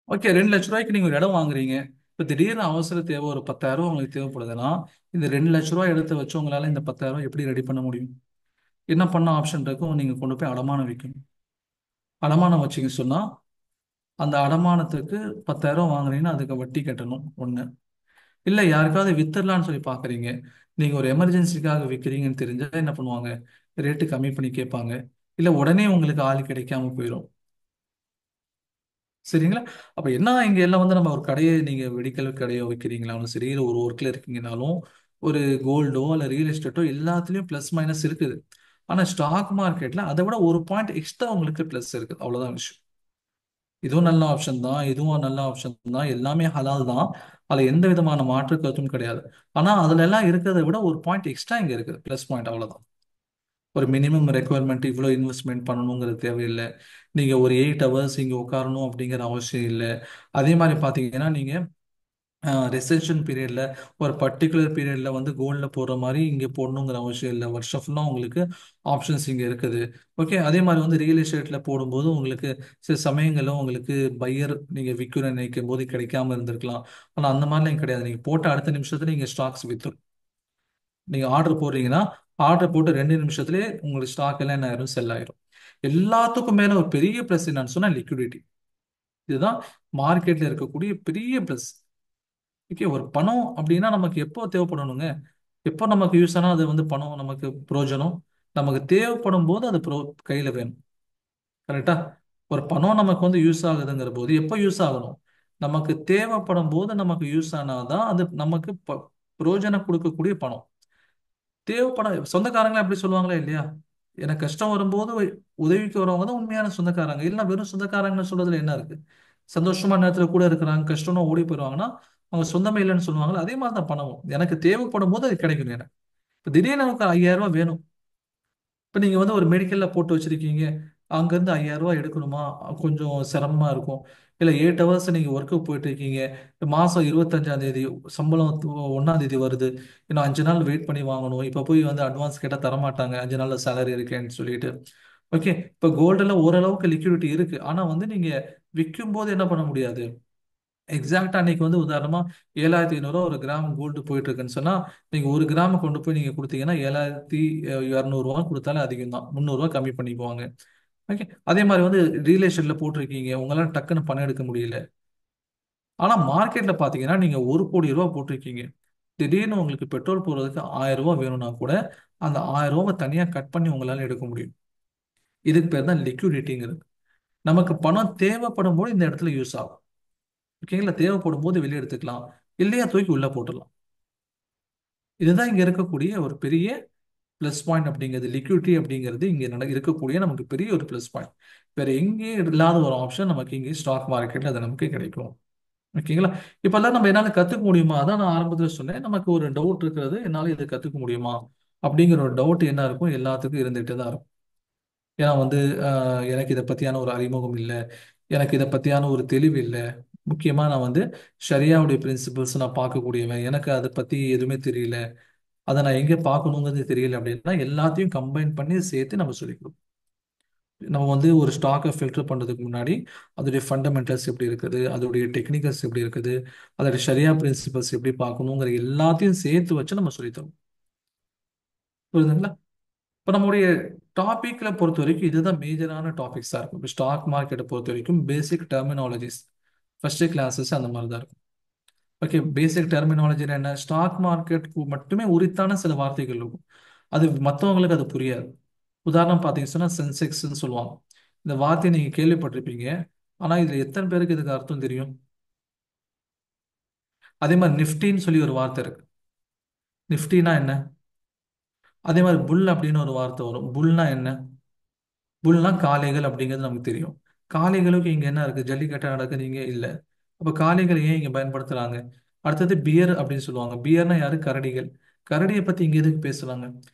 ஓகே, 2 லட்ச ரூபாய்க்கு நீங்க ஒரு இடம் வாங்குறீங்க. இப்போ திடீர்னு அவசர தேவை, ஒரு 10,000 ரூபாய் உங்களுக்கு தேவைப்படுதுன்னா, இந்த 2 லட்ச ரூபாய் இடத்த வச்சு உங்களால இந்த 10,000 ரூபாய் எப்படி ரெடி பண்ண முடியும்? என்ன பண்ண ஆப்ஷன் இருக்கும், நீங்க கொண்டு போய் அடமானம் வைக்கணும். அடமானம் வச்சீங்க சொன்னா, அந்த அடமானத்துக்கு 10,000 ரூபாய் வாங்குறீங்கன்னா அதுக்கு வட்டி கட்டணும் ஒண்ணு. இல்ல யாருக்காவது வித்துடலாம்னு சொல்லி பாக்குறீங்க, நீங்க ஒரு எமர்ஜென்சிக்காக விற்கிறீங்கன்னு தெரிஞ்சா என்ன பண்ணுவாங்க, ரேட்டு கம்மி பண்ணி கேட்பாங்க. இல்ல உடனே உங்களுக்கு ஆள் கிடைக்காம போயிடும். சரிங்களா? அப்ப என்ன, இங்க எல்லாம் வந்து நம்ம ஒரு கடையை, நீங்க மெடிக்கல் கடையோ வைக்கிறீங்களாலும் சரி, இல்ல ஒரு ஒர்க்ல இருக்கீங்கனாலும், ஒரு கோல்டோ அல்ல ரியல் எஸ்டேட்டோ, எல்லாத்துலயும் பிளஸ் மைனஸ் இருக்குது. ஆனா ஸ்டாக் மார்க்கெட்ல அதை விட ஒரு பாயிண்ட் எக்ஸ்ட்ரா உங்களுக்கு பிளஸ் இருக்குது, அவ்வளவுதான் விஷயம். இதுவும் நல்ல ஆப்ஷன் தான், இதுவும் நல்ல ஆப்ஷன் தான், எல்லாமே ஹலால் தான். அதுல எந்த விதமான மாற்று கருத்தும் கிடையாது. ஆனா அதுல எல்லாம் இருக்கிறத விட ஒரு பாயிண்ட் எக்ஸ்ட்ரா இங்க இருக்குது, பிளஸ் பாயிண்ட், அவ்வளவுதான். ஒரு மினிமம் ரெக்குவயர்மெண்ட் இவ்வளோ இன்வெஸ்ட்மெண்ட் பண்ணணுங்கிறது தேவையில்லை. நீங்க ஒரு 8 ஹவர்ஸ் இங்க உட்காரணும் அப்படிங்கிற அவசியம் இல்லை. அதே மாதிரி பாத்தீங்கன்னா, நீங்க ரிசெஷன் பீரியட்ல ஒரு பர்டிகுலர் பீரியட்ல வந்து கோல்ட்ல போடுற மாதிரி இங்க போடணுங்கிற அவசியம் இல்லை. வருஷம் ஃபுல்லா உங்களுக்கு ஆப்ஷன்ஸ் இங்க இருக்குது. ஓகே, அதே மாதிரி வந்து ரியல் எஸ்டேட்ல போடும்போது உங்களுக்கு சில சமயங்கள்ல உங்களுக்கு பையர், நீங்க விற்கணும்னு நினைக்கும் போது கிடைக்காம இருந்திருக்கலாம். ஆனா அந்த மாதிரிலாம் கிடையாது, நீங்க போட்ட அடுத்த நிமிஷத்துல நீங்க ஸ்டாக்ஸ் வித்து, நீங்க ஆர்டர் போடுறீங்கன்னா, ஆர்டர் போட்டு 2 நிமிஷத்துலயே உங்களுக்கு ஸ்டாக் எல்லாம் என்ன ஆயிரும், செல் ஆயிரும். எல்லாத்துக்கும் மேல ஒரு பெரிய பிளஸ் என்னன்னு சொன்னா லிக்விடிட்டி. இதுதான் மார்க்கெட்ல இருக்கக்கூடிய பெரிய பிளஸ். ஓகே, ஒரு பணம் அப்படின்னா நமக்கு எப்போ தேவைப்படணுங்க, எப்போ நமக்கு யூஸ் ஆனா அது வந்து பணம் நமக்கு பிரயோஜனம், நமக்கு தேவைப்படும் போது அது கையில வேணும். கரெக்டா? ஒரு பணம் நமக்கு வந்து யூஸ் ஆகுதுங்கிற போது எப்போ யூஸ் ஆகணும், நமக்கு தேவைப்படும் போது நமக்கு யூஸ் ஆனாதான் அது நமக்கு பிரயோஜனம் கொடுக்கக்கூடிய பணம். தேவைப்பட சொந்தக்காரங்களா எப்படி சொல்லுவாங்களா இல்லையா, எனக்கு கஷ்டம் வரும்போது உதவிக்கு வரவங்க தான் உண்மையான சொந்தக்காரங்க. இல்லைன்னா வெறும் சொந்தக்காரங்கன்னு சொல்றதுல என்ன இருக்கு? சந்தோஷமான நேரத்துல கூட இருக்கிறாங்க, கஷ்டம்னா ஓடி போயிடுவாங்கன்னா அவங்க சொந்தமே இல்லைன்னு சொல்லுவாங்களா, அதே மாதிரி தான் பணமும். எனக்கு தேவைப்படும் போது அது கிடைக்கும் எனக்கு. இப்போ திடீர்னு நமக்கு 5,000 ரூபாய் வேணும். இப்போ நீங்க வந்து ஒரு மெடிக்கல்ல போட்டு வச்சிருக்கீங்க, அங்கேருந்து 5,000 ரூபாய் எடுக்கணுமா, கொஞ்சம் சிரமமா இருக்கும். இல்லை 8 ஹவர்ஸ் நீங்க ஒர்க்குக்கு போயிட்டு இருக்கீங்க, மாசம் 25ஆம் தேதி சம்பளம் 1ஆம் தேதி வருது, இன்னும் 5 நாள் வெயிட் பண்ணி வாங்கணும். இப்போ போய் வந்து அட்வான்ஸ் கேட்டால் தரமாட்டாங்க, 5 நாள்ல சேலரி இருக்கேன்னு சொல்லிட்டு. ஓகே, இப்போ கோல்டுல ஓரளவுக்கு லிக்விடிட்டி இருக்கு. ஆனா வந்து நீங்க விற்கும் போது என்ன பண்ண முடியாது, எக்ஸாக்டா அன்னைக்கு வந்து உதாரணமா 7,500 ஒரு கிராம் கோல்டு போயிட்டு இருக்குன்னு சொன்னா, நீங்க ஒரு கிராம் கொண்டு போய் நீங்க கொடுத்தீங்கன்னா 7,200 கொடுத்தாலே அதிகம் தான். 300 கம்மி பண்ணிக்குவாங்க. ஓகே. அதே மாதிரி வந்து ரியலேஷன்ல போட்டிருக்கீங்க, உங்களால டக்குன்னு பணம் எடுக்க முடியல. ஆனா மார்க்கெட்ல பாத்தீங்கன்னா நீங்க 1 கோடி ரூபாய் போட்டிருக்கீங்க, திடீர்னு உங்களுக்கு பெட்ரோல் போடுறதுக்கு 1000 ரூபாய் வேணும்னா கூட அந்த 1000 ரூபாய் தனியா கட் பண்ணி உங்களால எடுக்க முடியும். இதுக்கு பேர் தான் லிக்விடிட்டிங்கிறது. நமக்கு பணம் தேவைப்படும் போது இந்த இடத்துல யூஸ் ஆகும். ஓகேங்களா? தேவைப்படும் போது வெளியே எடுத்துக்கலாம், இல்லையா தூக்கி உள்ள போட்டுடலாம். இதுதான் இங்க இருக்கக்கூடிய ஒரு பெரிய ப்ளஸ் பாயிண்ட் அப்படிங்கிறது. லிக்விடிட்டி அப்படிங்கிறது இங்க இருக்கக்கூடிய நமக்கு பெரிய ஒரு ப்ளஸ் பாயிண்ட். வேற எங்கேயும் இல்லாத ஒரு ஆப்ஷன் நமக்கு இங்கே ஸ்டாக் மார்க்கெட்ல அது நமக்கு கிடைக்கும். ஓகேங்களா? இப்பெல்லாம் நம்ம என்னால கத்துக்க முடியுமா? அதான் நான் ஆரம்பத்துல சொன்னேன், நமக்கு ஒரு டவுட் இருக்கிறது, என்னால இதை கத்துக்க முடியுமா அப்படிங்கிற ஒரு டவுட் என்ன இருக்கும், எல்லாத்துக்கும் இருந்துகிட்டே தான் இருக்கும். ஏன்னா வந்து எனக்கு இதை பத்தியான ஒரு அறிமுகம் இல்லை, எனக்கு இதை பத்தியான ஒரு தெளிவு இல்லை. முக்கியமா நான் வந்து ஷரியாவுடைய பிரின்சிபல்ஸ் நான் பார்க்கக்கூடியவன், எனக்கு அதை பத்தி எதுவுமே தெரியல, அதை நான் எங்க பார்க்கணுங்கிறது தெரியல அப்படின்னா எல்லாத்தையும் கம்பைன் பண்ணி சேர்த்து நம்ம சொல்லிக்கிறோம். நம்ம வந்து ஒரு ஸ்டாக்கை ஃபில்டர் பண்ணுறதுக்கு முன்னாடி அதோடைய ஃபண்டமெண்டல்ஸ் எப்படி இருக்குது, அதோடைய டெக்னிக்கல்ஸ் எப்படி இருக்குது, அதோடைய ஷரியா பிரின்சிபல்ஸ் எப்படி பார்க்கணுங்கிற எல்லாத்தையும் சேர்த்து வச்சு நம்ம சொல்லித்தரோம். புரியுதுங்களா? இப்போ நம்முடைய டாபிக்ல பொறுத்த வரைக்கும் இதுதான் மேஜரான டாபிக்ஸாக இருக்கும். இப்போ ஸ்டாக் மார்க்கெட்டை பொறுத்த வரைக்கும் பேசிக் டெர்மினாலஜிஸ் ஃபர்ஸ்ட் கிளாஸஸ் அந்த மாதிரி தான் இருக்கும். ஓகே. பேசிக் டெர்மினாலஜி என்ன, ஸ்டாக் மார்க்கெட்டுக்கு மட்டுமே உரித்தான சில வார்த்தைகள் இருக்கும், அது மற்றவங்களுக்கு அது புரியாது. உதாரணம் பார்த்தீங்கன்னு சொன்னா சென்செக்ஸ்ன்னு சொல்லுவாங்க. இந்த வார்த்தையை நீங்க கேள்விப்பட்டிருப்பீங்க, ஆனா இதுல எத்தனை பேருக்கு இதுக்கு அர்த்தம் தெரியும்? அதே மாதிரி நிஃப்டின்னு சொல்லி ஒரு வார்த்தை இருக்கு. நிஃப்டினா என்ன? அதே மாதிரி புல் அப்படின்னு ஒரு வார்த்தை வரும். புல்னா என்ன? புல்னா காளைகள் அப்படிங்கிறது நமக்கு தெரியும். காளைகளுக்கு இங்க என்ன இருக்கு, ஜல்லிக்கட்டு நடக்குது இங்க இல்ல. அப்ப காளைகளை ஏன் இங்க பயன்படுத்துறாங்க? அடுத்தது பியர் அப்படின்னு சொல்லுவாங்க. பியர்னா யாரு? கரடிகள். கரடியை பத்தி இங்க எதுக்கு பேசுறாங்க?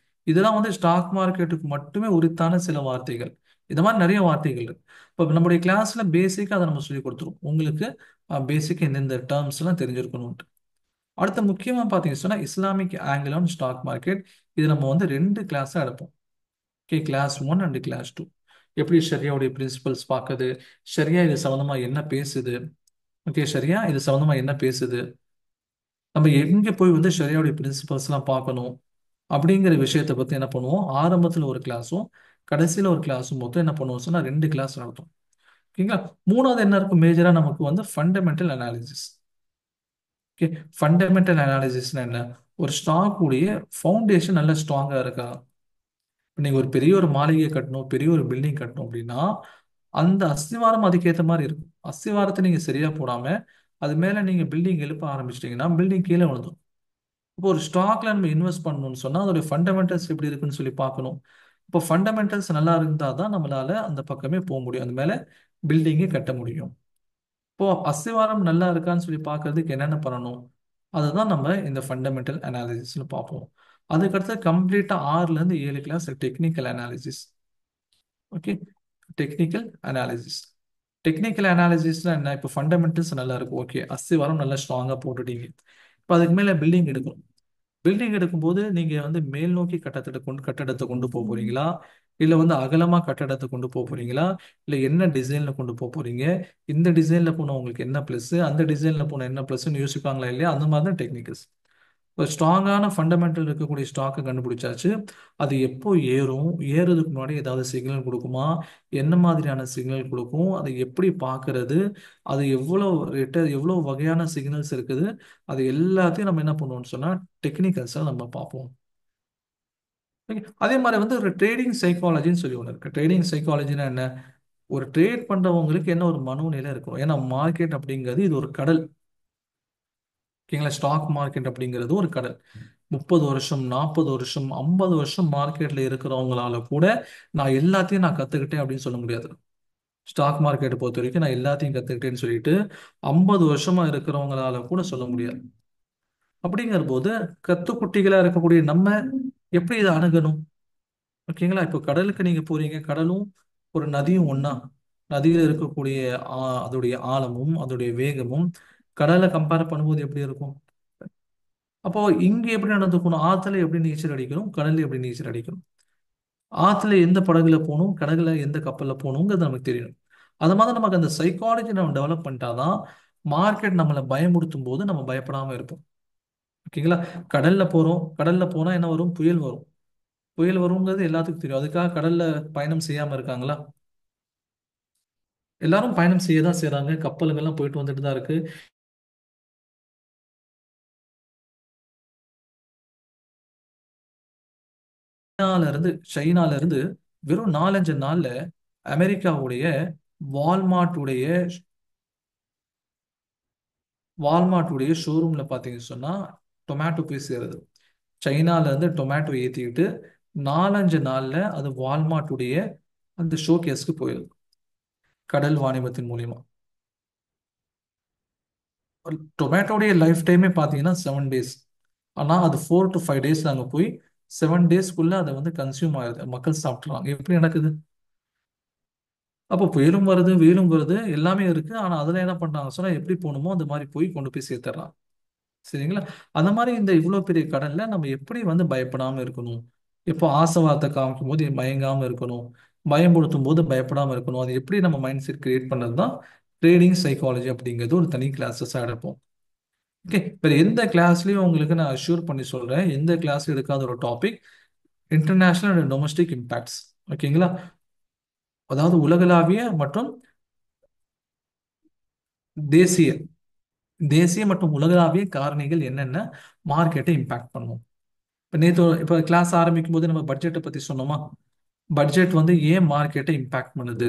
இதெல்லாம் வந்து ஸ்டாக் மார்க்கெட்டுக்கு மட்டுமே உரித்தான சில வார்த்தைகள். இந்த மாதிரி நிறைய வார்த்தைகள் இருக்கு. இப்போ நம்முடைய கிளாஸ்ல பேசிக்கா அதை நம்ம சொல்லி கொடுத்துருவோம் உங்களுக்கு. பேசிக் இந்தந்த டேர்ம்ஸ் எல்லாம் தெரிஞ்சிருக்கணும். அடுத்த முக்கியமா பாத்தீங்கன்னா சொன்னா Islamic angle on stock market. இது நம்ம வந்து 2 கிளாஸா எடுப்போம். ஓகே. Class 1 and class 2. எப்படி ஷரியாவுடைய பிரின்சிபல்ஸ் பார்க்குது, ஷரியா இது சம்மந்தமா என்ன பேசுது, ஓகே, ஷரியா இது சம்மந்தமா என்ன பேசுது, நம்ம எங்க போய் வந்து ஷரியாவுடைய பிரின்சிபல்ஸ் எல்லாம் பார்க்கணும் அப்படிங்கிற விஷயத்தை பத்தி என்ன பண்ணுவோம், ஆரம்பத்துல ஒரு கிளாஸும் கடைசியில ஒரு கிளாஸும் மொத்தம் என்ன பண்ணுவோம் சொன்னா 2 கிளாஸ் நடத்தும். ஓகேங்களா? மூணாவது என்ன இருக்கும் மேஜரா, நமக்கு வந்து ஃபண்டமெண்டல் அனாலிசிஸ். ஓகே. ஃபண்டமெண்டல் அனாலிசிஸ்னா என்ன? ஒரு ஸ்டாக் உடைய ஃபவுண்டேஷன் நல்ல ஸ்ட்ராங்கா இருக்கா? இப்ப நீங்க ஒரு பெரிய ஒரு மாளிகை கட்டணும், பெரிய ஒரு பில்டிங் கட்டணும் அப்படின்னா அந்த அஸ்திவாரம் அதுக்கேற்ற மாதிரி இருக்கும். அஸ்திவாரத்தை நீங்க சரியா போடாம அது மேல நீங்க பில்டிங் எழுப்ப ஆரம்பிச்சிட்டீங்கன்னா பில்டிங் கீழே விழுந்துடும். இப்போ ஒரு ஸ்டாக்ல நம்ம இன்வெஸ்ட் பண்ணணும்னு சொன்னா அதோட ஃபண்டமெண்டல்ஸ் எப்படி இருக்குன்னு சொல்லி பார்க்கணும். இப்போ ஃபண்டமெண்டல்ஸ் நல்லா இருந்தா தான் நம்மளால அந்த பக்கமே போக முடியும், அந்த மேல பில்டிங்கே கட்ட முடியும். இப்போ அஸ்திவாரம் நல்லா இருக்கான்னு சொல்லி பார்க்கறதுக்கு என்னென்ன பண்ணணும், அதுதான் நம்ம இந்த ஃபண்டமெண்டல் அனாலிசிஸ்ல பார்ப்போம். அதுக்கடுத்து கம்ப்ளீட்டா 6ல இருந்து 7 class technical analysis. Okay. Technical analysis. Technical அனாலிசிஸ்னா என்ன? இப்போ ஃபண்டமெண்டல்ஸ் நல்லா இருக்கும், ஓகே, அஸ்திவாரம் நல்லா ஸ்ட்ராங்கா போட்டுட்டீங்க. இப்போ அதுக்கு மேல பில்டிங் எடுக்கணும். பில்டிங் எடுக்கும்போது நீங்க வந்து மேல் நோக்கி கட்டடத்தை கொண்டு போக போறீங்களா, இல்ல வந்து அகலமா கட்டடத்தை கொண்டு போக போறீங்களா, இல்ல என்ன டிசைன்ல கொண்டு போக போறீங்க, இந்த டிசைன்ல போனா உங்களுக்கு என்ன பிளஸ், அந்த டிசைன்ல போனா என்ன பிளஸ்ன்னு யோசிப்பாங்களா இல்லையா? அந்த மாதிரி தான் டெக்னிக்கல்ஸ். ஒரு ஸ்ட்ராங்கான ஃபண்டமெண்டல் இருக்கக்கூடிய ஸ்டாக்கை கண்டுபிடிச்சாச்சு. அது எப்போ ஏறும், ஏறுறதுக்கு முன்னாடி ஏதாவது சிக்னல் கொடுக்குமா, என்ன மாதிரியான சிக்னல் கொடுக்கும், அதை எப்படி பார்க்கறது, அது எவ்வளோ வகையான சிக்னல்ஸ் இருக்குது, அது எல்லாத்தையும் நம்ம என்ன பண்ணுவோம்னு சொன்னா டெக்னிக்கல்ஸை நம்ம பார்ப்போம். Okay. அதே மாதிரி வந்து ஒரு ட்ரேடிங் சைக்காலஜின்னு சொல்லி ஒன்று இருக்கு. ட்ரேடிங் சைக்காலஜினா என்ன? ஒரு ட்ரேட் பண்றவங்களுக்கு என்ன ஒரு மனோநிலை இருக்கும், ஏன்னா மார்க்கெட் அப்படிங்கிறது இது ஒரு கடல். ஓகேங்களா? ஸ்டாக் மார்க்கெட் அப்படிங்கிறது ஒரு கடல். 30 வருஷம், 40 வருஷம், 50 வருஷம் மார்க்கெட்ல இருக்கிறவங்களால கூட நான் எல்லாத்தையும் நான் கத்துக்கிட்டேன் அப்படின்னு சொல்ல முடியாது. ஸ்டாக் மார்க்கெட்டை பொறுத்த வரைக்கும் நான் எல்லாத்தையும் கத்துக்கிட்டேன்னு சொல்லிட்டு 50 வருஷமா இருக்கிறவங்களால கூட சொல்ல முடியாது. அப்படிங்கிற போது கத்துக்குட்டிகளா இருக்கக்கூடிய நம்ம எப்படி இதை அணுகணும்? ஓகேங்களா? இப்போ கடலுக்கு நீங்க போறீங்க, கடலும் ஒரு நதியும் ஒண்ணா? நதியில இருக்கக்கூடிய அதோடைய ஆழமும் அதோடைய வேகமும் கடலை கம்பேர் பண்ணும்போது எப்படி இருக்கும்? அப்போ இங்க எப்படி நடந்துக்கணும், ஆத்துல எப்படி நீச்சல் அடிக்கணும், கடல்ல எப்படி நீச்சல் அடிக்கணும், ஆத்துல எந்த படகுல போகணும், கடகுல எந்த கப்பல்ல போகணுங்கிறது நமக்கு தெரியணும். அது மாதிரி நமக்கு அந்த சைக்காலஜி நம்ம டெவலப் பண்ணிட்டாதான் மார்க்கெட் நம்மளை பயமுறுத்தும் போது நம்ம பயப்படாம இருப்போம். ஓகேங்களா? கடல்ல போறோம், கடல்ல போனா என்ன வரும்? புயல் வரும். புயல் வருங்கிறது எல்லாத்துக்கும் தெரியும். அதுக்காக கடல்ல பயணம் செய்யாம இருக்காங்களா? எல்லாரும் பயணம் செய்ய தான் செய்றாங்க. கப்பல்கள்லாம் போயிட்டு வந்துட்டு தான் இருக்கு. சைனால இருந்து வெறும் 4-5 நாள்ல அமெரிக்காவுடைய வால்மார்ட்டுடைய வால்மார்ட்டுடைய ஷோரூம்ல பார்த்தீங்கன்னு சொன்னா டொமேட்டோ போய் சேருது. சைனால இருந்து டொமேட்டோ ஏத்திக்கிட்டு 4-5 நாள்ல அது வால்மார்ட்டுடைய அந்த ஷோகேஸ்க்கு போயிடுது, கடல் வாணிபத்தின் மூலியமா. டொமேட்டோடைய லைஃப் டைமே பார்த்தீங்கன்னா 7 டேஸ். ஆனால் அது 4 to 5 டேஸ் அங்கே போய் 7 டேஸ்க்குள்ள அதை வந்து கன்சியூம் ஆகுது, மக்கள் சாப்பிட்றாங்க. எப்படி நடக்குது? அப்போ புயலும் வருது, வெயிலும் வருது, எல்லாமே இருக்கு. ஆனால் அதில் என்ன பண்றாங்க சொன்னா எப்படி போகணுமோ அந்த மாதிரி போய் கொண்டு போய் சேர்த்துறாங்க. சரிங்களா? அந்த மாதிரி இந்த இவ்வளோ பெரிய கடல்ல நம்ம எப்படி வந்து பயப்படாம இருக்கணும்? இப்போ ஆசை காமிக்கும் போது பயங்காம இருக்கணும், பயன்படுத்தும் போது பயப்படாம இருக்கணும். அது எப்படி நம்ம மைண்ட் செட் கிரியேட் பண்ணது தான் ட்ரேடிங் சைக்காலஜி அப்படிங்கிறது ஒரு தனி கிளாஸஸாக எடுப்போம். ஓகே, வேற எந்த கிளாஸ்லயும் உங்களுக்கு நான் அஷ்யூர் பண்ணி சொல்றேன், எந்த கிளாஸ் எடுக்காத ஒரு topic international and domestic impacts. ஓகேங்களா? அதாவது உலகளாவிய மற்றும் தேசிய தேசிய மற்றும் உலகளாவிய காரணிகள் என்னென்ன மார்க்கெட்டை இம்பாக்ட் பண்ணும். இப்போ கிளாஸ் ஆரம்பிக்கும் போது நம்ம பட்ஜெட்டை பத்தி சொன்னோமா? பட்ஜெட் வந்து ஏன் மார்க்கெட்டை இம்பாக்ட் பண்ணுது?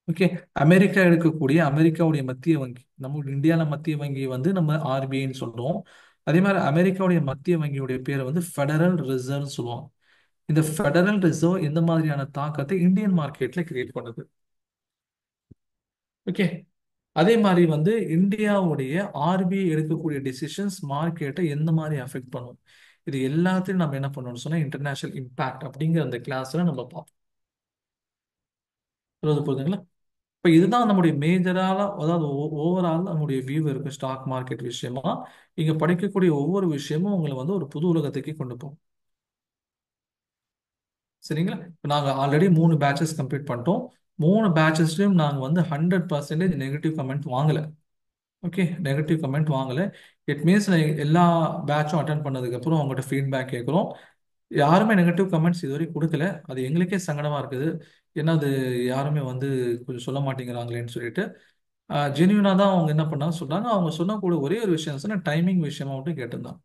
ஓகே, அமெரிக்கா எடுக்கக்கூடிய அமெரிக்காவுடைய மத்திய வங்கி, நம்ம இந்தியாவில் மத்திய வங்கி வந்து நம்ம ஆர்பிஐன்னு சொல்றோம். அதே மாதிரி அமெரிக்காவுடைய மத்திய வங்கியுடைய பேரை வந்து ஃபெடரல் ரிசர்வ் சொல்லுவாங்க. இந்த ஃபெடரல் ரிசர்வ் எந்த மாதிரியான தாக்கத்தை இந்தியன் மார்க்கெட்ல கிரியேட் பண்ணுது? ஓகே, அதே மாதிரி வந்து இந்தியாவுடைய ஆர்பிஐ எடுக்கக்கூடிய டிசிஷன்ஸ் மார்க்கெட்டை எந்த மாதிரி அஃபெக்ட் பண்ணும்? இது எல்லாத்தையும் நம்ம என்ன பண்ணணும்னு சொன்னா இன்டர்நேஷனல் இம்பாக்ட் அப்படிங்கிற அந்த கிளாஸ்ல நம்ம பார்ப்போம். புரியுதுங்களா? இப்போ இதுதான் நம்முடைய மேஜரால, அதாவது ஓவரால் நம்முடைய வியூ இருக்கு ஸ்டாக் மார்க்கெட் விஷயமா. இங்க படிக்கக்கூடிய ஒவ்வொரு விஷயமும் உங்களை வந்து ஒரு புது உலகத்துக்கு கொண்டு போகும். சரிங்களா? இப்போ நாங்கள் ஆல்ரெடி 3 பேட்சஸ் கம்ப்ளீட் பண்ணிட்டோம். 3 பேட்சஸ்லையும் நாங்கள் வந்து 100% நெகட்டிவ் கமெண்ட் வாங்கலை. ஓகே, நெகட்டிவ் கமெண்ட் வாங்கலை. இட் மீன்ஸ் எல்லா பேட்சும் அட்டன் பண்ணதுக்கப்புறம் அவங்ககிட்ட ஃபீட்பேக் கேட்குறோம். யாருமே நெகட்டிவ் கமெண்ட்ஸ் இதுவரை கொடுக்கல. அது எங்களுக்கே சங்கடமாக இருக்குது. ஏன்னா அது யாருமே வந்து கொஞ்சம் சொல்ல மாட்டேங்கிறாங்களேன்னு சொல்லிட்டு ஜென்யூனாக தான் அவங்க என்ன பண்ணாங்க சொல்கிறாங்க. அவங்க சொன்னக்கூடிய ஒரே ஒரு விஷயம் சொன்னால் டைமிங் விஷயமா மட்டும் கேட்டிருந்தாங்க.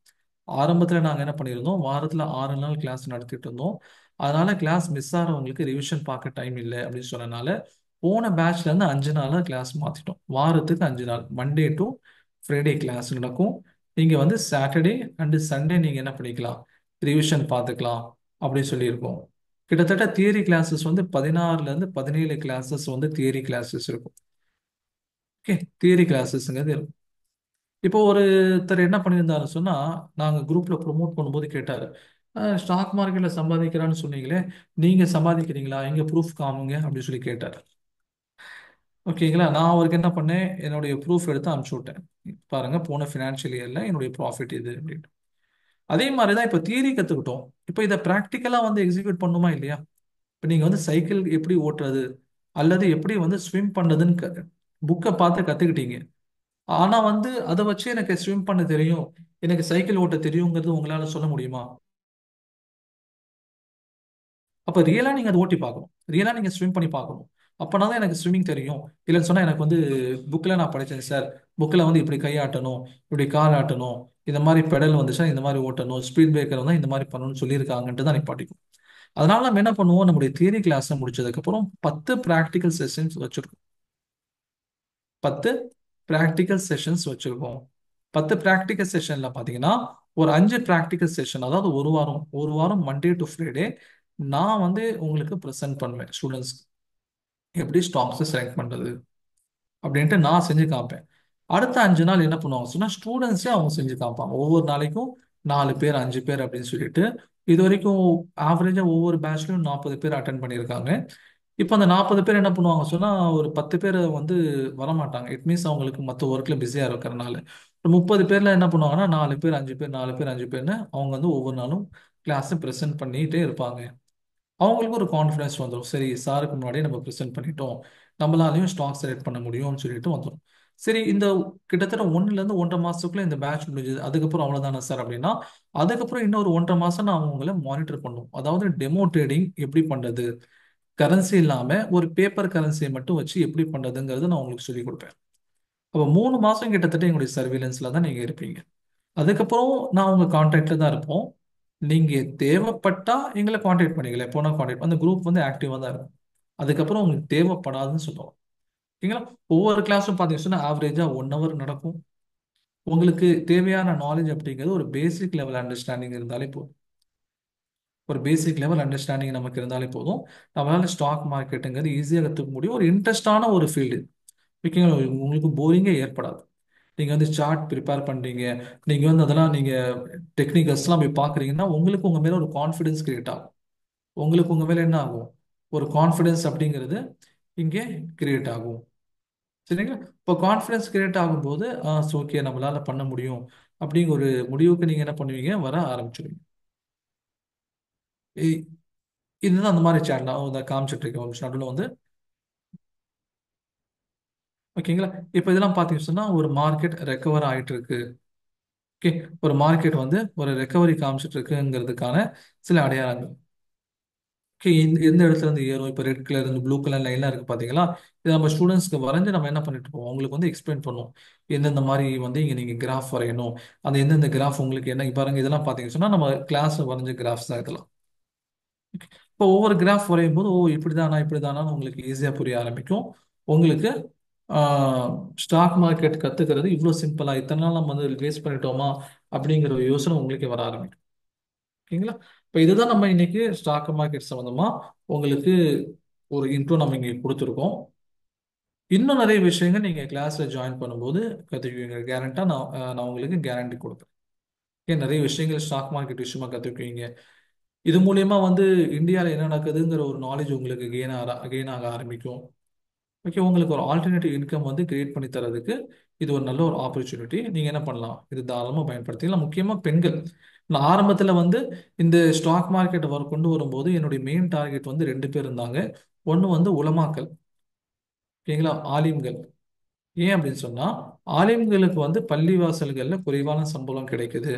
ஆரம்பத்தில் நாங்கள் என்ன பண்ணியிருந்தோம், வாரத்தில் 6 நாள் கிளாஸ் நடத்திட்டு இருந்தோம். அதனால கிளாஸ் மிஸ் ஆகிறவங்களுக்கு ரிவிஷன் பார்க்க டைம் இல்லை அப்படின்னு சொன்னனால போன பேட்ச்லேருந்து 5 நாளாக கிளாஸ் மாற்றிட்டோம். வாரத்துக்கு 5 நாள், மண்டே டு ஃப்ரைடே கிளாஸ் நடக்கும். நீங்கள் வந்து சாட்டர்டே அண்டு சண்டே நீங்கள் என்ன பண்ணிக்கலாம், ரிவிஷன் பார்த்துக்கலாம் அப்படின்னு சொல்லியிருக்கோம். கிட்டத்தட்ட தியரி கிளாஸஸ் வந்து 16-17 கிளாஸஸ் வந்து தியரி கிளாஸஸ் இருக்கும். ஓகே, தியரி கிளாஸஸ்ங்கிறது இருக்கும். இப்போ ஒருத்தர் என்ன பண்ணியிருந்தாரு சொன்னா, நாங்க குரூப்ல ப்ரோமோட் பண்ணும்போது கேட்டாரு, ஸ்டாக் மார்க்கெட்ல சம்பாதிக்கிறான்னு சொன்னீங்களே, நீங்க சம்பாதிக்கிறீங்களா, எங்க ப்ரூஃப் காமுங்க அப்படின்னு சொல்லி கேட்டாரு. ஓகேங்களா? நான் அவருக்கு என்ன பண்ணேன், என்னுடைய ப்ரூஃப் எடுத்து அனுப்பிச்சு விட்டேன். பாருங்க, போன ஃபினான்ஷியல் இயர்ல என்னுடைய ப்ராஃபிட் இது அப்படின்னு. அதே மாதிரி தான் இப்போ தியரி கத்துக்கிட்டோம். இப்போ இதை ப்ராக்டிக்கலா வந்து எக்ஸிக்யூட் பண்ணுமா இல்லையா? இப்போ நீங்க வந்து சைக்கிள் எப்படி ஓட்டுறது அல்லது எப்படி வந்து ஸ்விம் பண்றதுன்னு புக்கை பார்த்து கத்துக்கிட்டீங்க. ஆனா வந்து அதை வச்சு எனக்கு ஸ்விம் பண்ண தெரியும், எனக்கு சைக்கிள் ஓட்ட தெரியுங்கிறது உங்களால சொல்ல முடியுமா? அப்ப ரியலா நீங்க அதை ஓட்டி பார்க்கணும், ரியலா நீங்க ஸ்விம் பண்ணி பார்க்கணும். அப்பனா தான் எனக்கு ஸ்விம்மிங் தெரியும். இல்லைன்னு சொன்னா எனக்கு வந்து புக்ல நான் படிச்சேன் சார், புக்ல வந்து இப்படி கை ஆட்டணும், இப்படி கால் ஆட்டணும், இந்த மாதிரி பெடல் வந்துச்சுன்னா இந்த மாதிரி ஓட்டணும், ஸ்பீட் பிரேக்கர் வந்து இந்த மாதிரி பண்ணணும்னு சொல்லியிருக்காங்கன்ட்டு தான் நீ படிக்கும். அதனால நம்ம என்ன பண்ணுவோம், நம்முடைய தியரி கிளாஸ் முடிச்சதுக்கு அப்புறம் 10 ப்ராக்டிக்கல் செஷன்ஸ் வச்சிருக்கோம். 10 ப்ராக்டிக்கல் செஷன்ஸ் வச்சிருக்கோம். 10 ப்ராக்டிக்கல் செஷன்ல பாத்தீங்கன்னா ஒரு 5 ப்ராக்டிக்கல் செஷன், அதாவது ஒரு வாரம் மண்டே டு ஃப்ரைடே நான் வந்து உங்களுக்கு ப்ரெசென்ட் பண்ணுவேன் ஸ்டூடெண்ட்ஸ், எப்படி ஸ்டாக்ஸை செலக்ட் பண்றது அப்படின்ட்டு நான் செஞ்சு காப்பேன். அடுத்த 5 நாள் என்ன பண்ணுவாங்க சொன்னா ஸ்டூடெண்ட்ஸே அவங்க செஞ்சு காப்பாங்க. ஒவ்வொரு நாளைக்கும் 4 பேர் 5 பேர் அப்படின்னு சொல்லிட்டு இது வரைக்கும் ஆவரேஜா ஒவ்வொரு பேட்ச்லயும் 40 பேர் அட்டன் பண்ணியிருக்காங்க. இப்போ அந்த 40 பேர் என்ன பண்ணுவாங்க சொன்னா ஒரு 10 பேர் வந்து வரமாட்டாங்க. இட் மீன்ஸ் அவங்களுக்கு மற்ற ஒர்க்ல பிஸியா இருக்கிறனால ஒரு 30 பேர்ல என்ன பண்ணுவாங்கன்னா 4 பேர் 5 பேர் 4 பேர் 5 பேர்னு அவங்க வந்து ஒவ்வொரு நாளும் கிளாஸ் ப்ரெசென்ட் பண்ணிட்டே இருப்பாங்க. அவங்களுக்கு ஒரு கான்ஃபிடன்ஸ் வந்துடும், சரி சாருக்கு முன்னாடியே நம்ம ப்ரெசென்ட் பண்ணிட்டோம், நம்மளாலையும் ஸ்டாக் செலக்ட் பண்ண முடியும்னு சொல்லிட்டு வந்துடும். சரி, இந்த கிட்டத்தட்ட 1 ல இருந்து 1.5 மாசத்துக்குள்ள இந்த பேட்ச் முடிஞ்சது, அதுக்கப்புறம் அவ்வளவுதானே சார் அப்படின்னா, அதுக்கப்புறம் இன்னொரு 1.5 மாசம் நான் உங்களை மானிட்டர் பண்ணும். அதாவது டெமோ ட்ரேடிங் எப்படி பண்றது, கரன்சி இல்லாம ஒரு பேப்பர் கரன்சியை மட்டும் வச்சு எப்படி பண்றதுங்கிறது நான் உங்களுக்கு சொல்லிக் கொடுப்பேன். அப்போ 3 மாசம் கிட்டத்தட்ட எங்களுடைய சர்வீலன்ஸ்ல தான் நீங்க இருப்பீங்க. அதுக்கப்புறம் நான் உங்க கான்டாக்ட்ல தான் இருப்போம். நீங்க தேவைப்பட்டா எங்களை கான்டாக்ட் பண்ணிக்கல, எப்போ நான் கான்டாக்ட் அந்த குரூப் வந்து ஆக்டிவா தான் இருக்கும். அதுக்கப்புறம் உங்களுக்கு தேவைப்படாதுன்னு சொல்லுவோம். ஓகேங்களா? ஒவ்வொரு கிளாஸும் பார்த்தீங்கன்னா ஆவரேஜா 1 ஹவர் நடக்கும். உங்களுக்கு தேவையான நாலேஜ் அப்படிங்கிறது ஒரு பேசிக் லெவல் அண்டர்ஸ்டாண்டிங் இருந்தாலே போதும். ஒரு பேசிக் லெவல் அண்டர்ஸ்டாண்டிங் நமக்கு இருந்தாலே போதும். நம்மளால ஸ்டாக் மார்க்கெட்டுங்கிறது ஈஸியாக கற்றுக்க முடியும். ஒரு இன்ட்ரெஸ்டான ஒரு ஃபீல்டு. ஓகேங்களா? உங்களுக்கு போரிங்கே ஏற்படாது. நீங்க வந்து சார்ட் ப்ரிப்பேர் பண்றீங்க, நீங்க வந்து அதெல்லாம் நீங்க டெக்னிக்கல்ஸ்லாம் போய் பார்க்குறீங்கன்னா உங்களுக்கு உங்க மேல ஒரு கான்ஃபிடன்ஸ் கிரியேட் ஆகும். உங்களுக்கு உங்க மேல என்ன ஆகும்? ஒரு கான்ஃபிடன்ஸ் அப்படிங்கிறது இங்கே கிரியேட் ஆகும். சரிங்களா? இப்போ கான்ஃபிடன்ஸ் கிரியேட் ஆகும்போது ஓகே, நம்மளால பண்ண முடியும் அப்படிங்கிற ஒரு முடிவுக்கு நீங்க என்ன பண்ணுவீங்க, வர ஆரம்பிச்சிடுவீங்க. இ- இதுதான் அந்த மாதிரி சேனல் நான் இதை காமிச்சிட்டு இருக்கேன் ஒரு நடுவில் வந்து. ஓகேங்களா? இப்போ இதெல்லாம் பார்த்தீங்கன்னு சொன்னா ஒரு மார்க்கெட் ரெக்கவர் ஆயிட்டு இருக்கு. ஓகே, ஒரு மார்க்கெட் வந்து ஒரு ரெக்கவரி காமிச்சிட்டு இருக்குங்கிறதுக்கான சில அடையாளங்கள். ஓகே, எந்த இடத்துல இருந்து ஏறும், இப்போ ரெட் கலர் இருந்து ப்ளூ கலர் லைன்லாம் இருக்கு பாத்தீங்களா? இது நம்ம ஸ்டூடெண்ட்ஸ்க்கு வரைஞ்சு நம்ம என்ன பண்ணிட்டு போவோம், உங்களுக்கு வந்து எக்ஸ்பிளைன் பண்ணுவோம். எந்தெந்த மாதிரி வந்து இங்க நீங்க கிராஃப் வரையணும், அந்த எந்தெந்த கிராஃப் உங்களுக்கு என்ன, இங்க பாருங்க இதெல்லாம் பாத்தீங்கன்னு சொன்னா நம்ம கிளாஸ் வரைஞ்ச கிராஃப்ஸ் தான் இதெல்லாம். இப்போ ஒவ்வொரு கிராஃப் வரையும் போது ஓ இப்படிதானா இப்படிதானான்னு உங்களுக்கு ஈஸியா புரிய ஆரம்பிக்கும். உங்களுக்கு ஸ்டாக் மார்க்கெட் கத்துக்கிறது இவ்வளோ சிம்பிளா, இத்தனை நாள் நம்ம வந்து வேஸ்ட் பண்ணிட்டோமா அப்படிங்கிற ஒரு யோசனை உங்களுக்கே வர ஆரம்பிக்கும். ஓகேங்களா? இப்போ இதுதான் நம்ம இன்னைக்கு ஸ்டாக் மார்க்கெட் சம்பந்தமா உங்களுக்கு ஒரு இன்ட்ரோ நம்ம இங்கே கொடுத்துருக்கோம். இன்னும் நிறைய விஷயங்கள் நீங்க கிளாஸ்ல ஜாயின் பண்ணும்போது கத்துக்குவீங்க. கேரண்டா நான் உங்களுக்கு கேரண்டி கொடுப்பேன். ஏன் நிறைய விஷயங்கள் ஸ்டாக் மார்க்கெட் விஷயமா கத்துக்குவீங்க. இது மூலியமா வந்து இந்தியாவில் என்ன நடக்குதுங்கிற ஒரு நாலேஜ் உங்களுக்கு கெயின் ஆக ஆரம்பிக்கும். ஓகே, உங்களுக்கு ஒரு ஆல்டர்னேட்டிவ் இன்கம் வந்து கிரியேட் பண்ணி தரதுக்கு இது ஒரு நல்ல ஒரு ஆப்பர்ச்சுனிட்டி. நீங்க என்ன பண்ணலாம், இது தாராளமாக பயன்படுத்திக்கலாம். முக்கியமா பெண்கள். நான் ஆரம்பத்துல வந்து இந்த ஸ்டாக் மார்க்கெட் கொண்டு வரும்போது என்னுடைய மெயின் டார்கெட் வந்து 2 பேர் இருந்தாங்க. ஒன்று வந்து உலமாக்கல். ஓகேங்களா? ஆலிம்கள். ஏன் அப்படின்னு சொன்னா ஆலிம்களுக்கு வந்து பள்ளிவாசல்கள்ல குறைவான சம்பளம் கிடைக்குது.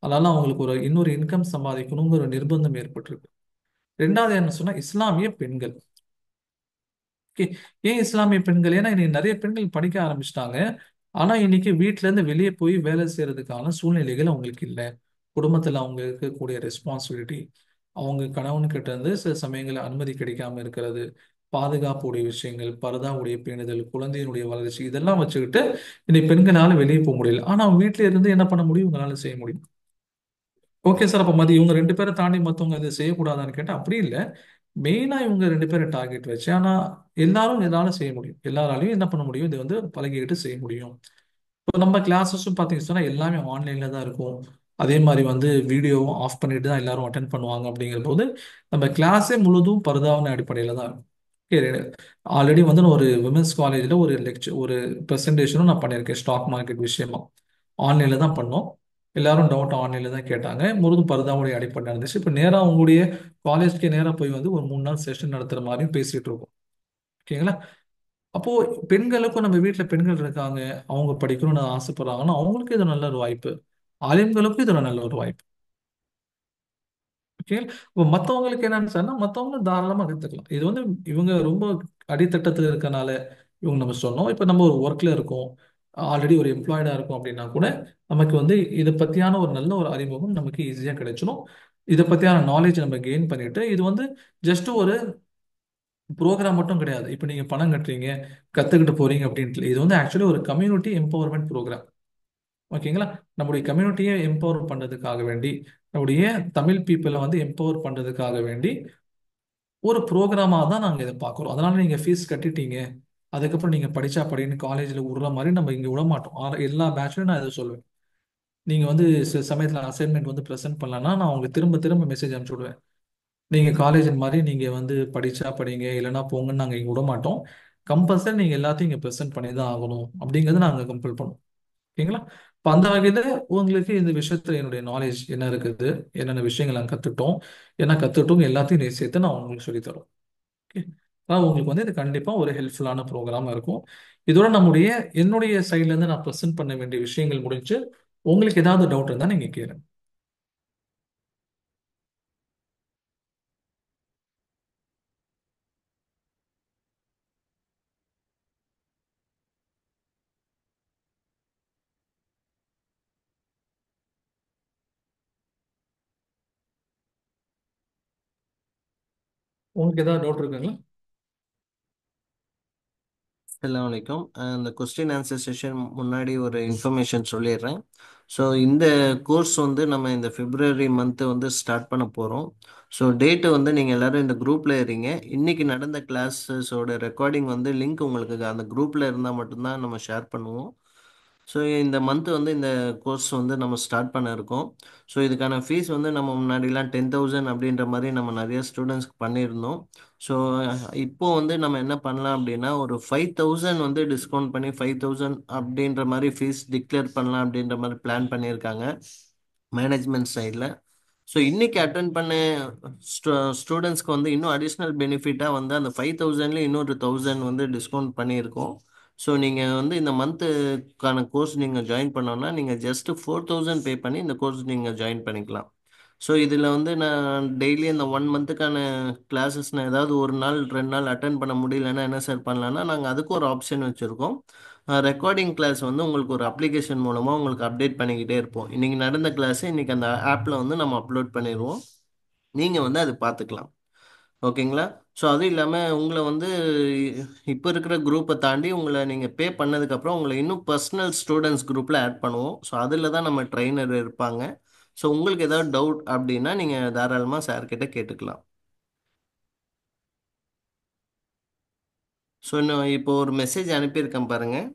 அதனால அவங்களுக்கு ஒரு இன்னொரு இன்கம் சம்பாதிக்கணுங்கிற ஒரு நிர்பந்தம் ஏற்பட்டிருக்கு. ரெண்டாவது என்ன சொன்னா இஸ்லாமிய பெண்கள். ஓகே, ஏன் இஸ்லாமிய பெண்கள்? ஏன்னா இன்னைக்கு நிறைய பெண்கள் படிக்க ஆரம்பிச்சிட்டாங்க. ஆனா இன்னைக்கு வீட்ல இருந்து வெளியே போய் வேலை செய்யறதுக்கான சூழ்நிலைகள் அவங்களுக்கு இல்லை. குடும்பத்துல அவங்க இருக்கக்கூடிய ரெஸ்பான்சிபிலிட்டி, அவங்க கணவன்கிட்ட இருந்து சில சமயங்களில் அனுமதி கிடைக்காம இருக்கிறது, பாதுகாப்புடைய விஷயங்கள், பரதாவுடைய பேணுதல், குழந்தையினுடைய வளர்ச்சி, இதெல்லாம் வச்சுக்கிட்டு இன்னைக்கு பெண்களால வெளியே போக முடியல. ஆனா அவங்க வீட்ல இருந்து என்ன பண்ண முடியும், உங்களால செய்ய முடியும். ஓகே சார், அப்ப மதி இவங்க 2 பேரை தாண்டி மத்தவங்க இதை செய்யக்கூடாதான்னு கேட்டா அப்படி இல்லை. மெயினா இவங்க 2 பேரை டார்கெட் வச்சு, ஆனா எல்லாரும் என்னால செய்ய முடியும், எல்லாராலையும் என்ன பண்ண முடியும், இதை வந்து பழகிக்கிட்டு செய்ய முடியும். இப்போ நம்ம கிளாஸஸும் பார்த்தீங்கன்னு சொன்னா எல்லாமே ஆன்லைன்ல தான் இருக்கும். அதே மாதிரி வந்து வீடியோவும் ஆஃப் பண்ணிட்டு தான் எல்லாரும் அட்டன் பண்ணுவாங்க. அப்படிங்கிற போது நம்ம கிளாஸே முழுதும் பரதான அடிப்படையில் தான் இருக்கும். ஆல்ரெடி வந்து நான் ஒரு விமென்ஸ் காலேஜில் ஒரு லெக்சர், ஒரு ப்ரெசன்டேஷனும் நான் பண்ணியிருக்கேன் ஸ்டாக் மார்க்கெட் விஷயமா. ஆன்லைனில் தான் பண்ணோம். எல்லாரும் டவுட் ஆன்லைனில் தான் கேட்டாங்க. முழுதும் பரதாவுடைய அடிப்படை இருந்துச்சு. இப்போ நேராக உங்களுடைய காலேஜ்க்கே நேராக போய் வந்து ஒரு 3 நாள் செஷன் நடத்துகிற மாதிரியும் பேசிகிட்டு இருக்கோம். ஓகேங்களா? அப்போ பெண்களுக்கும் நம்ம வீட்டில் பெண்கள் இருக்காங்க, அவங்க படிக்கணும்னு ஆசைப்படுறாங்கன்னா அவங்களுக்கு இது நல்ல ஒரு வாய்ப்பு. ஆலிம்களுக்கும் இது ஒரு நல்ல ஒரு வாய்ப்பு. ஓகே, இப்போ மற்றவங்களுக்கு என்னன்னு சொன்னா மற்றவங்களும் தாராளமாக கற்றுக்கலாம். இது வந்து இவங்க ரொம்ப அடித்தட்டத்தில் இருக்கனால இவங்க நம்ம சொன்னோம். இப்போ நம்ம ஒரு ஒர்க்ல இருக்கோம், ஆல்ரெடி ஒரு எம்ப்ளாய்டா இருக்கோம் அப்படின்னா கூட நமக்கு வந்து இதை பற்றியான ஒரு நல்ல ஒரு அறிமுகம் நமக்கு ஈஸியாக கிடைச்சிடும். இதை பற்றியான நாலேஜ் நம்ம கெயின் பண்ணிட்டு இது வந்து ஜஸ்ட் ஒரு ப்ரோக்ராம் மட்டும் கிடையாது. இப்போ நீங்க பணம் கட்டுறீங்க, கத்துக்கிட்டு போறீங்க அப்படின்ட்டு இது வந்து ஆக்சுவலி ஒரு கம்யூனிட்டி எம்பவர்மெண்ட் ப்ரோக்ராம். ஓகேங்களா? நம்முடைய கம்யூனிட்டியை எம்பவர் பண்றதுக்காக வேண்டி, நம்முடைய தமிழ் பீப்புளை வந்து எம்பவர் பண்றதுக்காக வேண்டி ஒரு ப்ரோக்ராமாக தான் நாங்கள் இதை பார்க்குறோம். அதனால நீங்க ஃபீஸ் கட்டிட்டீங்க, அதுக்கப்புறம் நீங்க படிச்சா படின்னு காலேஜில் விடுற மாதிரி நம்ம இங்கே விட மாட்டோம். எல்லா பேட்ச்லையும் நான் இதை சொல்லுவேன். நீங்க வந்து சில சமயத்தில் அசைன்மெண்ட் வந்து ப்ரெசென்ட் பண்ணலன்னா நான் உங்களுக்கு திரும்ப திரும்ப மெசேஜ் அனுப்பிச்சு விடுவேன். நீங்க காலேஜ் மாதிரி நீங்க வந்து படிச்சா படிங்க, இல்லைன்னா போங்கன்னு நாங்க இங்க விட மாட்டோம். கம்பல்சரி நீங்க எல்லாத்தையும் இங்க ப்ரெசென்ட் பண்ணி தான் ஆகணும் அப்படிங்கறத நாங்க கம்பல் பண்ணுவோம். ஓகேங்களா? இப்போ அந்த வகையில உங்களுக்கு இந்த விஷயத்துல என்னுடைய நாலேஜ் என்ன இருக்குது, என்னென்ன விஷயங்கள் நாங்கள் கத்துட்டோம், என்ன கத்துட்டோம் எல்லாத்தையும் சேர்த்து நான் உங்களுக்கு சொல்லித் தரோம். ஓகே, அதான் உங்களுக்கு வந்து இது கண்டிப்பாக ஒரு ஹெல்ப்ஃபுல்லான ப்ரோக்ராமாக இருக்கும். இதோட என்னுடைய சைட்லேருந்து நான் ப்ரெசென்ட் பண்ண வேண்டிய விஷயங்கள் முடிஞ்சு. உங்களுக்கு ஏதாவது டவுட் இருந்தால் நீங்கள் கேளுங்க. உங்களுக்கு ஏதாவது டவுட் இருக்குங்களா? அஸ்ஸலாமு அலைக்கும். இந்த கொஸ்டின் ஆன்சர் செஷன் முன்னாடி ஒரு இன்ஃபர்மேஷன் சொல்லிடுறேன். ஸோ இந்த கோர்ஸ் வந்து நம்ம இந்த பிப்ரவரி மந்த்து வந்து ஸ்டார்ட் பண்ண போகிறோம். ஸோ டேட்டு வந்து நீங்கள் எல்லோரும் இந்த குரூப்பில் இருங்க. இன்றைக்கி நடந்த கிளாஸஸோட ரெக்கார்டிங் வந்து லிங்க் உங்களுக்கு அந்த குரூப்பில் இருந்தால் மட்டும்தான் நம்ம ஷேர் பண்ணுவோம். ஸோ இந்த மந்த் வந்து இந்த கோர்ஸ் வந்து நம்ம ஸ்டார்ட் பண்ண இருக்கோம். ஸோ இதுக்கான ஃபீஸ் வந்து நம்ம முன்னாடிலாம் 10,000 அப்படின்ற மாதிரி நம்ம நிறைய ஸ்டூடெண்ட்ஸ்க்கு பண்ணியிருந்தோம். ஸோ இப்போ வந்து நம்ம என்ன பண்ணலாம் அப்படின்னா ஒரு 5,000 வந்து டிஸ்கவுண்ட் பண்ணி 5,000 அப்படின்ற மாதிரி ஃபீஸ் டிக்ளேர் பண்ணலாம் அப்படின்ற மாதிரி பிளான் பண்ணியிருக்காங்க மேனேஜ்மெண்ட் சைடில். ஸோ இன்னைக்கு அட்டன் பண்ண ஸ்டூடெண்ட்ஸ்க்கு வந்து இன்னும் அடிஷ்னல் பெனிஃபிட்டாக வந்து அந்த 5,000ல இன்னொரு 1,000 வந்து டிஸ்கவுண்ட் பண்ணியிருக்கோம். ஸோ நீங்கள் வந்து இந்த மந்த்துக்கான கோர்ஸ் நீங்கள் ஜாயின் பண்ணோன்னா நீங்கள் ஜஸ்ட் 4,000 பே பண்ணி இந்த கோர்ஸ் நீங்கள் ஜாயின் பண்ணிக்கலாம். ஸோ இதில் வந்து நான் டெய்லி இந்த 1 மந்த்துக்கான கிளாஸஸ் நான் ஏதாவது ஒரு நாள் 2 நாள் அட்டன் பண்ண முடியலன்னா என்ன சார் பண்ணலான்னா நாங்கள் அதுக்கு ஒரு ஆப்ஷன் வச்சுருக்கோம். ரெக்கார்டிங் கிளாஸ் வந்து உங்களுக்கு ஒரு அப்ளிகேஷன் மூலமாக உங்களுக்கு அப்டேட் பண்ணிக்கிட்டே இருப்போம். இன்றைக்கி நடந்த கிளாஸை இன்றைக்கி அந்த ஆப்பில் வந்து நம்ம அப்லோட் பண்ணிடுவோம். நீங்கள் வந்து அது பார்த்துக்கலாம். ஓகேங்களா? ஸோ அதுவும் இல்லாமல் உங்களை வந்து இப்போ இருக்கிற குரூப்பை தாண்டி உங்களை நீங்கள் பே பண்ணதுக்கப்புறம் உங்களை இன்னும் பர்சனல் ஸ்டூடெண்ட்ஸ் குரூப்பில் ஆட் பண்ணுவோம். ஸோ அதில் தான் நம்ம ட்ரெயினர் இருப்பாங்க. ஸோ உங்களுக்கு ஏதாவது டவுட் அப்படின்னா நீங்கள் தாராளமாக சார்கிட்ட கேட்டுக்கலாம். ஸோ இன்னும் இப்போ ஒரு மெசேஜ் அனுப்பியிருக்கேன் பாருங்கள்.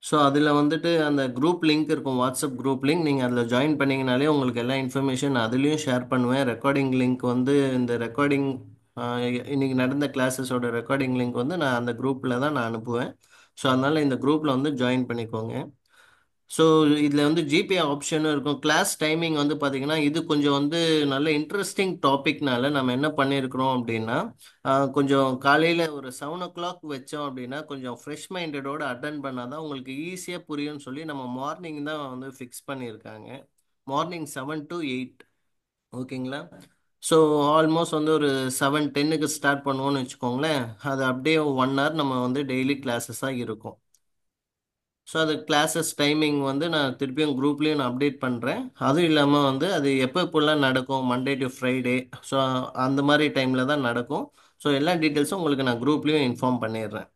ஸோ அதில் வந்துட்டு அந்த குரூப் லிங்க் இருக்கும், வாட்ஸ்அப் குரூப் லிங்க். நீங்கள் அதில் ஜாயின் பண்ணிங்கனாலே உங்களுக்கு எல்லா இன்ஃபர்மேஷன் அதுலேயும் ஷேர் பண்ணுவேன். ரெக்கார்டிங் லிங்க் வந்து இந்த ரெக்கார்டிங் இன்னைக்கு நடந்த கிளாஸஸோட ரெக்கார்டிங் லிங்க் வந்து நான் அந்த குரூப்பில் தான் நான் அனுப்புவேன். ஸோ அதனால் இந்த குரூப்பில் வந்து ஜாயின் பண்ணிக்கோங்க. ஸோ இதில் வந்து ஜிபே ஆப்ஷனும் இருக்கும். கிளாஸ் டைமிங் வந்து பார்த்தீங்கன்னா இது கொஞ்சம் வந்து நல்ல இன்ட்ரெஸ்டிங் டாபிக்னால நம்ம என்ன பண்ணியிருக்கிறோம் அப்படின்னா கொஞ்சம் காலையில் ஒரு 7 o'clock வச்சோம் அப்படின்னா கொஞ்சம் ஃப்ரெஷ் மைண்டடோடு அட்டன் பண்ணால் தான் உங்களுக்கு ஈஸியாக புரியும்னு சொல்லி நம்ம மார்னிங் தான் வந்து ஃபிக்ஸ் பண்ணியிருக்காங்க. Morning 7 to 8. ஓகேங்களா? ஸோ ஆல்மோஸ்ட் வந்து ஒரு 7:10க்கு ஸ்டார்ட் பண்ணுவோன்னு வச்சுக்கோங்களேன். அது அப்படியே 1 hour நம்ம வந்து டெய்லி கிளாஸஸாக இருக்கும். ஸோ அது கிளாஸஸ் டைமிங் வந்து நான் திருப்பியும் குரூப்லேயும் நான் அப்டேட் பண்ணுறேன். அதுவும் இல்லாமல் வந்து அது எப்போ எப்போல்லாம் நடக்கும், மண்டே டு ஃப்ரைடே. ஸோ அந்த மாதிரி டைமில் தான் நடக்கும். ஸோ எல்லா டீட்டெயில்ஸும் உங்களுக்கு நான் குரூப்லேயும் இன்ஃபார்ம் பண்ணிடுறேன்.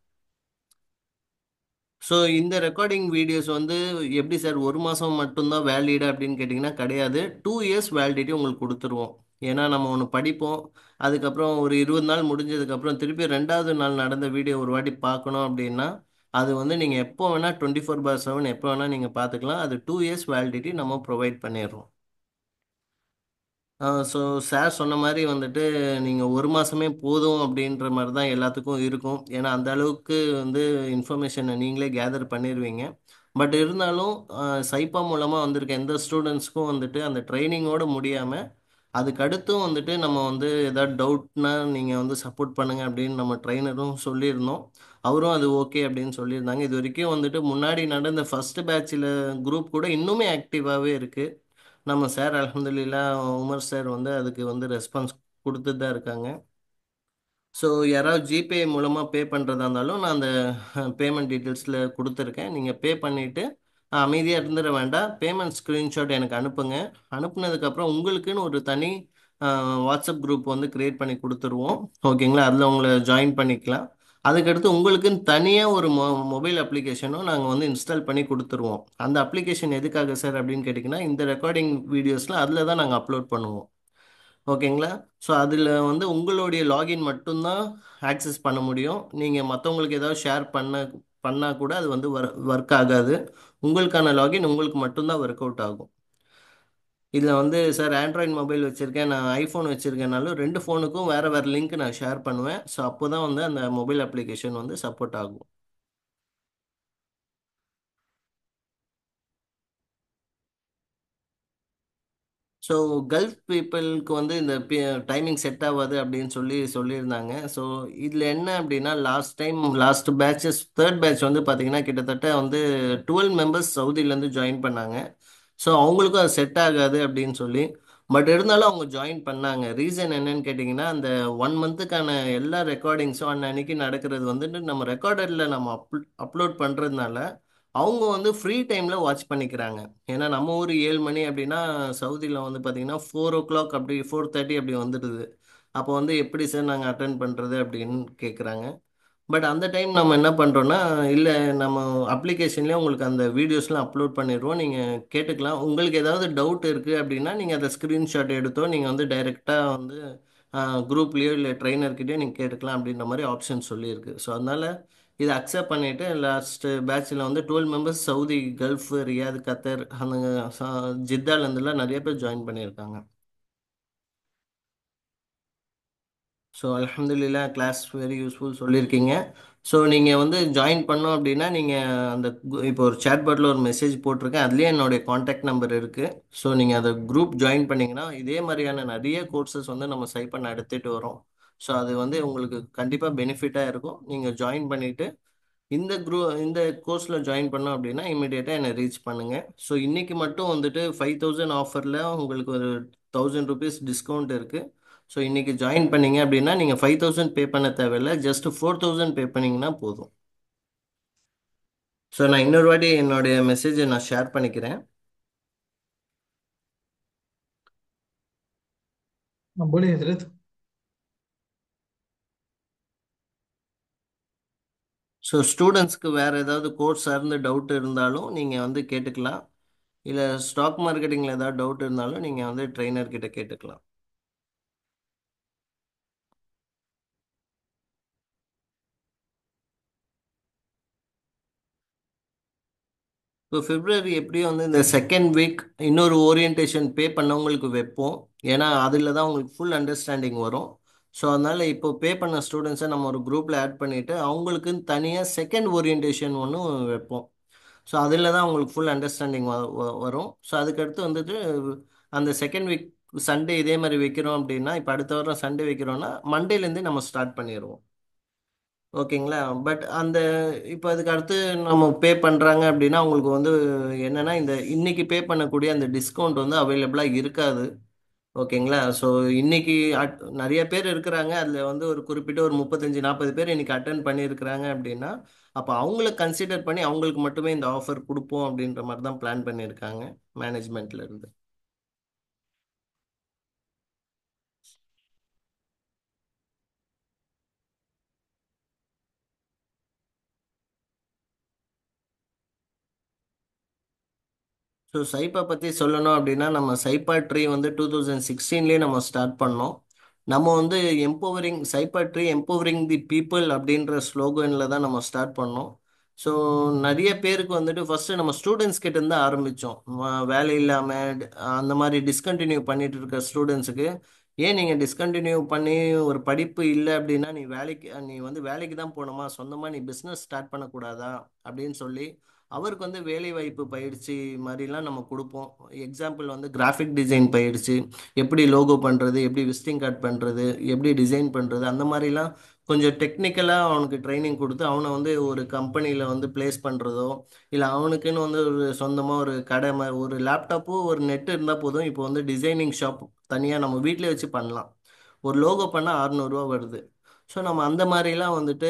ஸோ இந்த ரெக்கார்டிங் வீடியோஸ் வந்து எப்படி சார் ஒரு மாதம் மட்டும்தான் வேலிடு அப்படின்னு கேட்டிங்கன்னா கிடையாது. 2 இயர்ஸ் வேலிடிட்டி உங்களுக்கு கொடுத்துருவோம். ஏன்னா நம்ம ஒன்று படிப்போம். அதுக்கப்புறம் ஒரு 20 நாள் முடிஞ்சதுக்கப்புறம் திருப்பி 2வது நாள் நடந்த வீடியோ ஒரு வாட்டி பார்க்கணும் அப்படின்னா அது வந்து நீங்கள் எப்போ வேணால் 24/7 எப்போ வேணால் நீங்கள் பார்த்துக்கலாம். அது 2 இயர்ஸ் வேலிடிட்டி நம்ம ப்ரொவைட் பண்ணிடுறோம். ஸோ சார் சொன்ன மாதிரி வந்துட்டு நீங்கள் ஒரு மாதமே போதும் அப்படின்ற மாதிரி தான் எல்லாத்துக்கும் இருக்கும். ஏன்னா அந்த அளவுக்கு வந்து இன்ஃபர்மேஷனை நீங்களே கேதர் பண்ணிடுவீங்க. பட் இருந்தாலும் சைப்பா மூலமாக வந்திருக்க எந்த ஸ்டூடெண்ட்ஸ்க்கும் வந்துட்டு அந்த ட்ரைனிங்கோடு முடியாமல் அதுக்கடுத்தும் வந்துட்டு நம்ம வந்து ஏதாவது டவுட்னா நீங்கள் வந்து சப்போர்ட் பண்ணுங்க அப்படின்னு நம்ம ட்ரைனரும் சொல்லியிருந்தோம். அவரும் அது ஓகே அப்படின்னு சொல்லியிருந்தாங்க. இது வரைக்கும் வந்துட்டு முன்னாடி நடந்த ஃபர்ஸ்ட் பேட்சில் குரூப் கூட இன்னுமே ஆக்டிவாகவே இருக்குது. நம்ம சார் அல்ஹம்துலில்லா உமர் சார் வந்து அதுக்கு வந்து ரெஸ்பான்ஸ் கொடுத்துட்டு தான் இருக்காங்க. ஸோ யாராவது ஜிபே மூலமாக பே பண்ணுறதா இருந்தாலும் நான் அந்த பேமெண்ட் டீட்டெயில்ஸில் கொடுத்துருக்கேன். நீங்கள் பே பண்ணிவிட்டு அமைதியாக இருந்துட வேண்டாம். பேமெண்ட் ஸ்க்ரீன்ஷாட் எனக்கு அனுப்புங்க. அனுப்புனதுக்கப்புறம் உங்களுக்குன்னு ஒரு தனி வாட்ஸ்அப் குரூப் வந்து க்ரியேட் பண்ணி கொடுத்துருவோம். ஓகேங்களா? அதில் உங்களை ஜாயின் பண்ணிக்கலாம். அதுக்கடுத்து உங்களுக்குன்னு தனியாக ஒரு மொபைல் அப்ளிகேஷனும் நாங்கள் வந்து இன்ஸ்டால் பண்ணி கொடுத்துருவோம். அந்த அப்ளிகேஷன் எதுக்காக சார் அப்படின்னு கேட்டிங்கன்னா இந்த ரெக்கார்டிங் வீடியோஸில் அதில் தான் நாங்கள் அப்லோட் பண்ணுவோம். ஓகேங்களா? ஸோ அதில் வந்து உங்களுடைய லாகின் மட்டும்தான் ஆக்சஸ் பண்ண முடியும். நீங்கள் மற்றவங்களுக்கு ஏதாவது ஷேர் பண்ணால் கூட அது வந்து ஒர்க் ஆகாது. உங்களுக்கான லாகின் உங்களுக்கு மட்டும்தான் ஒர்க் அவுட் ஆகும். இதில் வந்து சார் ஆண்ட்ராய்டு மொபைல் வச்சுருக்கேன், நான் ஐஃபோன் வச்சுருக்கேனாலும் 2 ஃபோனுக்கும் வேறு வேறு லிங்க் நான் ஷேர் பண்ணுவேன். ஸோ அப்போ தான் வந்து அந்த மொபைல் அப்ளிகேஷன் வந்து சப்போர்ட் ஆகும். ஸோ கல்ஃப் பீப்புளுக்கு வந்து இந்த டைமிங் செட் ஆகாது அப்படின்னு சொல்லியிருந்தாங்க. ஸோ இதில் என்ன அப்படின்னா, லாஸ்ட் பேட்சஸ் தேர்ட் பேட்ச் வந்து பார்த்தீங்கன்னா கிட்டத்தட்ட வந்து 12 மெம்பர்ஸ் சவுதியிலேருந்து ஜாயின் பண்ணாங்க. ஸோ அவங்களுக்கும் அது செட் ஆகாது அப்படின்னு சொல்லி, பட் இருந்தாலும் அவங்க ஜாயின் பண்ணாங்க. ரீசன் என்னன்னு கேட்டிங்கன்னா, அந்த 1 மந்த்துக்கான எல்லா ரெக்கார்டிங்ஸும் அன்னைக்கு நடக்கிறது வந்துட்டு நம்ம ரெக்கார்டரில் நம்ம அப்லோட் பண்ணுறதுனால அவங்க வந்து ஃப்ரீ டைமில் வாட்ச் பண்ணிக்கிறாங்க. ஏன்னா நம்ம ஊர் 7 மணி அப்படின்னா சவுதியில் வந்து பார்த்தீங்கன்னா 4 o'clock அப்படி 4:30 அப்படி வந்துடுது. அப்போ வந்து எப்படி சார் நாங்கள் அட்டன் பண்ணுறது அப்படின்னு கேட்குறாங்க. பட் அந்த டைம் நம்ம என்ன பண்ணுறோன்னா, இல்லை நம்ம அப்ளிகேஷன்லேயே உங்களுக்கு அந்த வீடியோஸ்லாம் அப்லோட் பண்ணிடுவோம், நீங்கள் கேட்டுக்கலாம். உங்களுக்கு ஏதாவது டவுட் இருக்குது அப்படின்னா நீங்கள் அதை ஸ்க்ரீன்ஷாட் எடுத்தோ நீங்கள் வந்து டைரெக்டாக வந்து குரூப்லேயோ இல்லை ட்ரைனர்கிட்டயோ நீங்கள் கேட்டுக்கலாம் அப்படின்ற மாதிரி ஆப்ஷன் சொல்லியிருக்கு. ஸோ அதனால் இதை அக்செப்ட் பண்ணிவிட்டு லாஸ்ட் பேட்சில் வந்து 12 மெம்பர்ஸ் சவுதி, கல்ஃப், ரியாத், கத்தர், அந்த ஜித்தாலேருந்துலாம் நிறைய பேர் ஜாயின் பண்ணியிருக்காங்க. ஸோ அல்ஹம்துலில்லாஹ் கிளாஸ் வெரி யூஸ்ஃபுல் சொல்லியிருக்கீங்க. ஸோ நீங்கள் வந்து ஜாயின் பண்ணோம் அப்படின்னா நீங்கள் அந்த இப்போ ஒரு சேட் பாட்டில் ஒரு மெசேஜ் போட்டிருக்கேன், அதுலேயே என்னுடைய காண்டாக்ட் நம்பர் இருக்குது. ஸோ நீங்கள் அதை குரூப் ஜாயின் பண்ணிங்கன்னா இதே மாதிரியான நிறைய கோர்சஸ் வந்து நம்ம சைப்பா நடத்திட்டு வரோம். ஸோ அது வந்து உங்களுக்கு கண்டிப்பாக பெனிஃபிட்டாக இருக்கும். நீங்கள் ஜாயின் பண்ணிவிட்டு இந்த கோர்ஸில் ஜாயின் பண்ணோம் அப்படின்னா இமீடியட்டாக என்னை ரீச் பண்ணுங்கள். ஸோ இன்றைக்கி மட்டும் வந்துட்டு 5000 ஆஃபரில் உங்களுக்கு ஒரு 1000 rupees டிஸ்கவுண்ட் இருக்குது. ஸோ இன்றைக்கி ஜாயின் பண்ணீங்க அப்படின்னா நீங்கள் 5000 பே பண்ண தேவையில்ல, ஜஸ்ட் 4000 பே பண்ணிங்கன்னா போதும். ஸோ நான் இன்னொரு வாட்டி என்னுடைய மெசேஜை நான் ஷேர் பண்ணிக்கிறேன். हाँ, बोलिए हजरत। ஸோ ஸ்டூடெண்ட்ஸ்க்கு வேறு ஏதாவது கோர்ஸ் சார்ந்த டவுட் இருந்தாலும் நீங்கள் வந்து கேட்டுக்கலாம். இல்லை ஸ்டாக் மார்க்கெட்டிங்கில் ஏதாவது டவுட் இருந்தாலும் நீங்கள் வந்து ட்ரெயினர் கிட்ட கேட்டுக்கலாம். இப்போ பிப்ரவரி எப்படியும் வந்து இந்த செகண்ட் வீக் இன்னொரு ஓரியன்டேஷன் பே பண்ணவங்களுக்கு வைப்போம். ஏன்னா அதில் தான் உங்களுக்கு ஃபுல் அண்டர்ஸ்டாண்டிங் வரும். ஸோ அதனால் இப்போ பே பண்ண ஸ்டூடெண்ட்ஸை நம்ம ஒரு குரூப்பில் ஆட் பண்ணிவிட்டு அவங்களுக்குன்னு தனியாக செகண்ட் ஓரியன்டேஷன் ஒன்று வைப்போம். ஸோ அதில் தான் அவங்களுக்கு ஃபுல் அண்டர்ஸ்டாண்டிங் வரும். ஸோ அதுக்கடுத்து வந்துட்டு அந்த செகண்ட் வீக் சண்டே இதே மாதிரி வைக்கிறோம் அப்படின்னா, இப்போ அடுத்த வாரம் சண்டே வைக்கிறோன்னா மண்டேலேருந்தே நம்ம ஸ்டார்ட் பண்ணிடுவோம். ஓகேங்களா? பட் அந்த இப்போ அதுக்கு அடுத்து நம்ம பே பண்ணுறாங்க அப்படின்னா அவங்களுக்கு வந்து என்னென்னா இந்த இன்னைக்கு பே பண்ணக்கூடிய அந்த டிஸ்கவுண்ட் வந்து அவைலபிளாக இருக்காது. ஓகேங்களா? ஸோ இன்னைக்கு நிறைய பேர் இருக்கிறாங்க. அதில் வந்து ஒரு குறிப்பிட்ட ஒரு 35-40 பேர் இன்னைக்கு அட்டன் பண்ணியிருக்கிறாங்க அப்படின்னா, அப்போ அவங்கள கன்சிடர் பண்ணி அவங்களுக்கு மட்டுமே இந்த ஆஃபர் கொடுப்போம் அப்படின்ற மாதிரி தான் பிளான் பண்ணியிருக்காங்க மேனேஜ்மெண்ட்ல இருந்து. ஸோ சைப்பா பற்றி சொல்லணும் அப்படின்னா நம்ம சைப்பா ட்ரீ வந்து 2016 நம்ம ஸ்டார்ட் பண்ணோம். நம்ம வந்து சைப்பா ட்ரீ எம்பவரிங் தி பீப்புள் அப்படின்ற ஸ்லோகனில் தான் நம்ம ஸ்டார்ட் பண்ணோம். ஸோ நிறைய பேருக்கு வந்துட்டு ஃபஸ்ட்டு நம்ம ஸ்டூடெண்ட்ஸ் கிட்ட இருந்து ஆரம்பித்தோம். வேலை இல்லாமல் அந்த மாதிரி டிஸ்கண்டினியூ பண்ணிட்டு இருக்க ஸ்டூடெண்ட்ஸுக்கு, ஏன் நீங்கள் டிஸ்கண்டினியூ பண்ணி ஒரு படிப்பு இல்லை அப்படின்னா நீ வந்து வேலைக்கு தான் போகணுமா, சொந்தமாக நீ பிஸ்னஸ் ஸ்டார்ட் பண்ணக்கூடாதா அப்படின்னு சொல்லி அவருக்கு வந்து வேலை வாய்ப்பு பயிற்சி மாதிரிலாம் நம்ம கொடுப்போம். எக்ஸாம்பிள் வந்து கிராஃபிக் டிசைன் பயிற்சி, எப்படி லோகோ பண்ணுறது, எப்படி விசிட்டிங் கார்டு பண்ணுறது, எப்படி டிசைன் பண்ணுறது, அந்த மாதிரிலாம் கொஞ்சம் டெக்னிக்கலாக அவனுக்கு ட்ரைனிங் கொடுத்து அவனை வந்து ஒரு கம்பெனியில் வந்து ப்ளேஸ் பண்ணுறதோ, இல்லை அவனுக்குன்னு வந்து ஒரு சொந்தமாக ஒரு கடை ஒரு லேப்டாப்பு ஒரு நெட் இருந்தால் போதும். இப்போ வந்து டிசைனிங் ஷாப் தனியாக நம்ம வீட்டிலே வச்சு பண்ணலாம். ஒரு லோகோ பண்ணால் 600 ரூபா வருது. ஸோ நம்ம அந்த மாதிரிலாம் வந்துட்டு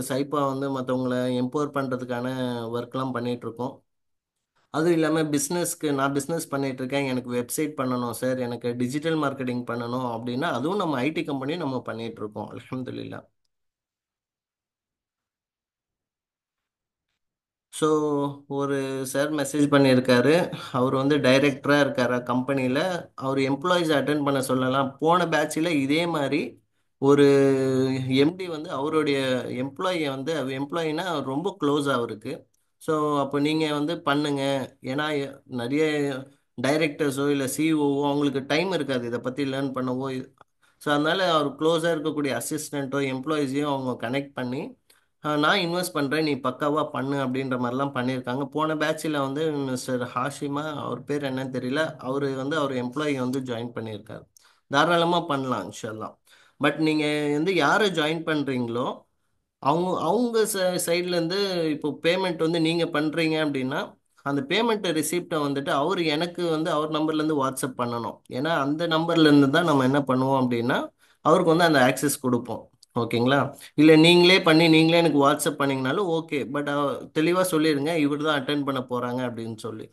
சைப்பா வந்து மற்றவங்கள எம்பவர் பண்ணுறதுக்கான ஒர்க்லாம் பண்ணிகிட்ருக்கோம். அதுவும் இல்லாமல் நான் பிஸ்னஸ் பண்ணிகிட்ருக்கேன், எனக்கு வெப்சைட் பண்ணணும் சார், எனக்கு டிஜிட்டல் மார்க்கெட்டிங் பண்ணணும் அப்படின்னா அதுவும் நம்ம ஐடி கம்பெனியும் நம்ம பண்ணிகிட்ருக்கோம் அல்ஹம்துலில்லாஹ். ஸோ ஒரு சார் மெசேஜ் பண்ணியிருக்காரு. அவர் வந்து டைரக்டராக இருக்கார் கம்பெனியில். அவர் எம்ப்ளாயீஸ் அட்டென்ட் பண்ண சொல்லலாம். போன பேட்சில் இதே மாதிரி ஒரு எம்டி வந்து அவருடைய எம்ப்ளாயினா ரொம்ப க்ளோஸ் அவருக்கு. ஸோ அப்போ நீங்கள் வந்து பண்ணுங்க. ஏன்னா நிறைய டைரக்டர்ஸோ இல்லை சிஇஓவோ அவங்களுக்கு டைம் இருக்காது இதை பற்றி லேர்ன் பண்ணவோ. ஸோ அதனால் அவர் க்ளோஸாக இருக்கக்கூடிய அசிஸ்டண்ட்டோ எம்ப்ளாயீஸையும் அவங்க கனெக்ட் பண்ணி நான் இன்வெஸ்ட் பண்ணுறேன், நீ பக்காவாக பண்ணு அப்படின்ற மாதிரிலாம் பண்ணியிருக்காங்க. போன பேட்சில் வந்து மிஸ்டர் ஹாஷிமா, அவர் பேர் என்னன்னு தெரியல, அவர் எம்ப்ளாயி வந்து ஜாயின் பண்ணியிருக்காரு. தாராளமாக பண்ணலாம் இன்ஷால்லாம். பட் நீங்கள் வந்து யாரை ஜாயின் பண்ணுறீங்களோ அவங்க அவங்க சைட்லேருந்து இப்போ பேமெண்ட் வந்து நீங்கள் பண்ணுறீங்க அப்படின்னா அந்த பேமெண்ட் ரிசிப்டை வந்துட்டு அவர் எனக்கு வந்து அவர் நம்பர்லேருந்து வாட்ஸ்அப் பண்ணணும். ஏன்னா அந்த நம்பர்லேருந்து தான் நம்ம என்ன பண்ணுவோம் அப்படின்னா அவருக்கு வந்து அந்த ஆக்சஸ் கொடுப்போம். ஓகேங்களா? இல்லை நீங்களே பண்ணி நீங்களே எனக்கு வாட்ஸ்அப் பண்ணிங்கனாலும் ஓகே. பட் தெளிவாக சொல்லிடுங்க இவர் தான் அட்டென்ட் பண்ண போகிறாங்க அப்படின்னு சொல்லி.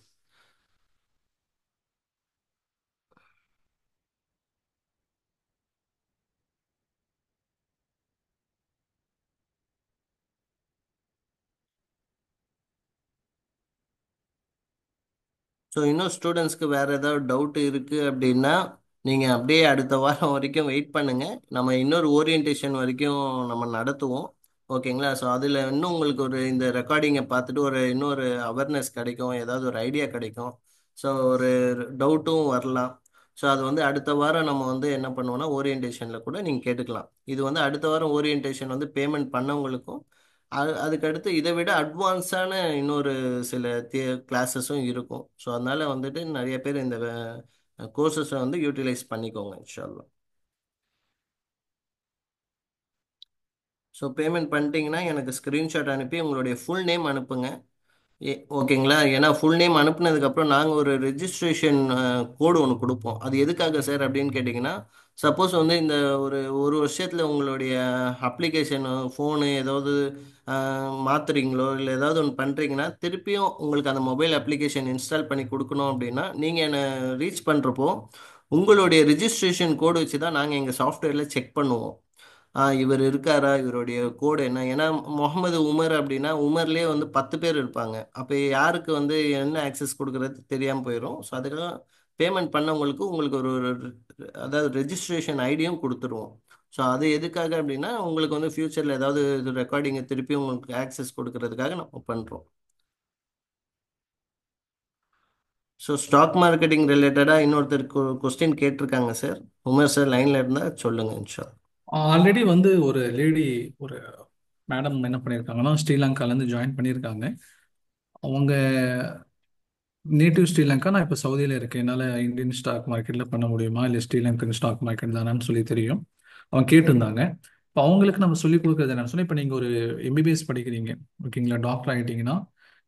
ஸோ இன்னும் ஸ்டூடெண்ட்ஸ்க்கு வேறு ஏதாவது டவுட் இருக்குது அப்படின்னா நீங்கள் அப்படியே அடுத்த வாரம் வரைக்கும் வெயிட் பண்ணுங்கள். நம்ம இன்னொரு ஓரியன்டேஷன் வரைக்கும் நம்ம நடத்துவோம். ஓகேங்களா? ஸோ அதில் இன்னும் உங்களுக்கு ஒரு இந்த ரெக்கார்டிங்கை பார்த்துட்டு இன்னொரு அவேர்னஸ் கிடைக்கும், ஏதாவது ஒரு ஐடியா கிடைக்கும். ஸோ ஒரு டவுட்டும் வரலாம். ஸோ அது வந்து அடுத்த வாரம் நம்ம வந்து என்ன பண்ணுவோம்னா ஓரியன்டேஷனில் கூட நீங்கள் கேட்டுக்கலாம். இது வந்து அடுத்த வாரம் ஓரியன்டேஷன் வந்து பேமெண்ட் பண்ணவங்களுக்கும் அதுக்கடுத்து இதை விட அட்வான்ஸான இன்னொரு சில கிளாஸஸும் இருக்கும். ஸோ அதனால வந்துட்டு நிறைய பேர் இந்த கோர்சஸை வந்து யூட்டிலைஸ் பண்ணிக்கோங்க இன்ஷா அல்லாஹ். ஸோ பேமெண்ட் பண்ணிட்டீங்கன்னா எனக்கு ஸ்க்ரீன்ஷாட் அனுப்பி உங்களுடைய ஃபுல் நேம் அனுப்புங்க. ஓகேங்களா? ஏன்னா ஃபுல் நேம் அனுப்புனதுக்கப்புறம் நாங்கள் ஒரு ரெஜிஸ்ட்ரேஷன் கோடு ஒன்று கொடுப்போம். அது எதுக்காக சார் அப்படின்னு கேட்டிங்கன்னா, சப்போஸ் வந்து இந்த ஒரு ஒரு வருஷத்தில் உங்களுடைய அப்ளிகேஷனு ஃபோனு ஏதாவது மாற்றுறீங்களோ இல்லை ஏதாவது ஒன்று பண்ணுறீங்கன்னா திருப்பியும் உங்களுக்கு அந்த மொபைல் அப்ளிகேஷன் இன்ஸ்டால் பண்ணி கொடுக்கணும் அப்படின்னா நீங்கள் என்னை ரீச் பண்ணுறப்போ உங்களுடைய ரிஜிஸ்ட்ரேஷன் கோடு வச்சு தான் நாங்கள் எங்கள் சாஃப்ட்வேரில் செக் பண்ணுவோம். இவர் இருக்காரா, இவருடைய கோடு என்ன. ஏன்னா முகமது உமர் அப்படின்னா உமர்லேயே வந்து 10 பேர் இருப்பாங்க. அப்போ யாருக்கு வந்து என்ன ஆக்சஸ் கொடுக்கறது தெரியாமல் போயிடும். ஸோ அதுக்காக பேமெண்ட் பண்ணவங்களுக்கு உங்களுக்கு அதாவது ரெஜிஸ்ட்ரேஷன் ஐடியும் கொடுத்துருவோம். ஸோ அது எதுக்காக அப்படின்னா உங்களுக்கு வந்து ஃப்யூச்சரில் ஏதாவது இது ரெக்கார்டிங்கை திருப்பி உங்களுக்கு ஆக்சஸ் கொடுக்கறதுக்காக நம்ம பண்ணுறோம். ஸோ ஸ்டாக் மார்க்கெட்டிங் ரிலேட்டடாக இன்னொருத்தர் கொஸ்டின் கேட்டிருக்காங்க சார். உமர் சார் லைனில் இருந்தால் சொல்லுங்கள் இன்ஷா. ஆல்ரெடி வந்து ஒரு லேடி, ஒரு மேடம் என்ன பண்ணியிருக்காங்கன்னா ஸ்ரீலங்காலேருந்து ஜாயின் பண்ணியிருக்காங்க. அவங்க நேட்டிவ் ஸ்ரீலங்கா. நான் இப்போ சவுதியில் இருக்கேன். என்னால் இந்தியன் ஸ்டாக் மார்க்கெட்டில் பண்ண முடியுமா, இல்லை ஸ்ரீலங்கன் ஸ்டாக் மார்க்கெட் தானான்னு சொல்லி தெரியும். அவங்க கேட்டிருந்தாங்க. இப்போ அவங்களுக்கு நம்ம சொல்லிக் கொடுக்குறது என்னன்னு சொன்னால், இப்போ நீங்கள் ஒரு எம்பிபிஎஸ் படிக்கிறீங்க, ஓகேங்களா, டாக்டர் ஆகிட்டீங்கன்னா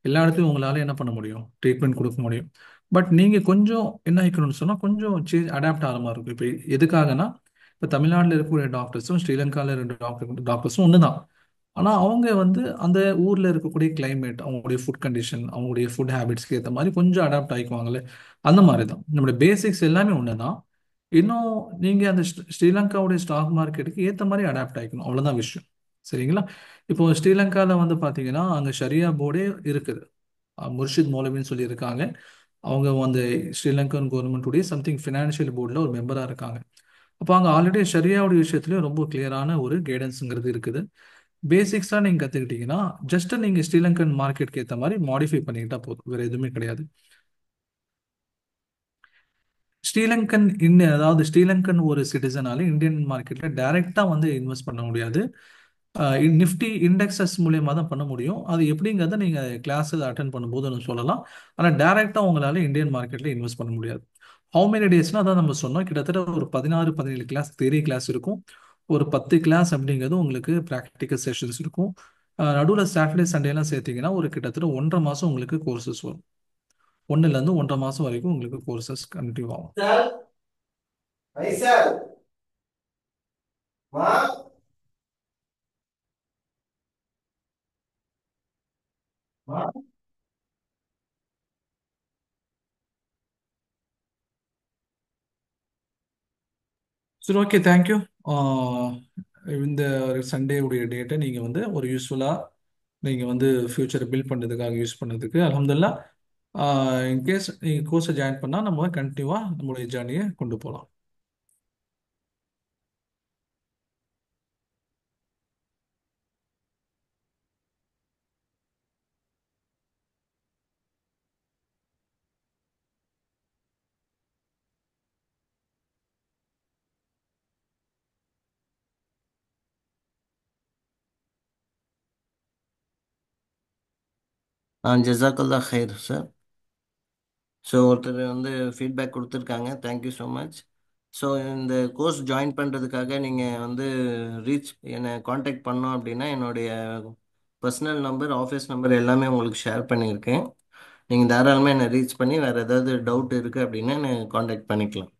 எல்லா இடத்துலையும் உங்களால் என்ன பண்ண முடியும், ட்ரீட்மெண்ட் கொடுக்க முடியும். பட் நீங்கள் கொஞ்சம் என்ன ஆகிக்கணும்னு சொன்னால் கொஞ்சம் சேஞ்ச் அடாப்ட் ஆகிற மாதிரி இருக்கும். இப்போ எதுக்காகனா, இப்போ தமிழ்நாட்டில் இருக்கக்கூடிய டாக்டர்ஸும் ஸ்ரீலங்காவில் இருக்க டாக்டர்ஸும் ஒன்று தான். ஆனால் அவங்க வந்து அந்த ஊரில் இருக்கக்கூடிய கிளைமேட், அவங்களுடைய ஃபுட் கண்டிஷன், அவங்களுடைய ஃபுட் ஹேபிட்ஸ்க்கு ஏற்ற மாதிரி கொஞ்சம் அடாப்ட் ஆகிக்குவாங்களே. அந்த மாதிரி தான் நம்மளுடைய பேசிக்ஸ் எல்லாமே ஒன்று தான். இன்னும் நீங்கள் அந்த ஸ்ரீலங்காவுடைய ஸ்டாக் மார்க்கெட்டுக்கு ஏற்ற மாதிரி அடாப்ட் ஆகிக்கணும், அவ்வளோதான் விஷயம். சரிங்களா? இப்போ ஸ்ரீலங்காவில் வந்து பார்த்தீங்கன்னா அங்கே ஷரியா போர்டே இருக்குது. முர்ஷித் மௌலவின்னு சொல்லி இருக்காங்க. அவங்க வந்து ஸ்ரீலங்கன் கவர்மெண்ட்டுடைய சம்திங் ஃபினான்ஷியல் போர்டில் ஒரு மெம்பராக இருக்காங்க. அப்போ அங்கே ஆல்ரெடி ஷரியாவுடைய விஷயத்துலையும் ரொம்ப கிளியரான ஒரு கைடன்ஸுங்கிறது இருக்குது. பேசிக்ஸாக நீங்கள் கற்றுக்கிட்டீங்கன்னா ஜஸ்ட் நீங்கள் ஸ்ரீலங்கன் மார்க்கெட்டுக்கு ஏற்ற மாதிரி மாடிஃபை பண்ணிக்கிட்டா போதும், வேறு எதுவுமே கிடையாது. ஸ்ரீலங்கன் அதாவது ஸ்ரீலங்கன் ஒரு சிட்டிசனால இந்தியன் மார்க்கெட்டில் டைரெக்டாக வந்து இன்வெஸ்ட் பண்ண முடியாது. நிஃப்டி இண்டெக்ஸஸ் மூலியமாக தான் பண்ண முடியும். அது எப்படிங்கிறத நீங்கள் கிளாஸில் அட்டன் பண்ணும்போது நம்ம சொல்லலாம். ஆனால் டைரெக்டாக உங்களால் இந்தியன் மார்க்கெட்டில் இன்வெஸ்ட் பண்ண முடியாது. ஹவு மெனி டேஸ்னால் அதான் நம்ம சொன்னோம், கிட்டத்தட்ட ஒரு 16 17 கிளாஸ் தியரி கிளாஸ் இருக்கும். ஒரு 10 கிளாஸ் அப்படிங்கிறது உங்களுக்கு ப்ராக்டிக்கல் செஷன்ஸ் இருக்கும். நடுவில் சாட்டர்டே சண்டேலாம் சேர்த்தீங்கன்னா ஒரு கிட்டத்தட்ட 1.5 மாதம் உங்களுக்கு கோர்சஸ் வரும். 1லேருந்து 1.5 மாதம் வரைக்கும் உங்களுக்கு கோர்சஸ் கண்டினியூ ஆகும். வைசால் மா மா சரி, ஓகே, தேங்க்யூ. இந்த சண்டே உடைய டேட்டை நீங்கள் வந்து ஒரு யூஸ்ஃபுல்லாக நீங்கள் வந்து ஃப்யூச்சரை பில்ட் பண்ணுறதுக்காக யூஸ் பண்ணதுக்கு அல்ஹம்துலில்லாஹ். இன்கேஸ் நீங்கள் கோர்ஸை ஜாயின் பண்ணால் நம்ம கண்டினியூவாக நம்மளுடைய ஜேர்னியை கொண்டு போகலாம். ஜஸாக்கல்லா ஹைர் சார். ஸோ ஒருத்தர் வந்து ஃபீட்பேக் கொடுத்துருக்காங்க, தேங்க்யூ ஸோ மச். ஸோ இந்த கோர்ஸ் ஜாயின் பண்ணுறதுக்காக நீங்கள் வந்து என்னை காண்டாக்ட் பண்ணோம் அப்படின்னா என்னுடைய பர்சனல் நம்பர், ஆஃபீஸ் நம்பர் எல்லாமே உங்களுக்கு ஷேர் பண்ணியிருக்கேன். நீங்கள் தாராளமாக என்னை ரீச் பண்ணி வேறு ஏதாவது டவுட் இருக்குது அப்படின்னா என்னை காண்டாக்ட் பண்ணிக்கலாம்.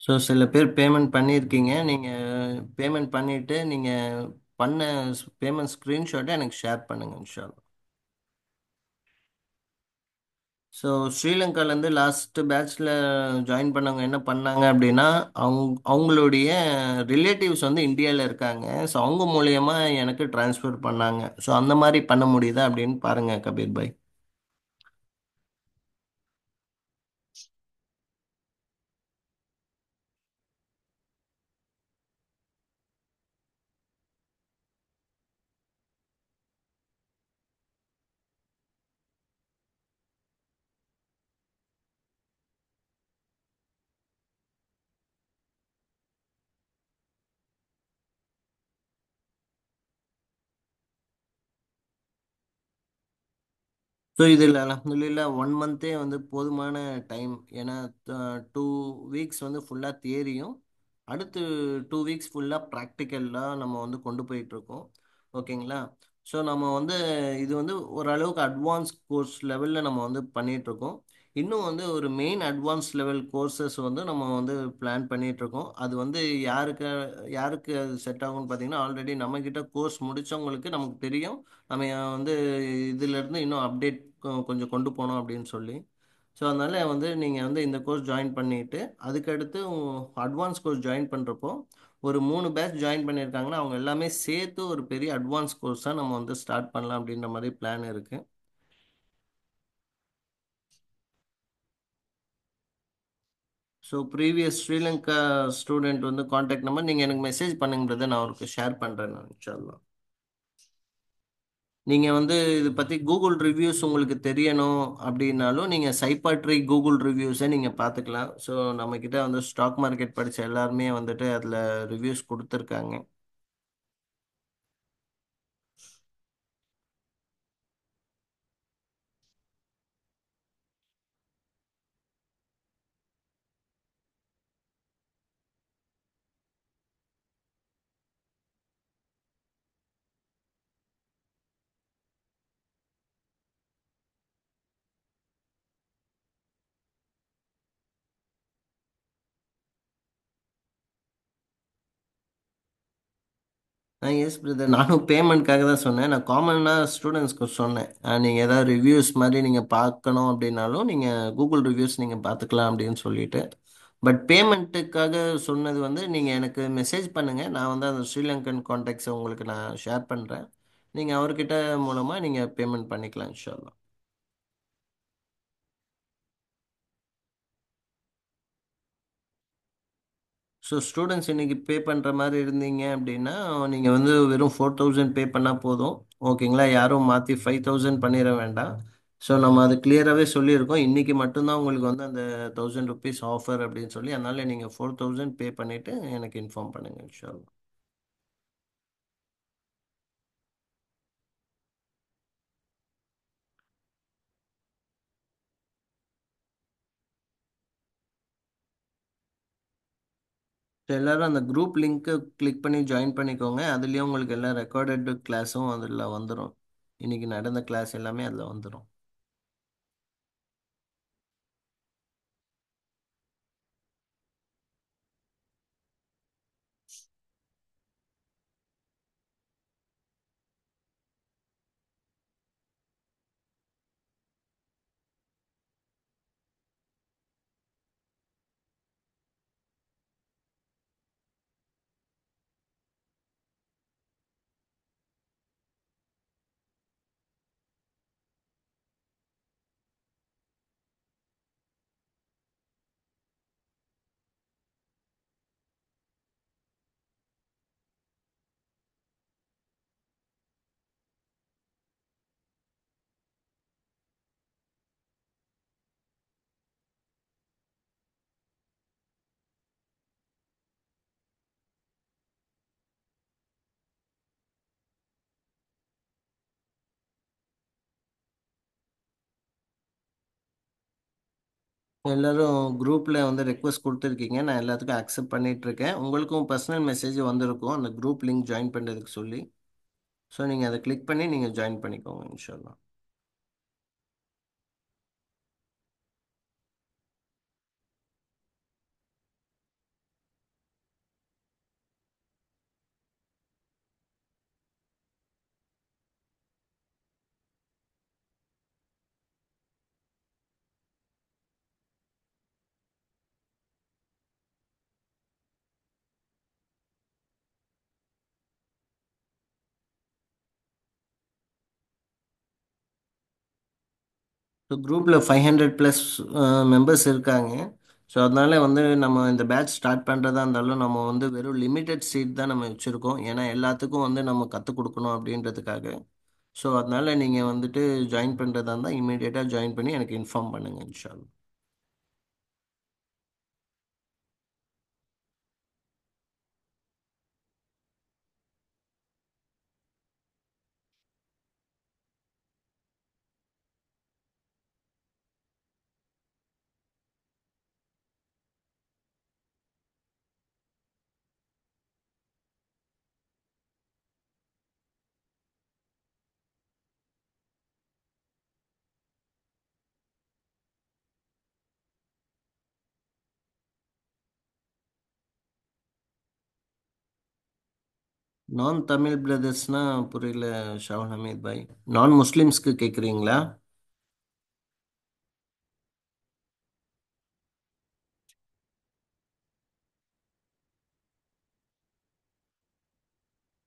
ஸோ சில பேர் பேமெண்ட் பண்ணியிருக்கீங்க. நீங்கள் பேமெண்ட் பண்ணிவிட்டு நீங்கள் பண்ண பேமெண்ட் ஸ்க்ரீன்ஷாட்டை எனக்கு ஷேர் பண்ணுங்கள் இன்ஷா அல்லாஹ். ஸோ ஸ்ரீலங்காலேருந்து லாஸ்ட் பேட்ச்சில் ஜாயின் பண்ணவங்க என்ன பண்ணாங்க அப்படின்னா, அவங்களுடைய ரிலேட்டிவ்ஸ் வந்து இந்தியாவில் இருக்காங்க. ஸோ அவங்க மூலயமா எனக்கு ட்ரான்ஸ்ஃபர் பண்ணாங்க. ஸோ அந்த மாதிரி பண்ண முடியுதா அப்படின்னு பாருங்கள் கபீர் பாய். ஸோ இதில் அல்ஹம்துலில்லாஹ் 1 மந்த்தே வந்து போதுமான டைம். ஏன்னா 2 வீக்ஸ் வந்து ஃபுல்லாக தியரியும், அடுத்து 2 வீக்ஸ் ஃபுல்லாக ப்ராக்டிக்கலாக நம்ம வந்து கொண்டு போயிட்டுருக்கோம். ஓகேங்களா? ஸோ நம்ம வந்து இது வந்து ஓரளவுக்கு அட்வான்ஸ் கோர்ஸ் லெவலில் நம்ம வந்து பண்ணிகிட்ருக்கோம். இன்னும் வந்து ஒரு மெயின் அட்வான்ஸ் லெவல் கோர்சஸ் வந்து நம்ம வந்து பிளான் பண்ணிகிட்ருக்கோம். அது வந்து யாருக்கு யாருக்கு அது செட் ஆகும்னு பார்த்தீங்கன்னா, ஆல்ரெடி நம்மக்கிட்ட கோர்ஸ் முடித்தவங்களுக்கு நமக்கு தெரியும். நம்ம வந்து இதிலேருந்து இன்னும் அப்டேட் கொஞ்சம் கொண்டு போனோம் அப்படின்னு சொல்லி. ஸோ அதனால் வந்து நீங்கள் வந்து இந்த கோர்ஸ் ஜாயின் பண்ணிவிட்டு அதுக்கடுத்து அட்வான்ஸ் கோர்ஸ் ஜாயின் பண்ணுறப்போ ஒரு 3 பேட்ச் ஜாயின் பண்ணியிருக்காங்கன்னா அவங்க எல்லாமே சேர்த்து ஒரு பெரிய அட்வான்ஸ் கோர்ஸாக நம்ம வந்து ஸ்டார்ட் பண்ணலாம் அப்படின்ற மாதிரி பிளான் இருக்குது. ஸோ ப்ரீவியஸ் ஸ்ரீலங்கா ஸ்டூடெண்ட் வந்து காண்டாக்ட் நம்பர் நீங்கள் எனக்கு மெசேஜ் பண்ணுங்கிறத நான் அவருக்கு ஷேர் பண்ணுறேன் நான் இன்ஷா அல்லாஹ். நீங்கள் வந்து இது பற்றி கூகுள் ரிவ்யூஸ் உங்களுக்கு தெரியணும் அப்படின்னாலும் நீங்கள் சைபாட்ரி கூகுள் ரிவ்யூஸை நீங்கள் பார்த்துக்கலாம். ஸோ நம்மக்கிட்ட வந்து ஸ்டாக் மார்க்கெட் படித்த எல்லாருமே வந்துட்டு அதில் ரிவ்யூஸ் கொடுத்துருக்காங்க. எஸ் பிரதர், நானும் பேமெண்ட்காக தான் சொன்னேன். நான் காமனாக ஸ்டூடெண்ட்ஸ்க்கு சொன்னேன். நீங்கள் ஏதாவது ரிவ்யூஸ் மாதிரி நீங்கள் பார்க்கணும் அப்படின்னாலும் நீங்கள் கூகுள் ரிவ்யூஸ் நீங்கள் பார்த்துக்கலாம் அப்படின்னு சொல்லிட்டு. பட் பேமெண்ட்டுக்காக சொன்னது வந்து நீங்கள் எனக்கு மெசேஜ் பண்ணுங்கள். நான் வந்து அந்த ஸ்ரீலங்கன் கான்டாக்ட்ஸை உங்களுக்கு நான் ஷேர் பண்ணுறேன். நீங்கள் அவர்கிட்ட மூலமாக நீங்கள் பேமெண்ட் பண்ணிக்கலாம் இன்ஷா அல்லாஹ். ஸோ ஸ்டூடெண்ட்ஸ் இன்னைக்கு பே பண்ணுற மாதிரி இருந்தீங்க அப்படின்னா நீங்கள் வந்து வெறும் 4000 பே பண்ணால் போதும். ஓகேங்களா? யாரும் மாற்றி 5000 பண்ணிட வேண்டாம். ஸோ நம்ம அது கிளியராகவே சொல்லியிருக்கோம். இன்றைக்கி மட்டும்தான் உங்களுக்கு வந்து அந்த 1000 ருபீஸ் ஆஃபர் அப்படின்னு சொல்லி. அதனால் நீங்கள் 4000 பே பண்ணிவிட்டு எனக்கு இன்ஃபார்ம் பண்ணுங்கள் இன்ஷா அல்லாஹ். ஸோ எல்லோரும் அந்த குரூப் லிங்க்கை கிளிக் பண்ணி ஜாயின் பண்ணிக்கோங்க. அதுலேயும் உங்களுக்கு எல்லா ரெக்கார்டட் கிளாஸும் அதில் வந்துடும். இன்றைக்கி நடந்த கிளாஸ் எல்லாமே அதில் வந்துடும். எல்லாரும் குரூப்பில் வந்து ரெக்வஸ்ட் கொடுத்துருக்கீங்க, நான் எல்லாத்துக்கும் அக்செப்ட் பண்ணிட்டு இருக்கேன். உங்களுக்கும் பர்சனல் மெசேஜ் வந்திருக்கும் அந்த குரூப் லிங்க் ஜாயின் பண்ணுறதுக்கு சொல்லி. ஸோ நீங்கள் அதை கிளிக் பண்ணி நீங்கள் ஜாயின் பண்ணிக்கோங்க இன்ஷால்லா. ஸோ குரூப்பில் 500+ மெம்பர்ஸ் இருக்காங்க. ஸோ அதனால வந்து நம்ம இந்த பேட்ச் ஸ்டார்ட் பண்ணுறதா இருந்தாலும் நம்ம வந்து வெறும் லிமிட்டட் சீட் தான் நம்ம வச்சுருக்கோம். ஏன்னா எல்லாத்துக்கும் வந்து நம்ம கற்றுக் கொடுக்கணும் அப்படின்றதுக்காக. ஸோ அதனால நீங்கள் வந்துட்டு ஜாயின் பண்ணுறதா இருந்தால் இமீடியட்டாக ஜாயின் பண்ணி எனக்கு இன்ஃபார்ம் பண்ணுங்கள் இன்ஷால்லா. நான் தமிழ் பிரதர்ஸ்னால் புரியல ஷாவுல் ஹமீத் பாய். நான் முஸ்லிம்ஸ்க்கு கேட்குறீங்களா?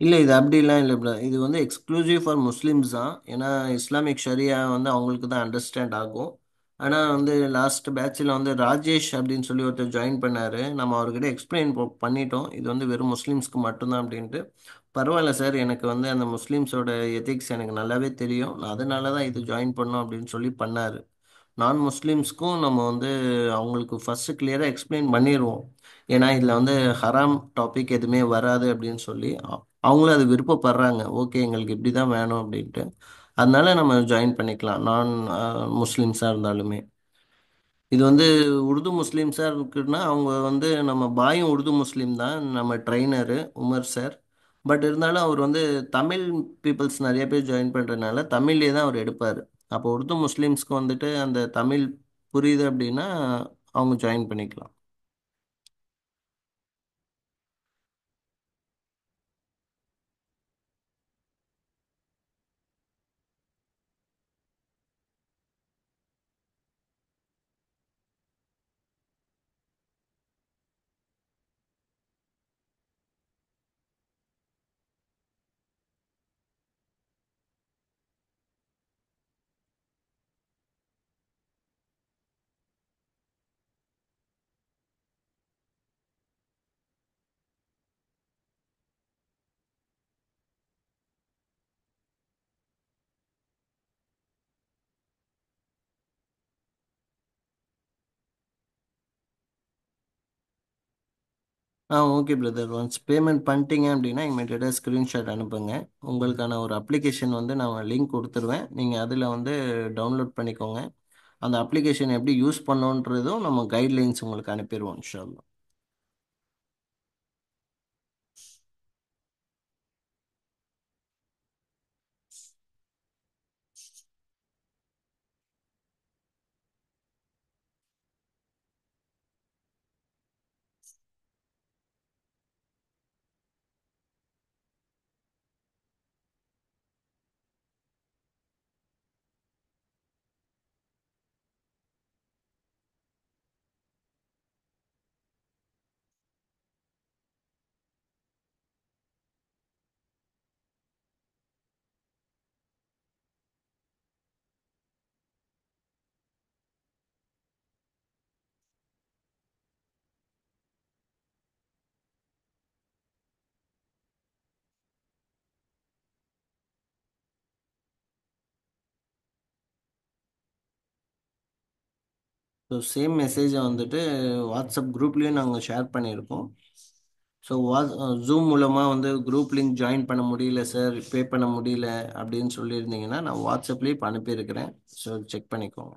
இல்லை, இது அப்படிலாம் இல்லை ப்ரோ. இது வந்து எக்ஸ்க்ளூசிவ் ஃபார் முஸ்லிம்ஸ் தான். ஏன்னா இஸ்லாமிக் ஷரியா வந்து அவங்களுக்கு தான் அண்டர்ஸ்டாண்ட் ஆகும். ஆனால் வந்து லாஸ்ட் பேட்சில் வந்து ராஜேஷ் அப்படின்னு சொல்லி ஒருத்தர் ஜாயின் பண்ணார். நம்ம அவர்கிட்ட எக்ஸ்பிளைன் பண்ணிட்டோம் இது வந்து வெறும் முஸ்லீம்ஸ்க்கு மட்டும்தான் அப்படின்ட்டு. பரவாயில்ல சார், எனக்கு வந்து அந்த முஸ்லீம்ஸோட எத்திக்ஸ் எனக்கு நல்லாவே தெரியும், நான் அதனால தான் இது ஜாயின் பண்ணோம் அப்படின்னு சொல்லி பண்ணார். நான் முஸ்லீம்ஸ்க்கும் நம்ம வந்து அவங்களுக்கு ஃபஸ்ட்டு கிளியராக எக்ஸ்பிளைன் பண்ணிடுவோம். ஏன்னா இதில் வந்து ஹராம் டாபிக் எதுவுமே வராது அப்படின்னு சொல்லி அவங்களும் அது விருப்பப்படுறாங்க. ஓகே, எங்களுக்கு இப்படி தான் வேணும் அப்படின்ட்டு. அதனால நம்ம ஜாயின் பண்ணிக்கலாம் நான் முஸ்லீம்ஸாக இருந்தாலுமே. இது வந்து உருது முஸ்லீம்ஸாக இருக்குன்னா அவங்க வந்து நம்ம பாயும் உருது முஸ்லீம் தான், நம்ம ட்ரைனரு உமர் சார். பட் இருந்தாலும் அவர் வந்து தமிழ் பீப்புள்ஸ் நிறைய பேர் ஜாயின் பண்ணுறதுனால தமிழ்லேயே தான் அவர் எடுப்பார். அப்போ உருது முஸ்லீம்ஸ்க்கு வந்துட்டு அந்த தமிழ் புரியுது அப்படின்னா அவங்க ஜாயின் பண்ணிக்கலாம். ஓகே பிரதர், ஒன்ஸ் பேமெண்ட் பண்ணிட்டீங்க அப்படின்னா இமீடியட்டாக ஸ்க்ரீன்ஷாட் அனுப்புங்க. உங்களுக்கான ஒரு அப்ளிகேஷன் வந்து நான் லிங்க் கொடுத்துருவேன், நீங்கள் அதில் வந்து டவுன்லோட் பண்ணிக்கோங்க. அந்த அப்ளிகேஷன் எப்படி யூஸ் பண்ணோன்றதும் நம்ம கைட்லைன்ஸ் உங்களுக்கு அனுப்பிடுவோம் இன்ஷா அல்லாஹ். ஸோ சேம் மெசேஜை வந்துட்டு வாட்ஸ்அப் குரூப்லேயும் நாங்கள் ஷேர் பண்ணியிருக்கோம். ஸோ ஜூம் மூலமாக வந்து குரூப் லிங்க் ஜாயின் பண்ண முடியல சார், பே பண்ண முடியல அப்படின்னு சொல்லியிருந்தீங்கன்னா நான் வாட்ஸ்அப்லேயே இப்போ அனுப்பியிருக்கிறேன். ஸோ செக் பண்ணிக்கோங்க.